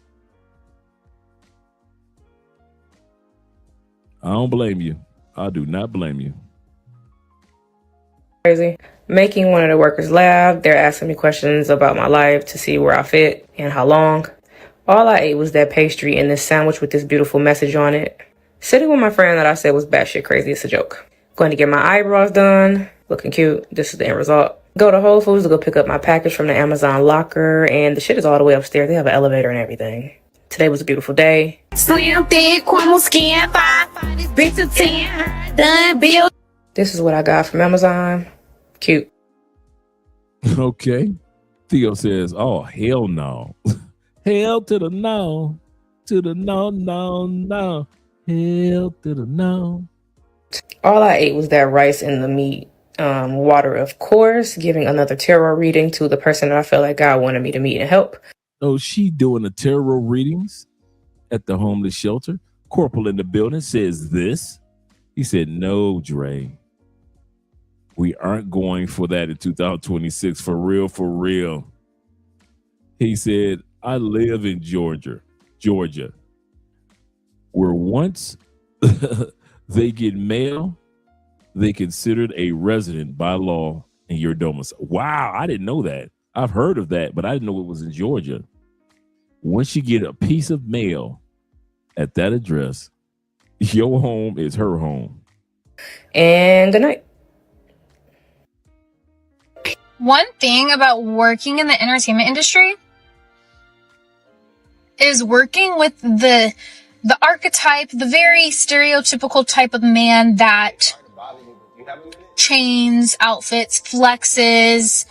I don't blame you. I do not blame you. Crazy. Making one of the workers laugh. They're asking me questions about my life to see where I fit and how long. All I ate was that pastry and this sandwich with this beautiful message on it. Sitting with my friend that I said was batshit crazy. It's a joke. Going to get my eyebrows done. Looking cute. This is the end result. Go to Whole Foods to go pick up my package from the Amazon locker. And the shit is all the way upstairs. They have an elevator and everything. Today was a beautiful day. Slim, thick, crumble skin, 5'5", this bitch a 10, done, build. This is what I got from Amazon. Cute. Okay. Theo says, oh, hell no. Hell to the no. To the no, no, no. Hell to the no. All I ate was that rice and the meat. Water, of course. Giving another tarot reading to the person that I feel like God wanted me to meet and help. Oh, she doing the tarot readings at the homeless shelter. Corporal in the building says this. He said, no, Dre. We aren't going for that in 2026. For real, for real. He said, I live in Georgia. Where once they get mail, they considered a resident by law in your domicile. Wow, I didn't know that. I've heard of that, but I didn't know it was in Georgia. Once you get a piece of mail at that address, your home is her home. And good night. One thing about working in the entertainment industry is working with the archetype, the very stereotypical type of man that chains, outfits, flexes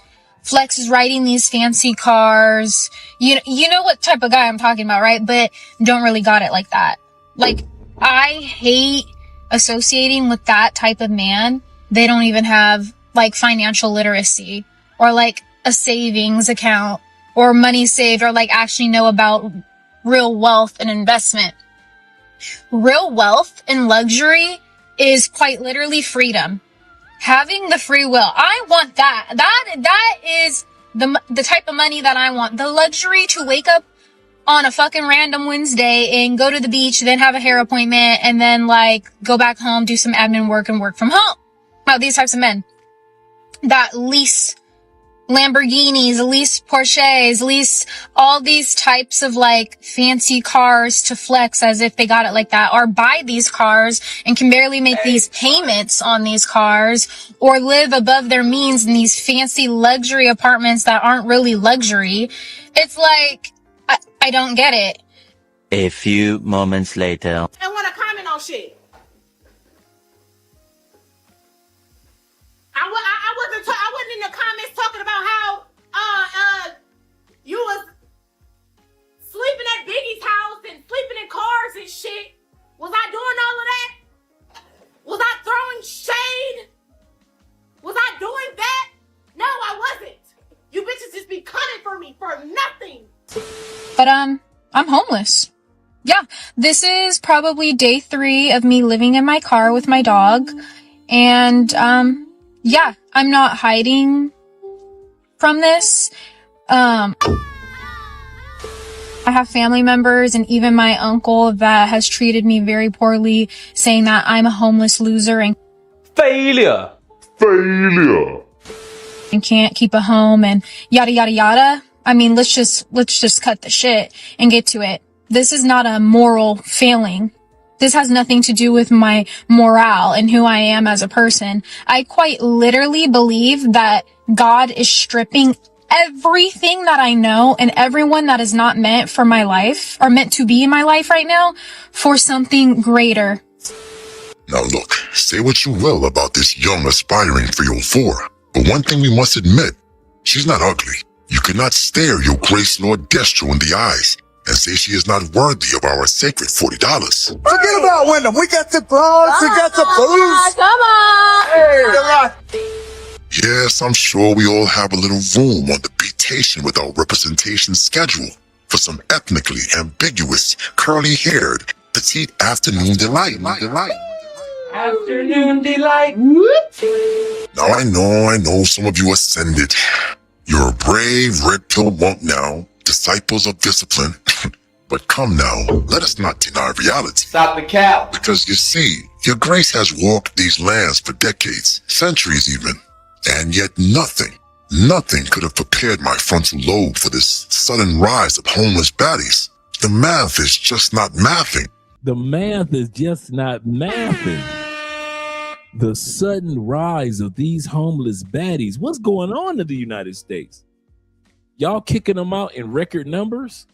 riding these fancy cars. You know what type of guy I'm talking about, right? But don't really got it like that. Like, I hate associating with that type of man. They don't even have like financial literacy or like a savings account or money saved or like actually know about real wealth and investment. Real wealth and luxury is quite literally freedom. Having the free will. I want that. That is the type of money that I want. The luxury to wake up on a fucking random Wednesday and go to the beach, then have a hair appointment, and then like go back home, do some admin work and work from home. Now, these types of men that lease Lamborghinis, lease Porsches, lease all these types of like fancy cars to flex as if they got it like that, or buy these cars and can barely make these payments on these cars, or live above their means in these fancy luxury apartments that aren't really luxury. It's like, I don't get it. A few moments later. I want to comment on shit. I wasn't in the comments talking about how you was sleeping at Biggie's house and sleeping in cars and shit. Was I doing all of that? Was I throwing shade? Was I doing that? No, I wasn't. You bitches just be coming for me for nothing. But I'm homeless. Yeah, this is probably day 3 of me living in my car with my dog. And yeah, I'm not hiding from this. I have family members and even my uncle that has treated me very poorly, saying that I'm a homeless loser and failure and can't keep a home and yada yada yada. I mean, let's just cut the shit and get to it. This is not a moral failing. This has nothing to do with my morale and who I am as a person. I quite literally believe that God is stripping everything that I know and everyone that is not meant for my life or meant to be in my life right now for something greater. Now look, say what you will about this young aspiring 304, but one thing we must admit, she's not ugly. You cannot stare your Grace Lord Destro in the eyes and say she is not worthy of our sacred $40. Forget about Wyndham. We got the bros, we got the booze. Come on. Yes, I'm sure we all have a little room on the betation with our representation schedule for some ethnically ambiguous, curly-haired, petite afternoon delight. Afternoon delight. Now I know some of you ascended. You're a brave red pill monk now, disciples of discipline. But come now, let us not deny reality. Stop the cap. Because you see, your grace has walked these lands for decades, centuries even. And yet nothing could have prepared my frontal lobe for this sudden rise of homeless baddies. The math is just not mathing. The math is just not mathing. The sudden rise of these homeless baddies. What's going on in the United States? Y'all kicking them out in record numbers?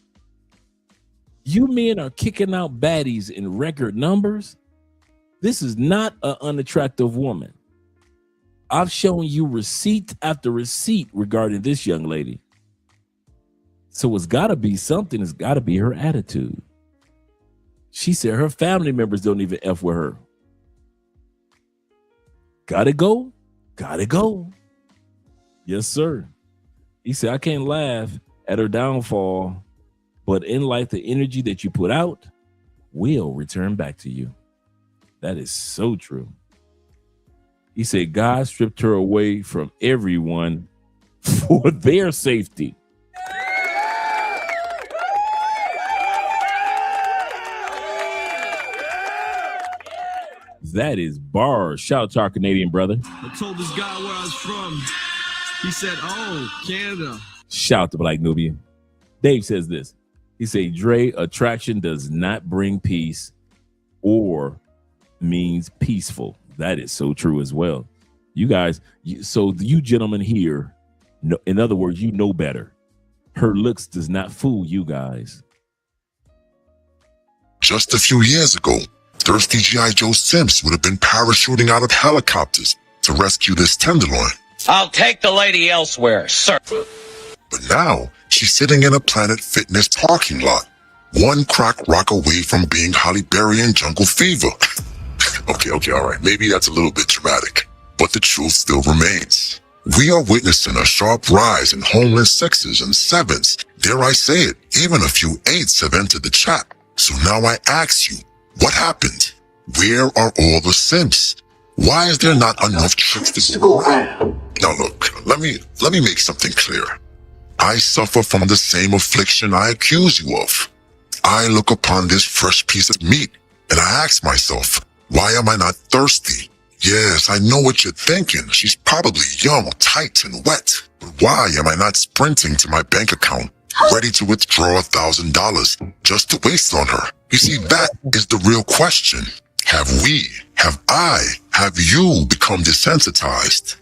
You men are kicking out baddies in record numbers? This is not an unattractive woman. I've shown you receipt after receipt regarding this young lady. So it's got to be something. It's got to be her attitude. She said her family members don't even F with her. Gotta go. Gotta go. Yes, sir. He said, I can't laugh at her downfall, but in life, the energy that you put out will return back to you. That is so true. He said, God stripped her away from everyone for their safety. That is bars. Shout out to our Canadian brother. I told this guy where I was from. He said, oh, Canada. Shout out to Black Nubian. Dave says this. He said, Dre, attraction does not bring peace or means peaceful. That is so true as well. You guys, so you gentlemen here, in other words, you know better. Her looks does not fool you guys. Just a few years ago, thirsty G.I. Joe Simps would have been parachuting out of helicopters to rescue this tenderloin. I'll take the lady elsewhere, sir. But now, she's sitting in a Planet Fitness parking lot, one crack rock away from being Halle Berry in Jungle Fever. Okay, all right, maybe that's a little bit dramatic, but the truth still remains. We are witnessing a sharp rise in homeless sixes and sevens. Dare I say it, even a few eights have entered the chat. So now I ask you, what happened? Where are all the simps? Why is there not enough tricks to go around? Now look, let me make something clear. I suffer from the same affliction I accuse you of. I look upon this fresh piece of meat and I ask myself, why am I not thirsty? Yes, I know what you're thinking. She's probably young, tight, and wet. But why am I not sprinting to my bank account, ready to withdraw $1,000 just to waste on her? You see, that is the real question. Have you become desensitized?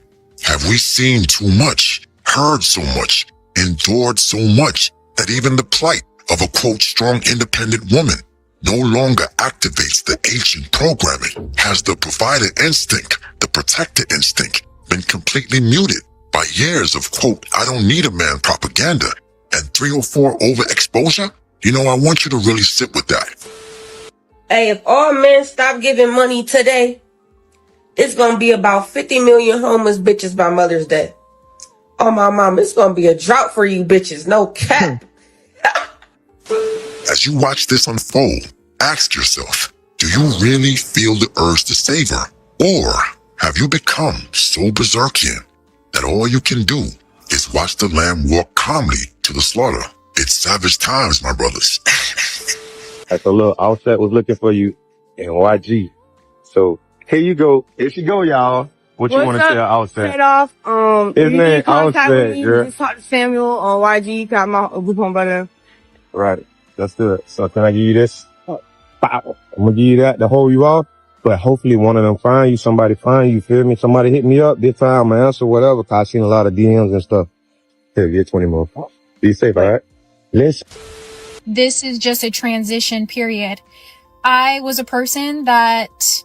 Have we seen too much, heard so much, endured so much that even the plight of a quote strong independent woman no longer activates the ancient programming? Has the provider instinct, the protector instinct, been completely muted by years of quote, I don't need a man propaganda and 304 overexposure? You know, I want you to really sit with that. Hey, if all men stop giving money today, it's gonna be about 50 million homeless bitches by Mother's Day. Oh my mom, it's gonna be a drought for you bitches, no cap. As you watch this unfold, ask yourself, do you really feel the urge to save her? Or have you become so berserkian that all you can do is watch the lamb walk calmly to the slaughter? It's savage times, my brothers. So look, Offset was looking for you in YG. So here you go. Here she go, y'all. What you want to tell Offset? Straight off, His you name can contact Offset, me. girl. Just talk to Samuel on YG. Got my group on brother. Right. Let's do it. So can I give you this? Wow. I'm gonna give you that to hold you off. But hopefully one of them find you, somebody find you, feel me? Somebody hit me up, this time I'm gonna answer whatever, cause I seen a lot of DMs and stuff. Here, get 20 more. Be safe, alright? This is just a transition period. I was a person that,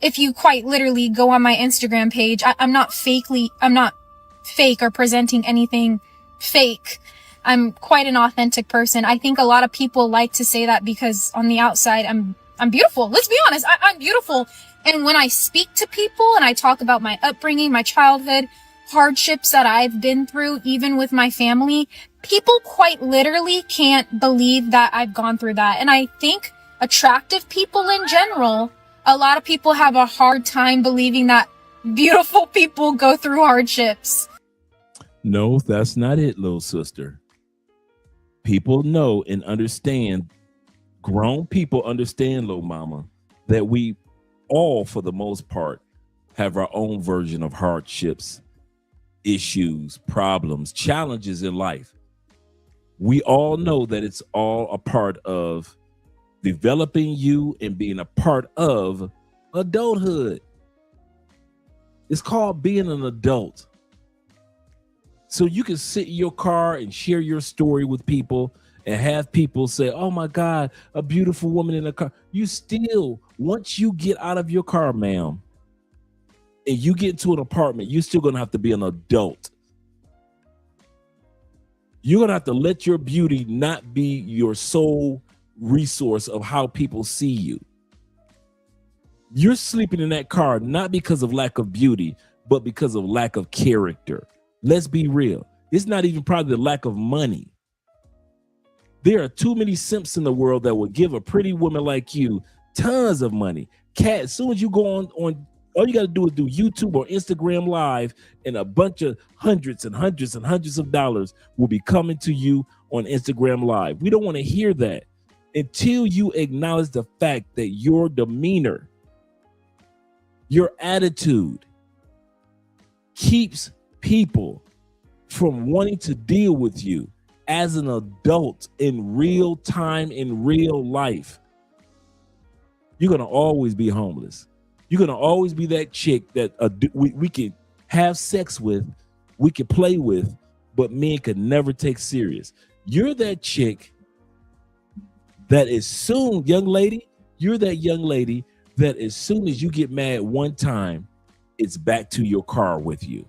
if you quite literally go on my Instagram page, I'm not fake or presenting anything fake. I'm quite an authentic person. I think a lot of people like to say that because on the outside, I'm beautiful. Let's be honest. I'm beautiful. And when I speak to people and I talk about my upbringing, my childhood, hardships that I've been through, even with my family, people quite literally can't believe that I've gone through that. And I think attractive people in general, a lot of people have a hard time believing that beautiful people go through hardships. No, that's not it, little sister. People know and understand, grown people understand, little mama, that we all, for the most part, have our own version of hardships, issues, problems, challenges in life. We all know that it's all a part of developing you and being a part of adulthood. It's called being an adult. So you can sit in your car and share your story with people and have people say, oh my God, a beautiful woman in a car. You still, once you get out of your car, ma'am, and you get into an apartment, you're still gonna have to be an adult. You're gonna have to let your beauty not be your sole resource of how people see you. You're sleeping in that car not because of lack of beauty, but because of lack of character. Let's be real. It's not even probably the lack of money. There are too many simps in the world that will give a pretty woman like you tons of money. As soon as you go on, all you got to do is do YouTube or Instagram Live, and a bunch of hundreds and hundreds and hundreds of dollars will be coming to you on Instagram Live. We don't want to hear that until you acknowledge the fact that your demeanor, your attitude keeps people from wanting to deal with you as an adult in real time, in real life. You're going to always be homeless. You're going to always be that chick that we can have sex with, we can play with, but men could never take serious. You're that chick that as soon, young lady, you're that young lady that as soon as you get mad one time, it's back to your car with you.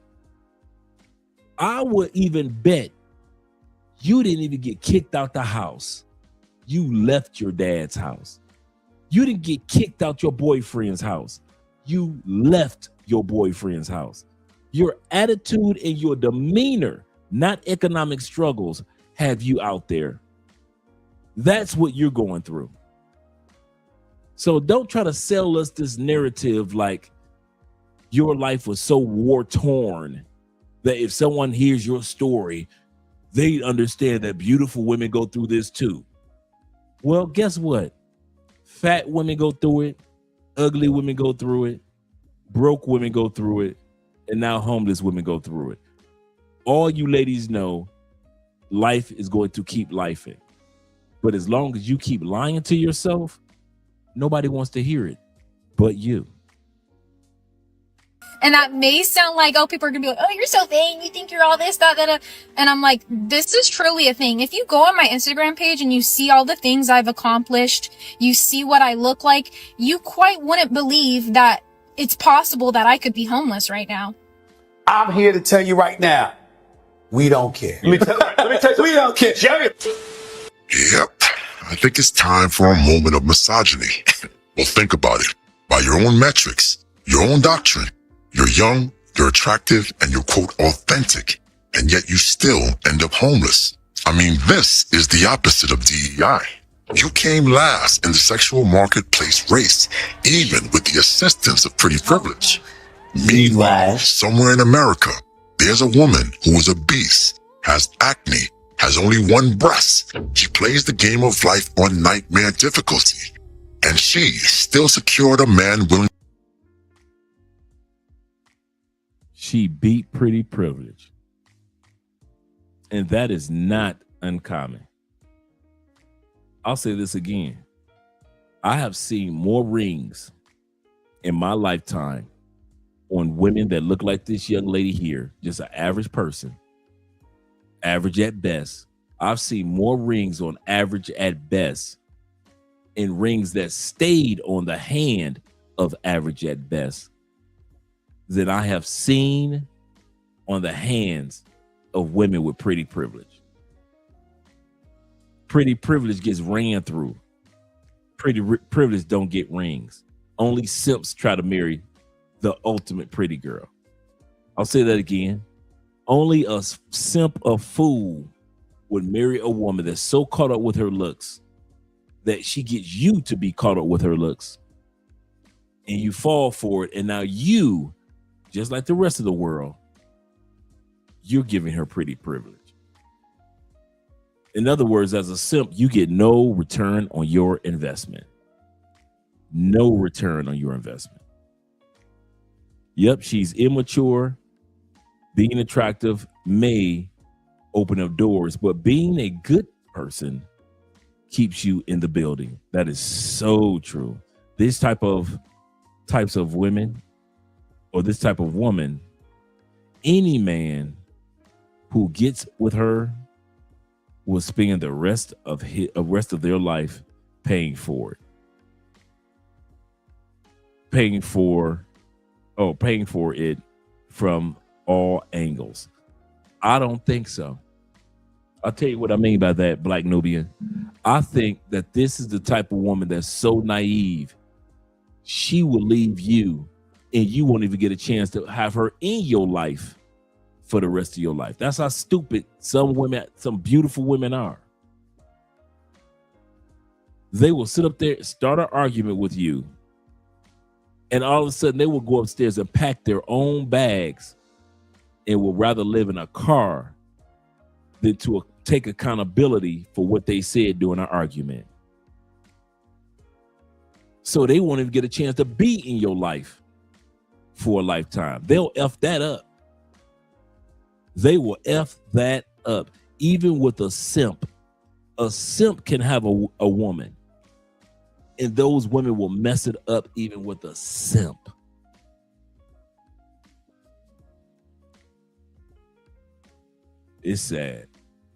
I would even bet you didn't even get kicked out the house. You left your dad's house. You didn't get kicked out your boyfriend's house. You left your boyfriend's house. Your attitude and your demeanor, not economic struggles, have you out there. That's what you're going through. So don't try to sell us this narrative like your life was so war-torn that if someone hears your story, they understand that beautiful women go through this too. Well, guess what? Fat women go through it. Ugly women go through it. Broke women go through it. And now homeless women go through it. All you ladies know, life is going to keep lifing. But as long as you keep lying to yourself, nobody wants to hear it but you. And that may sound like, oh, people are gonna be like, oh, you're so vain, you think you're all this, that. And I'm like, this is truly a thing. If you go on my Instagram page and you see all the things I've accomplished, you see what I look like, you quite wouldn't believe that it's possible that I could be homeless right now. I'm here to tell you right now, we don't care. Let me tell you, we don't care. Yep. I think it's time for a moment of misogyny. Well, think about it. By your own metrics, your own doctrine, you're young, you're attractive, and you're, quote, authentic, and yet you still end up homeless. I mean, this is the opposite of DEI. You came last in the sexual marketplace race, even with the assistance of pretty privilege. Meanwhile, somewhere in America, there's a woman who is obese, has acne, has only one breast. She plays the game of life on nightmare difficulty, and she still secured a man willing. She beat pretty privilege. And that is not uncommon. I'll say this again. I have seen more rings in my lifetime on women that look like this young lady here, just an average person, average at best. I've seen more rings on average at best and rings that stayed on the hand of average at best than I have seen on the hands of women with pretty privilege. Pretty privilege gets ran through. Pretty privilege don't get rings. Only simps try to marry the ultimate pretty girl. I'll say that again. Only a simp, a fool, would marry a woman that's so caught up with her looks that she gets you to be caught up with her looks. And you fall for it. And now you, just like the rest of the world, you're giving her pretty privilege. In other words, as a simp, you get no return on your investment. No return on your investment. Yep, she's immature. Being attractive may open up doors, but being a good person keeps you in the building. That is so true. This types of women, or this type of woman, any man who gets with her will spend the rest of their life paying for it. Paying for it from all angles. I don't think so. I'll tell you what I mean by that, Black Nubian. I think that this is the type of woman that's so naive. She will leave you and you won't even get a chance to have her in your life for the rest of your life. That's how stupid some women, some beautiful women are. They will sit up there, start an argument with you, and all of a sudden they will go upstairs and pack their own bags and will rather live in a car than to take accountability for what they said during an argument. So they won't even get a chance to be in your life for a lifetime. They'll F that up. They will F that up. Even with a simp can have a woman, and those women will mess it up even with a simp. It's sad,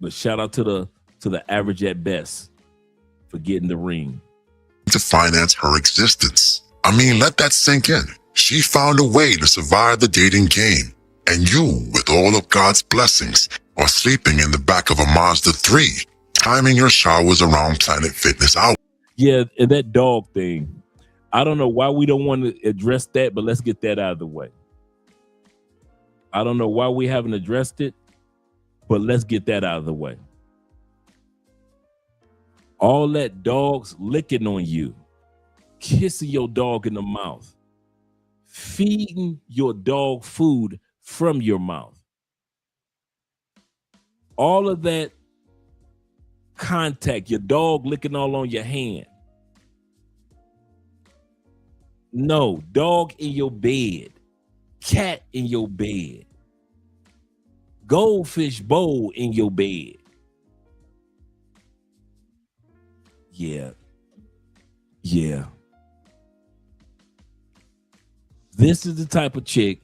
but shout out to the average at best for getting the ring. To finance her existence. I mean, let that sink in. She found a way to survive the dating game. And you, with all of God's blessings, are sleeping in the back of a Mazda 3, timing your showers around Planet Fitness hours. Yeah, and that dog thing. I don't know why we don't want to address that, but let's get that out of the way. I don't know why we haven't addressed it, but let's get that out of the way. All that dogs licking on you, kissing your dog in the mouth, feeding your dog food from your mouth. All of that contact, your dog licking all on your hand. No, dog in your bed, cat in your bed, goldfish bowl in your bed. Yeah. This is the type of chick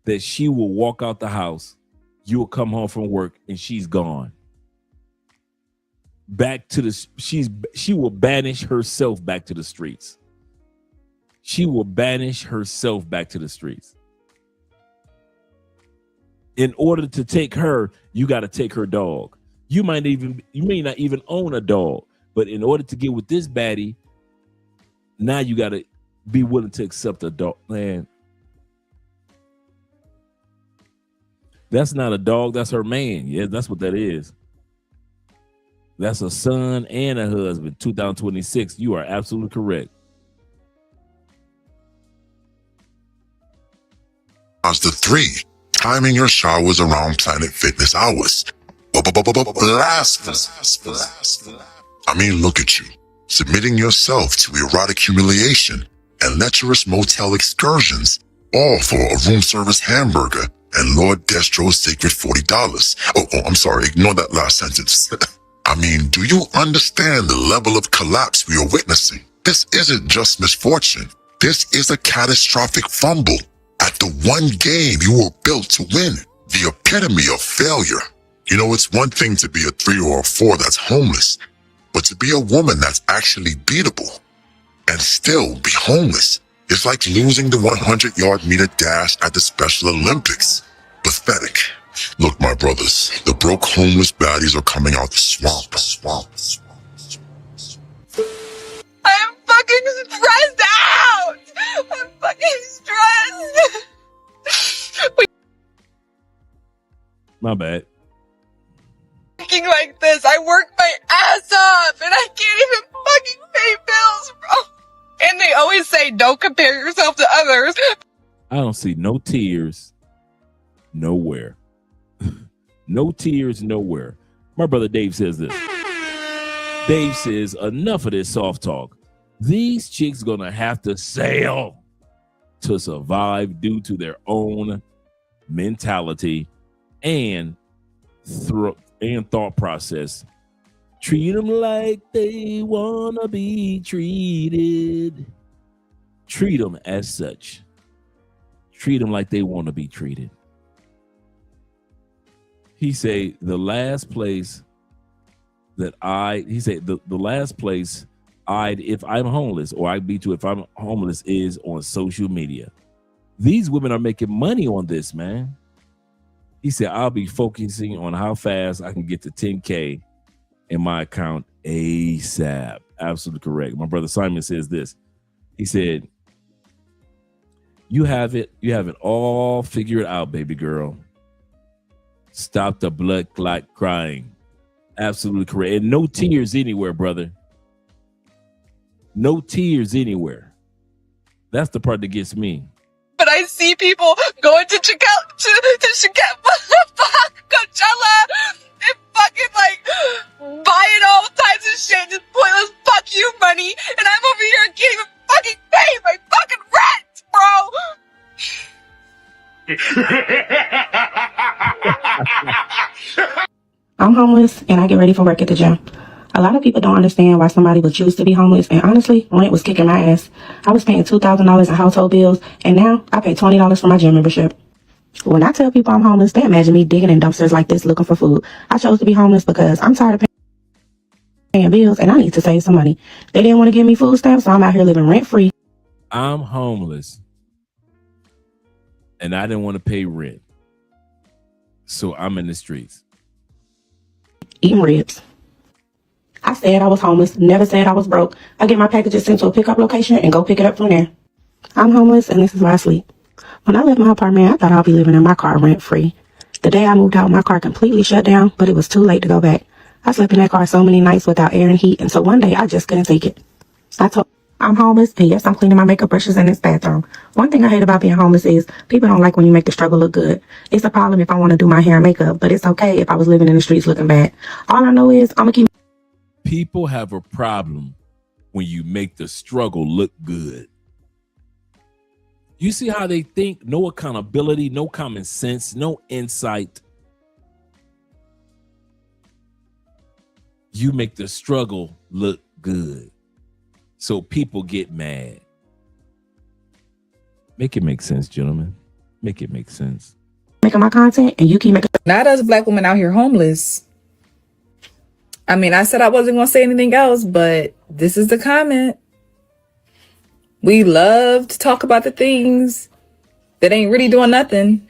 that she will walk out the house, you will come home from work, and she's gone. She will banish herself back to the streets. She will banish herself back to the streets. In order to take her, you got to take her dog. You may not even own a dog, but in order to get with this baddie, now you got to be willing to accept a dog. Man, that's not a dog, that's her man. Yeah, that's what that is. That's a son and a husband. 2026. You are absolutely correct. Mazda 3, timing your showers around Planet Fitness hours. Blasphemous. I mean, look at you, submitting yourself to erotic humiliation and lecherous motel excursions, all for a room service hamburger and Lord Destro's sacred $40. Oh, I'm sorry, ignore that last sentence. I mean, do you understand the level of collapse we are witnessing? This isn't just misfortune. This is a catastrophic fumble at the one game you were built to win. The epitome of failure. You know, it's one thing to be a 3 or a 4 that's homeless, but to be a woman that's actually beatable and still be homeless is like losing the 100-yard meter dash at the Special Olympics. Pathetic. Look, my brothers, the broke homeless baddies are coming out the swamp. I'm fucking stressed out! I'm fucking stressed! My bad. Fucking like this, I work my ass off and I can't even fucking pay bills, bro. And they always say, don't compare yourself to others. I don't see no tears nowhere. No tears nowhere. My brother Dave says this. Dave says, enough of this soft talk. These chicks gonna have to sail to survive due to their own mentality and thought process. Treat them like they wanna be treated. Treat them as such. Treat them like they want to be treated. He say the last place that the last place if I'm homeless or I'd be to if I'm homeless is on social media. These women are making money on this, man. He said, I'll be focusing on how fast I can get to 10K in my account ASAP. Absolutely correct. My brother Simon says this. He said, you have it all figured out, baby girl. Stop the blood clot crying. Absolutely correct. And no tears anywhere, brother. No tears anywhere. That's the part that gets me. But I see people going to Coachella and fucking like buying all types of shit, just pointless fuck you money, and I'm over here and can't even fucking pay my fucking rent, bro. I'm homeless and I get ready for work at the gym. A lot of people don't understand why somebody would choose to be homeless, and honestly, rent was kicking my ass. I was paying $2,000 in household bills, and now I pay $20 for my gym membership. When I tell people I'm homeless, they imagine me digging in dumpsters like this looking for food. I chose to be homeless because I'm tired of paying bills and I need to save some money. They didn't want to give me food stamps, so I'm out here living rent-free. I'm homeless and I didn't want to pay rent, so I'm in the streets. Eating ribs. I said I was homeless, never said I was broke. I get my packages sent to a pickup location and go pick it up from there. I'm homeless and this is where I sleep. When I left my apartment, I thought I'd be living in my car rent-free. The day I moved out, my car completely shut down, but it was too late to go back. I slept in that car so many nights without air and heat, and so one day I just couldn't take it. I told I'm homeless, and yes, I'm cleaning my makeup brushes in this bathroom. One thing I hate about being homeless is people don't like when you make the struggle look good. It's a problem if I want to do my hair and makeup, but it's okay if I was living in the streets looking bad. All I know is I'm going to keep... People have a problem when you make the struggle look good. You see how they think? No accountability, no common sense, no insight. You make the struggle look good. So people get mad. Make it make sense, gentlemen. Make it make sense. Making my content and you keep making... Not as a black woman out here homeless. I mean, I said I wasn't going to say anything else, but this is the comment. We love to talk about the things that ain't really doing nothing.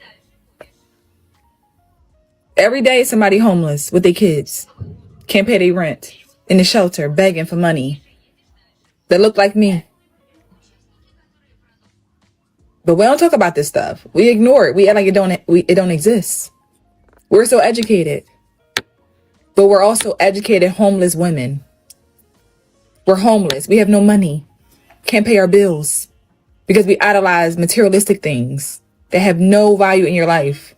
Every day somebody homeless with their kids. Can't pay their rent. In the shelter, begging for money. That look like me. But we don't talk about this stuff. We ignore it. We act like it don't exist. We're so educated. But we're also educated homeless women. We're homeless. We have no money. Can't pay our bills. Because we idolize materialistic things that have no value in your life.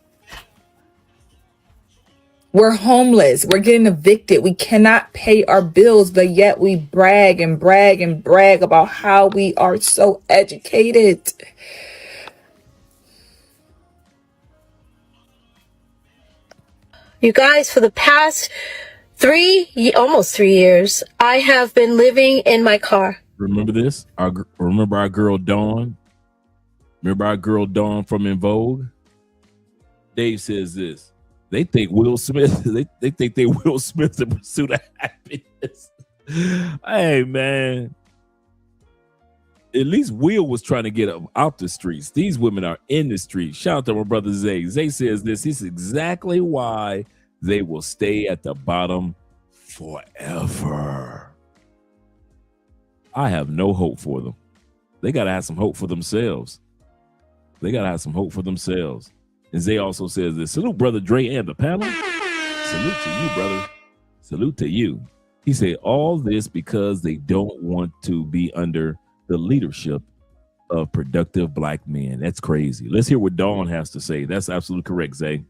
We're homeless. We're getting evicted. We cannot pay our bills, but yet we brag and brag and brag about how we are so educated. You guys, for the past almost 3 years, I have been living in my car. Remember this? Remember our girl Dawn? Remember our girl Dawn from In Vogue? Dave says this. They think Will Smith, they think they Will Smith in Pursuit of Happiness. Hey, man. At least Will was trying to get out the streets. These women are in the streets. Shout out to my brother Zay. Zay says this is exactly why they will stay at the bottom forever. I have no hope for them. They got to have some hope for themselves. They got to have some hope for themselves. And Zay also says this. Salute, Brother Dre and the panel. Salute to you, brother. Salute to you. He said all this because they don't want to be under the leadership of productive black men. That's crazy. Let's hear what Dawn has to say. That's absolutely correct, Zay.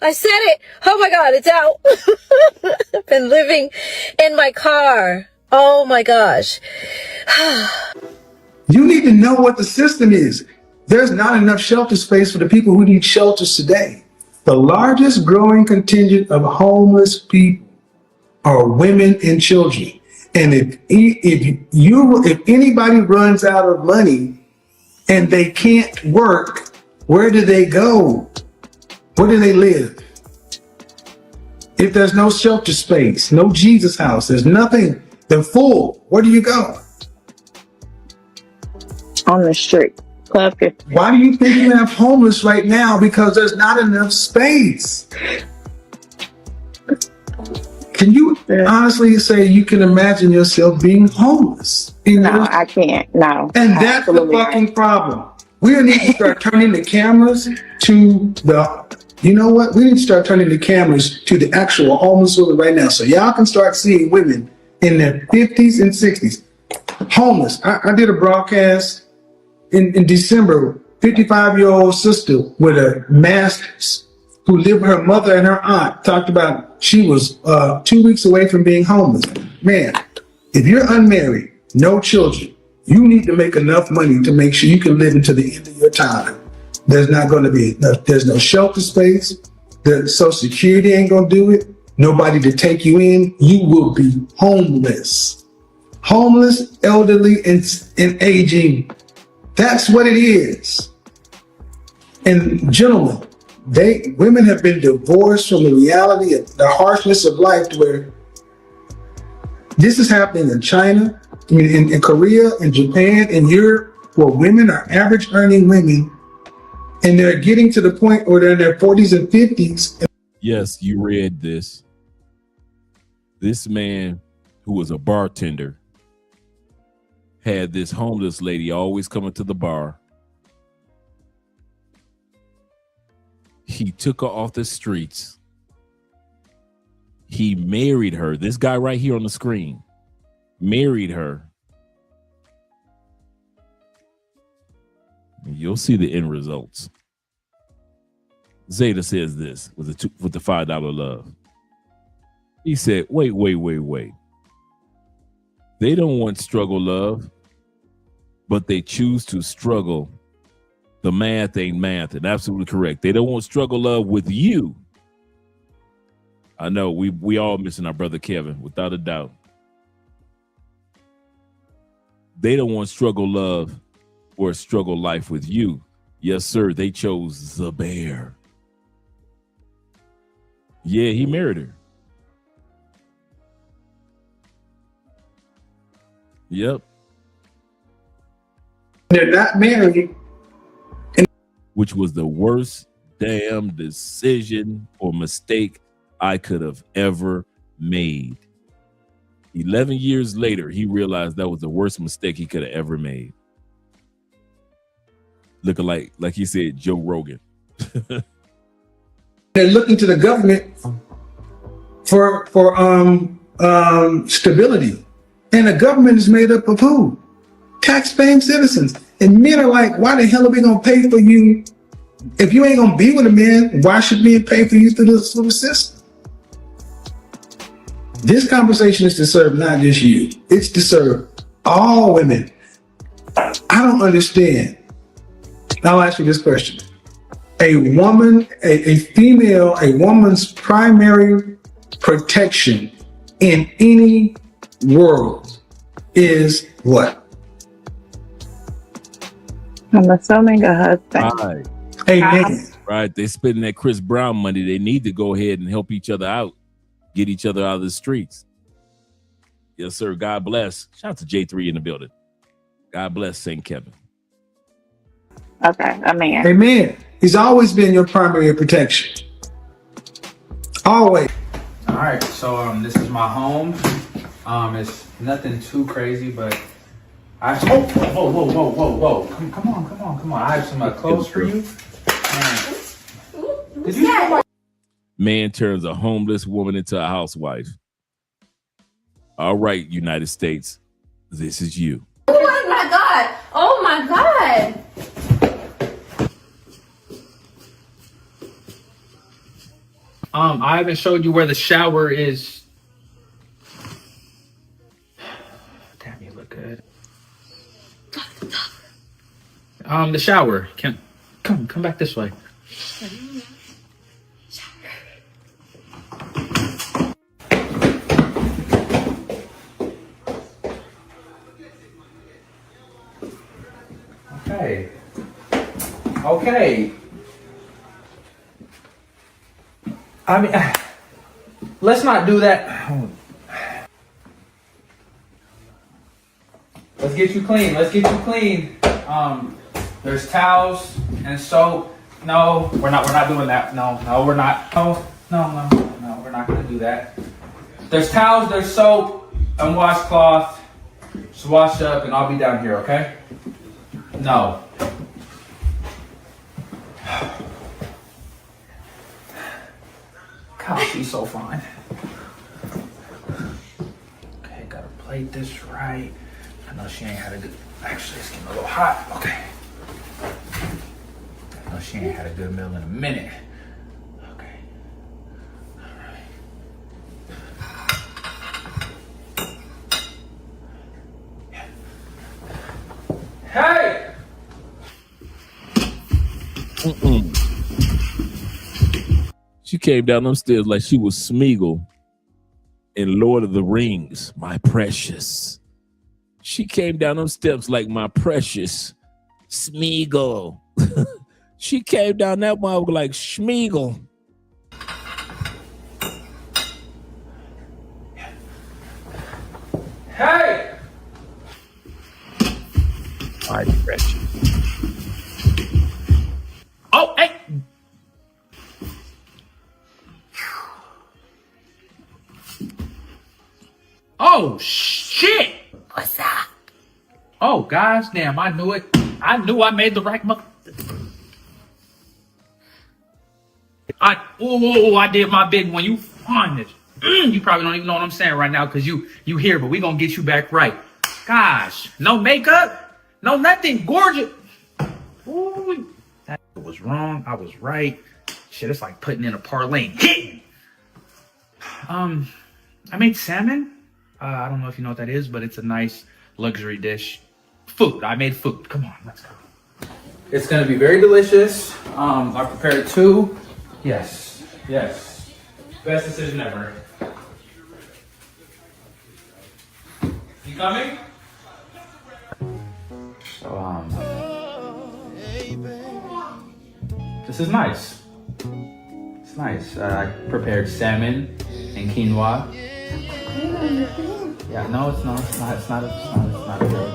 I said it. Oh my God, it's out. I've been living in my car. Oh my gosh. You need to know what the system is. There's not enough shelter space for the people who need shelters today. The largest growing contingent of homeless people are women and children. And if anybody runs out of money and they can't work, where do they go? Where do they live? If there's no shelter space, no Jesus house, there's nothing, they're full. Where do you go? On the street. Why do you think you have homeless right now? Because there's not enough space. Can you honestly say you can imagine yourself being homeless? No, I can't. No. And that's the fucking problem. We need to start turning the cameras to you know what? We need to start turning the cameras to the actual homeless women right now. So y'all can start seeing women in their 50s and 60s. Homeless. I did a broadcast in December, 55-year-old sister with a mask who lived with her mother and her aunt talked about she was 2 weeks away from being homeless. Man, if you're unmarried, no children, you need to make enough money to make sure you can live until the end of your time. There's not going to be enough. There's no shelter space. The Social Security ain't going to do it. Nobody to take you in. You will be homeless. Homeless, elderly, and aging. That's what it is. And gentlemen, women have been divorced from the reality of the harshness of life, to where this is happening in China, in Korea, in Japan, in Europe, where women are average earning women, and they're getting to the point where they're in their 40s and 50s. Yes, you read this. This man who was a bartender had this homeless lady always coming to the bar. He took her off the streets. He married her. This guy right here on the screen married her. You'll see the end results. Zeta says this with the $5 love. He said, wait. They don't want struggle love, but they choose to struggle. The math ain't math, and absolutely correct. They don't want struggle love with you. I know we all missing our brother Kevin, without a doubt. They don't want struggle love or struggle life with you. Yes, sir. They chose the bear. Yeah, he married her. Yep. They're not married. Which was the worst damn decision or mistake I could have ever made. 11 years later, he realized that was the worst mistake he could have ever made. Looking like he said, Joe Rogan. They're looking to the government for stability. And the government is made up of who? Tax-paying citizens. And men are like, why the hell are we going to pay for you? If you ain't going to be with a man, why should men pay for you through the system? This conversation is to serve not just you. It's to serve all women. I don't understand. I'll ask you this question. a woman's primary protection in any world is what? I'm assuming a husband. Right. Amen. Right. They're spending that Chris Brown money. They need to go ahead and help each other out, get each other out of the streets. Yes, sir. God bless. Shout out to J3 in the building. God bless St. Kevin. Okay, amen. Amen. He's always been your primary protection. Always. All right, so this is my home. It's nothing too crazy, but I whoa. Come on. I have some clothes for you. Did you Man turns a homeless woman into a housewife. All right, United States, this is you. Oh my God. Oh my God. I haven't showed you where the shower is. Damn, you look good. The shower. Come back this way. Okay. I mean, let's not do that. Let's get you clean. There's towels and soap. No, we're not doing that. No, we're not. No, we're not gonna do that. There's towels, there's soap, and washcloth. Just wash up and I'll be down here, okay? No. God, she's so fine. Okay, gotta plate this right. I know she ain't had a good, actually it's getting a little hot. Okay. I know she ain't had a good meal in a minute. Okay. All right. Hey! She came down them stairs like she was Smeagol in Lord of the Rings, my precious. She came down them steps like my precious Smeagol. She came down that one like Schmeagol. Hey! My precious. Oh, hey! Oh, shit! What's up? Oh, guys, damn, I knew it. I knew I made the right I did my big one. You find it. You probably don't even know what I'm saying right now because you here, but we gonna get you back right. Gosh, no makeup, no nothing, gorgeous. Ooh, that was wrong. I was right. Shit, it's like putting in a parlay. Hitting. I made salmon. I don't know if you know what that is, but it's a nice luxury dish. Food. I made food. Come on, let's go. It's gonna be very delicious. I prepared two. Yes. Best decision ever. You coming? So, this is nice. It's nice. I prepared salmon and quinoa. Yeah, no, it's not. It's not a good.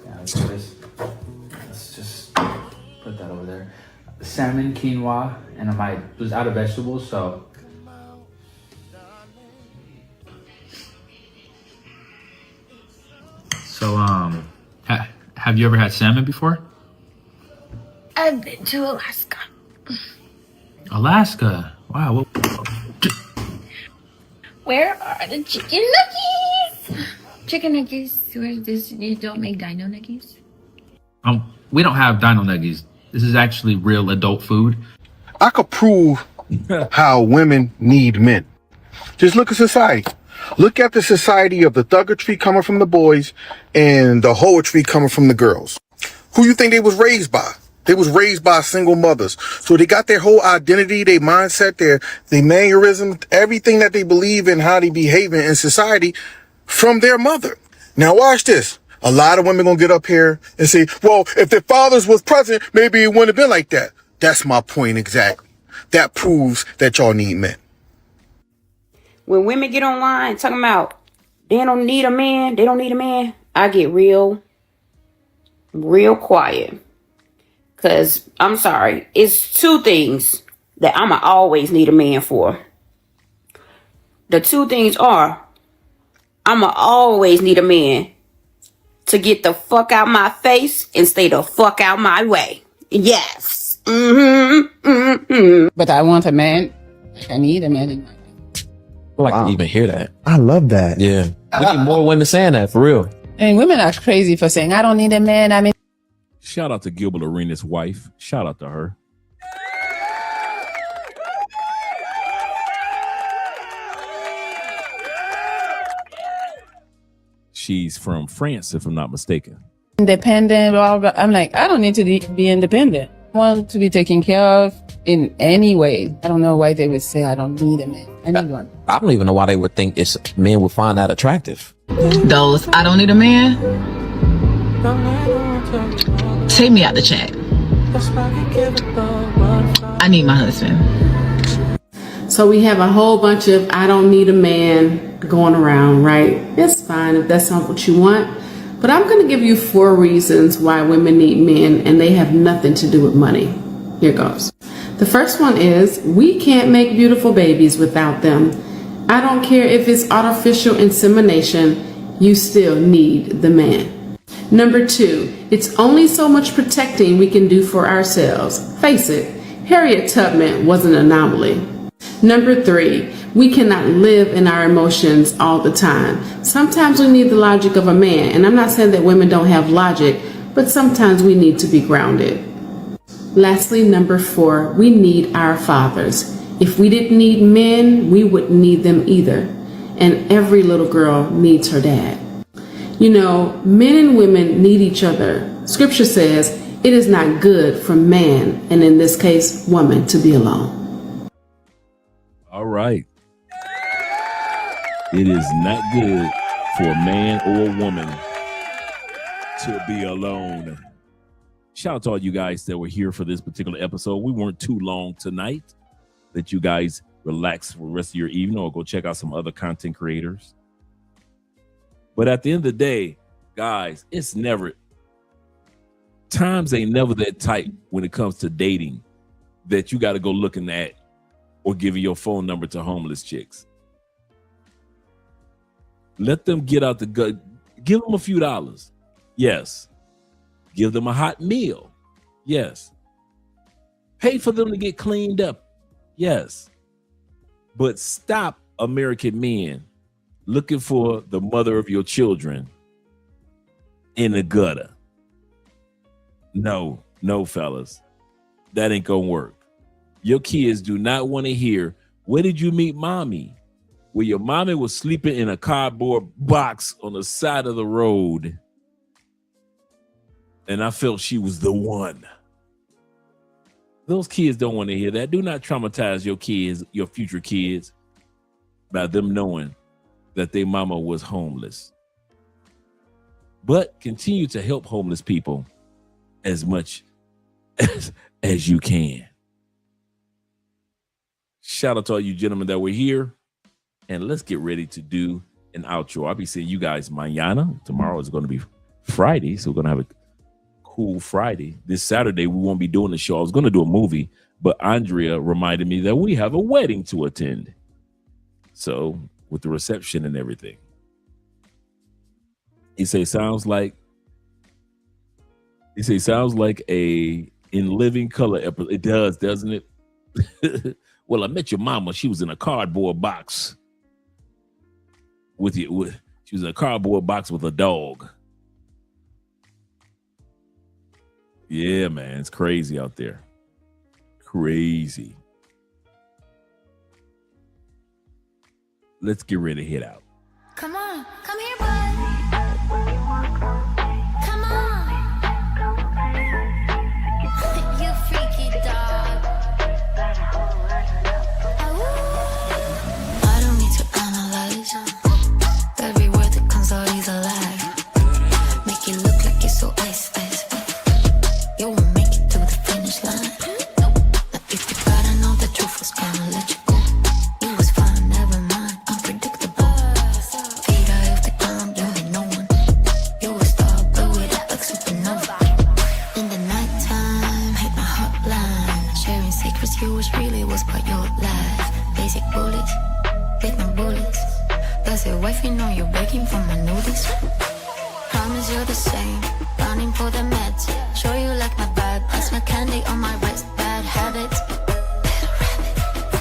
Yeah, let's just put that over there. Salmon, quinoa, and I was out of vegetables, so. So, have you ever had salmon before? I've been to Alaska. Alaska? Wow. Where are the chicken nuggets? Chicken nuggets. Where's this? You don't make dino nuggets? We don't have dino nuggies. This is actually real adult food. I could prove how women need men. Just look at society. Look at the society of the thuggetry coming from the boys and the hoetry coming from the girls. Who you think they was raised by? They was raised by single mothers. So they got their whole identity, their mindset, their mannerism, everything that they believe in, how they behave in society from their mother. Now watch this. A lot of women gonna get up here and say, well, if their fathers was present, maybe it wouldn't have been like that. That's my point exactly. That proves that y'all need men. When women get online talking about they don't need a man, I get real quiet. Cause I'm sorry, it's two things that I'ma always need a man for. The two things are, I'ma always need a man to get the fuck out my face and stay the fuck out my way. Yes. But I want a man. I need a man in my life. I like to even hear that. I love that. Yeah. We need more women saying that, for real. And women are crazy for saying, I don't need a man. I mean, Shout out to Gilbert Arenas' wife. Shout out to her. She's from France, if I'm not mistaken. independent, blah, blah, blah. I'm like, I don't need to be independent. I want to be taken care of in any way. I don't know why they would say I don't need a man. I need one. I don't even know why they would think men would find that attractive. Those, I don't need a man. Take me out the chat. I need my husband. So we have a whole bunch of I don't need a man going around, right? It's fine if that's not what you want. But I'm going to give you 4 reasons why women need men, and they have nothing to do with money. Here goes. The first one is we can't make beautiful babies without them. I don't care if it's artificial insemination, you still need the man. Number 2, it's only so much protecting we can do for ourselves. Face it, Harriet Tubman was an anomaly. Number 3, we cannot live in our emotions all the time. Sometimes we need the logic of a man, and I'm not saying that women don't have logic, but sometimes we need to be grounded. Lastly, number 4, we need our fathers. If we didn't need men, we wouldn't need them either. And every little girl needs her dad. You know, men and women need each other. Scripture says it is not good for man, and in this case, woman, to be alone. All right. It is not good for a man or a woman to be alone. Shout out to all you guys that were here for this particular episode. We weren't too long tonight. Let you guys relax for the rest of your evening or go check out some other content creators. But at the end of the day, guys, times ain't never that tight when it comes to dating that you got to go looking at or giving your phone number to homeless chicks. Let them get out the gut. Give them a few dollars. Yes. Give them a hot meal. Yes. Pay for them to get cleaned up. Yes. But stop American men looking for the mother of your children in the gutter. No, fellas. That ain't gonna work. Your kids do not want to hear, where did you meet mommy? Well, your mommy was sleeping in a cardboard box on the side of the road. And I felt she was the one. Those kids don't want to hear that. Do not traumatize your kids, your future kids, by them knowing that their mama was homeless. But continue to help homeless people as much as you can. Shout out to all you gentlemen that were here. And let's get ready to do an outro. I'll be seeing you guys mañana. Tomorrow is going to be Friday, so we're going to have a cool Friday. This Saturday, we won't be doing the show. I was going to do a movie, but Andrea reminded me that we have a wedding to attend. So, with the reception and everything. He say sounds like a In Living Color episode. It does, doesn't it? Well, I met your mama. She was in a cardboard box she was in a cardboard box with a dog. Yeah, man, it's crazy out there. Crazy. Let's get ready to head out. Come on, come here, bud. Come on. cause you're the same. Running for the meds, sure you like my vibe. That's my candy on my wrist, bad habits.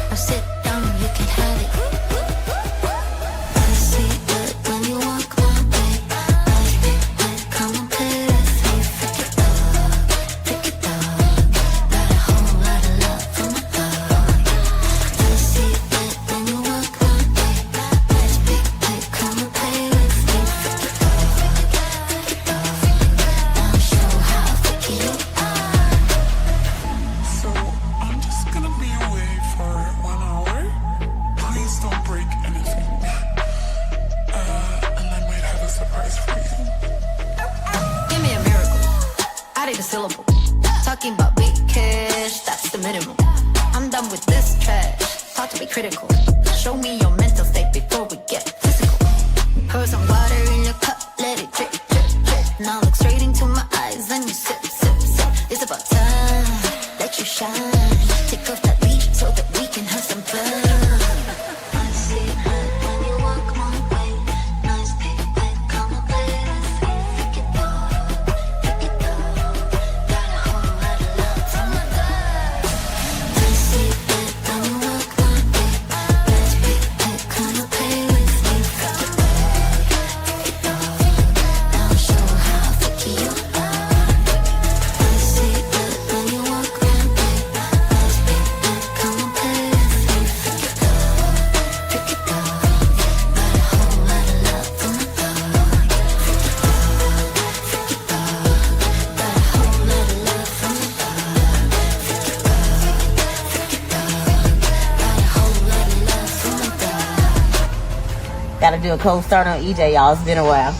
Now sit down, you can have it. I see it when you walk my way. Come and play with me, freak it up. Got a whole lot of love for my dog. I see it when you walk my way. Come and play with me, freak it up. I'll show how freaky you are. So I'm just gonna be away for 1 hour. Please don't break anything. And I might have a surprise for you. Give me a miracle. I need a syllable. Talking about big cash, that's the minimum. I'm done with this trash. Thought to be critical. Show me your mental state before we get physical. Pour some water in your cup, let it drip, drip, drip. Now look straight into my eyes and you sip, sip, sip. It's about time, let you shine. Take off that leash so that we can have some fun. I see it when you walk my way. Nice big bed, come and play with me. Freak it up, freak it up. Got a whole lot of love for my dog. I see it when you walk my way. Nice big bed, come and play with me. Freak it up. Now show how freaky you are. I see it when you walk my way. Nice big bed, come and play with me. Freak it up, freak it up. Got a whole lot of love for my dog. Freak it up, freak it up. Got a whole lot of love for my dog. Freak it up, freak it up. Got a whole lot of love for my dog. Gotta do a cold start on EJ, y'all. It's been a while.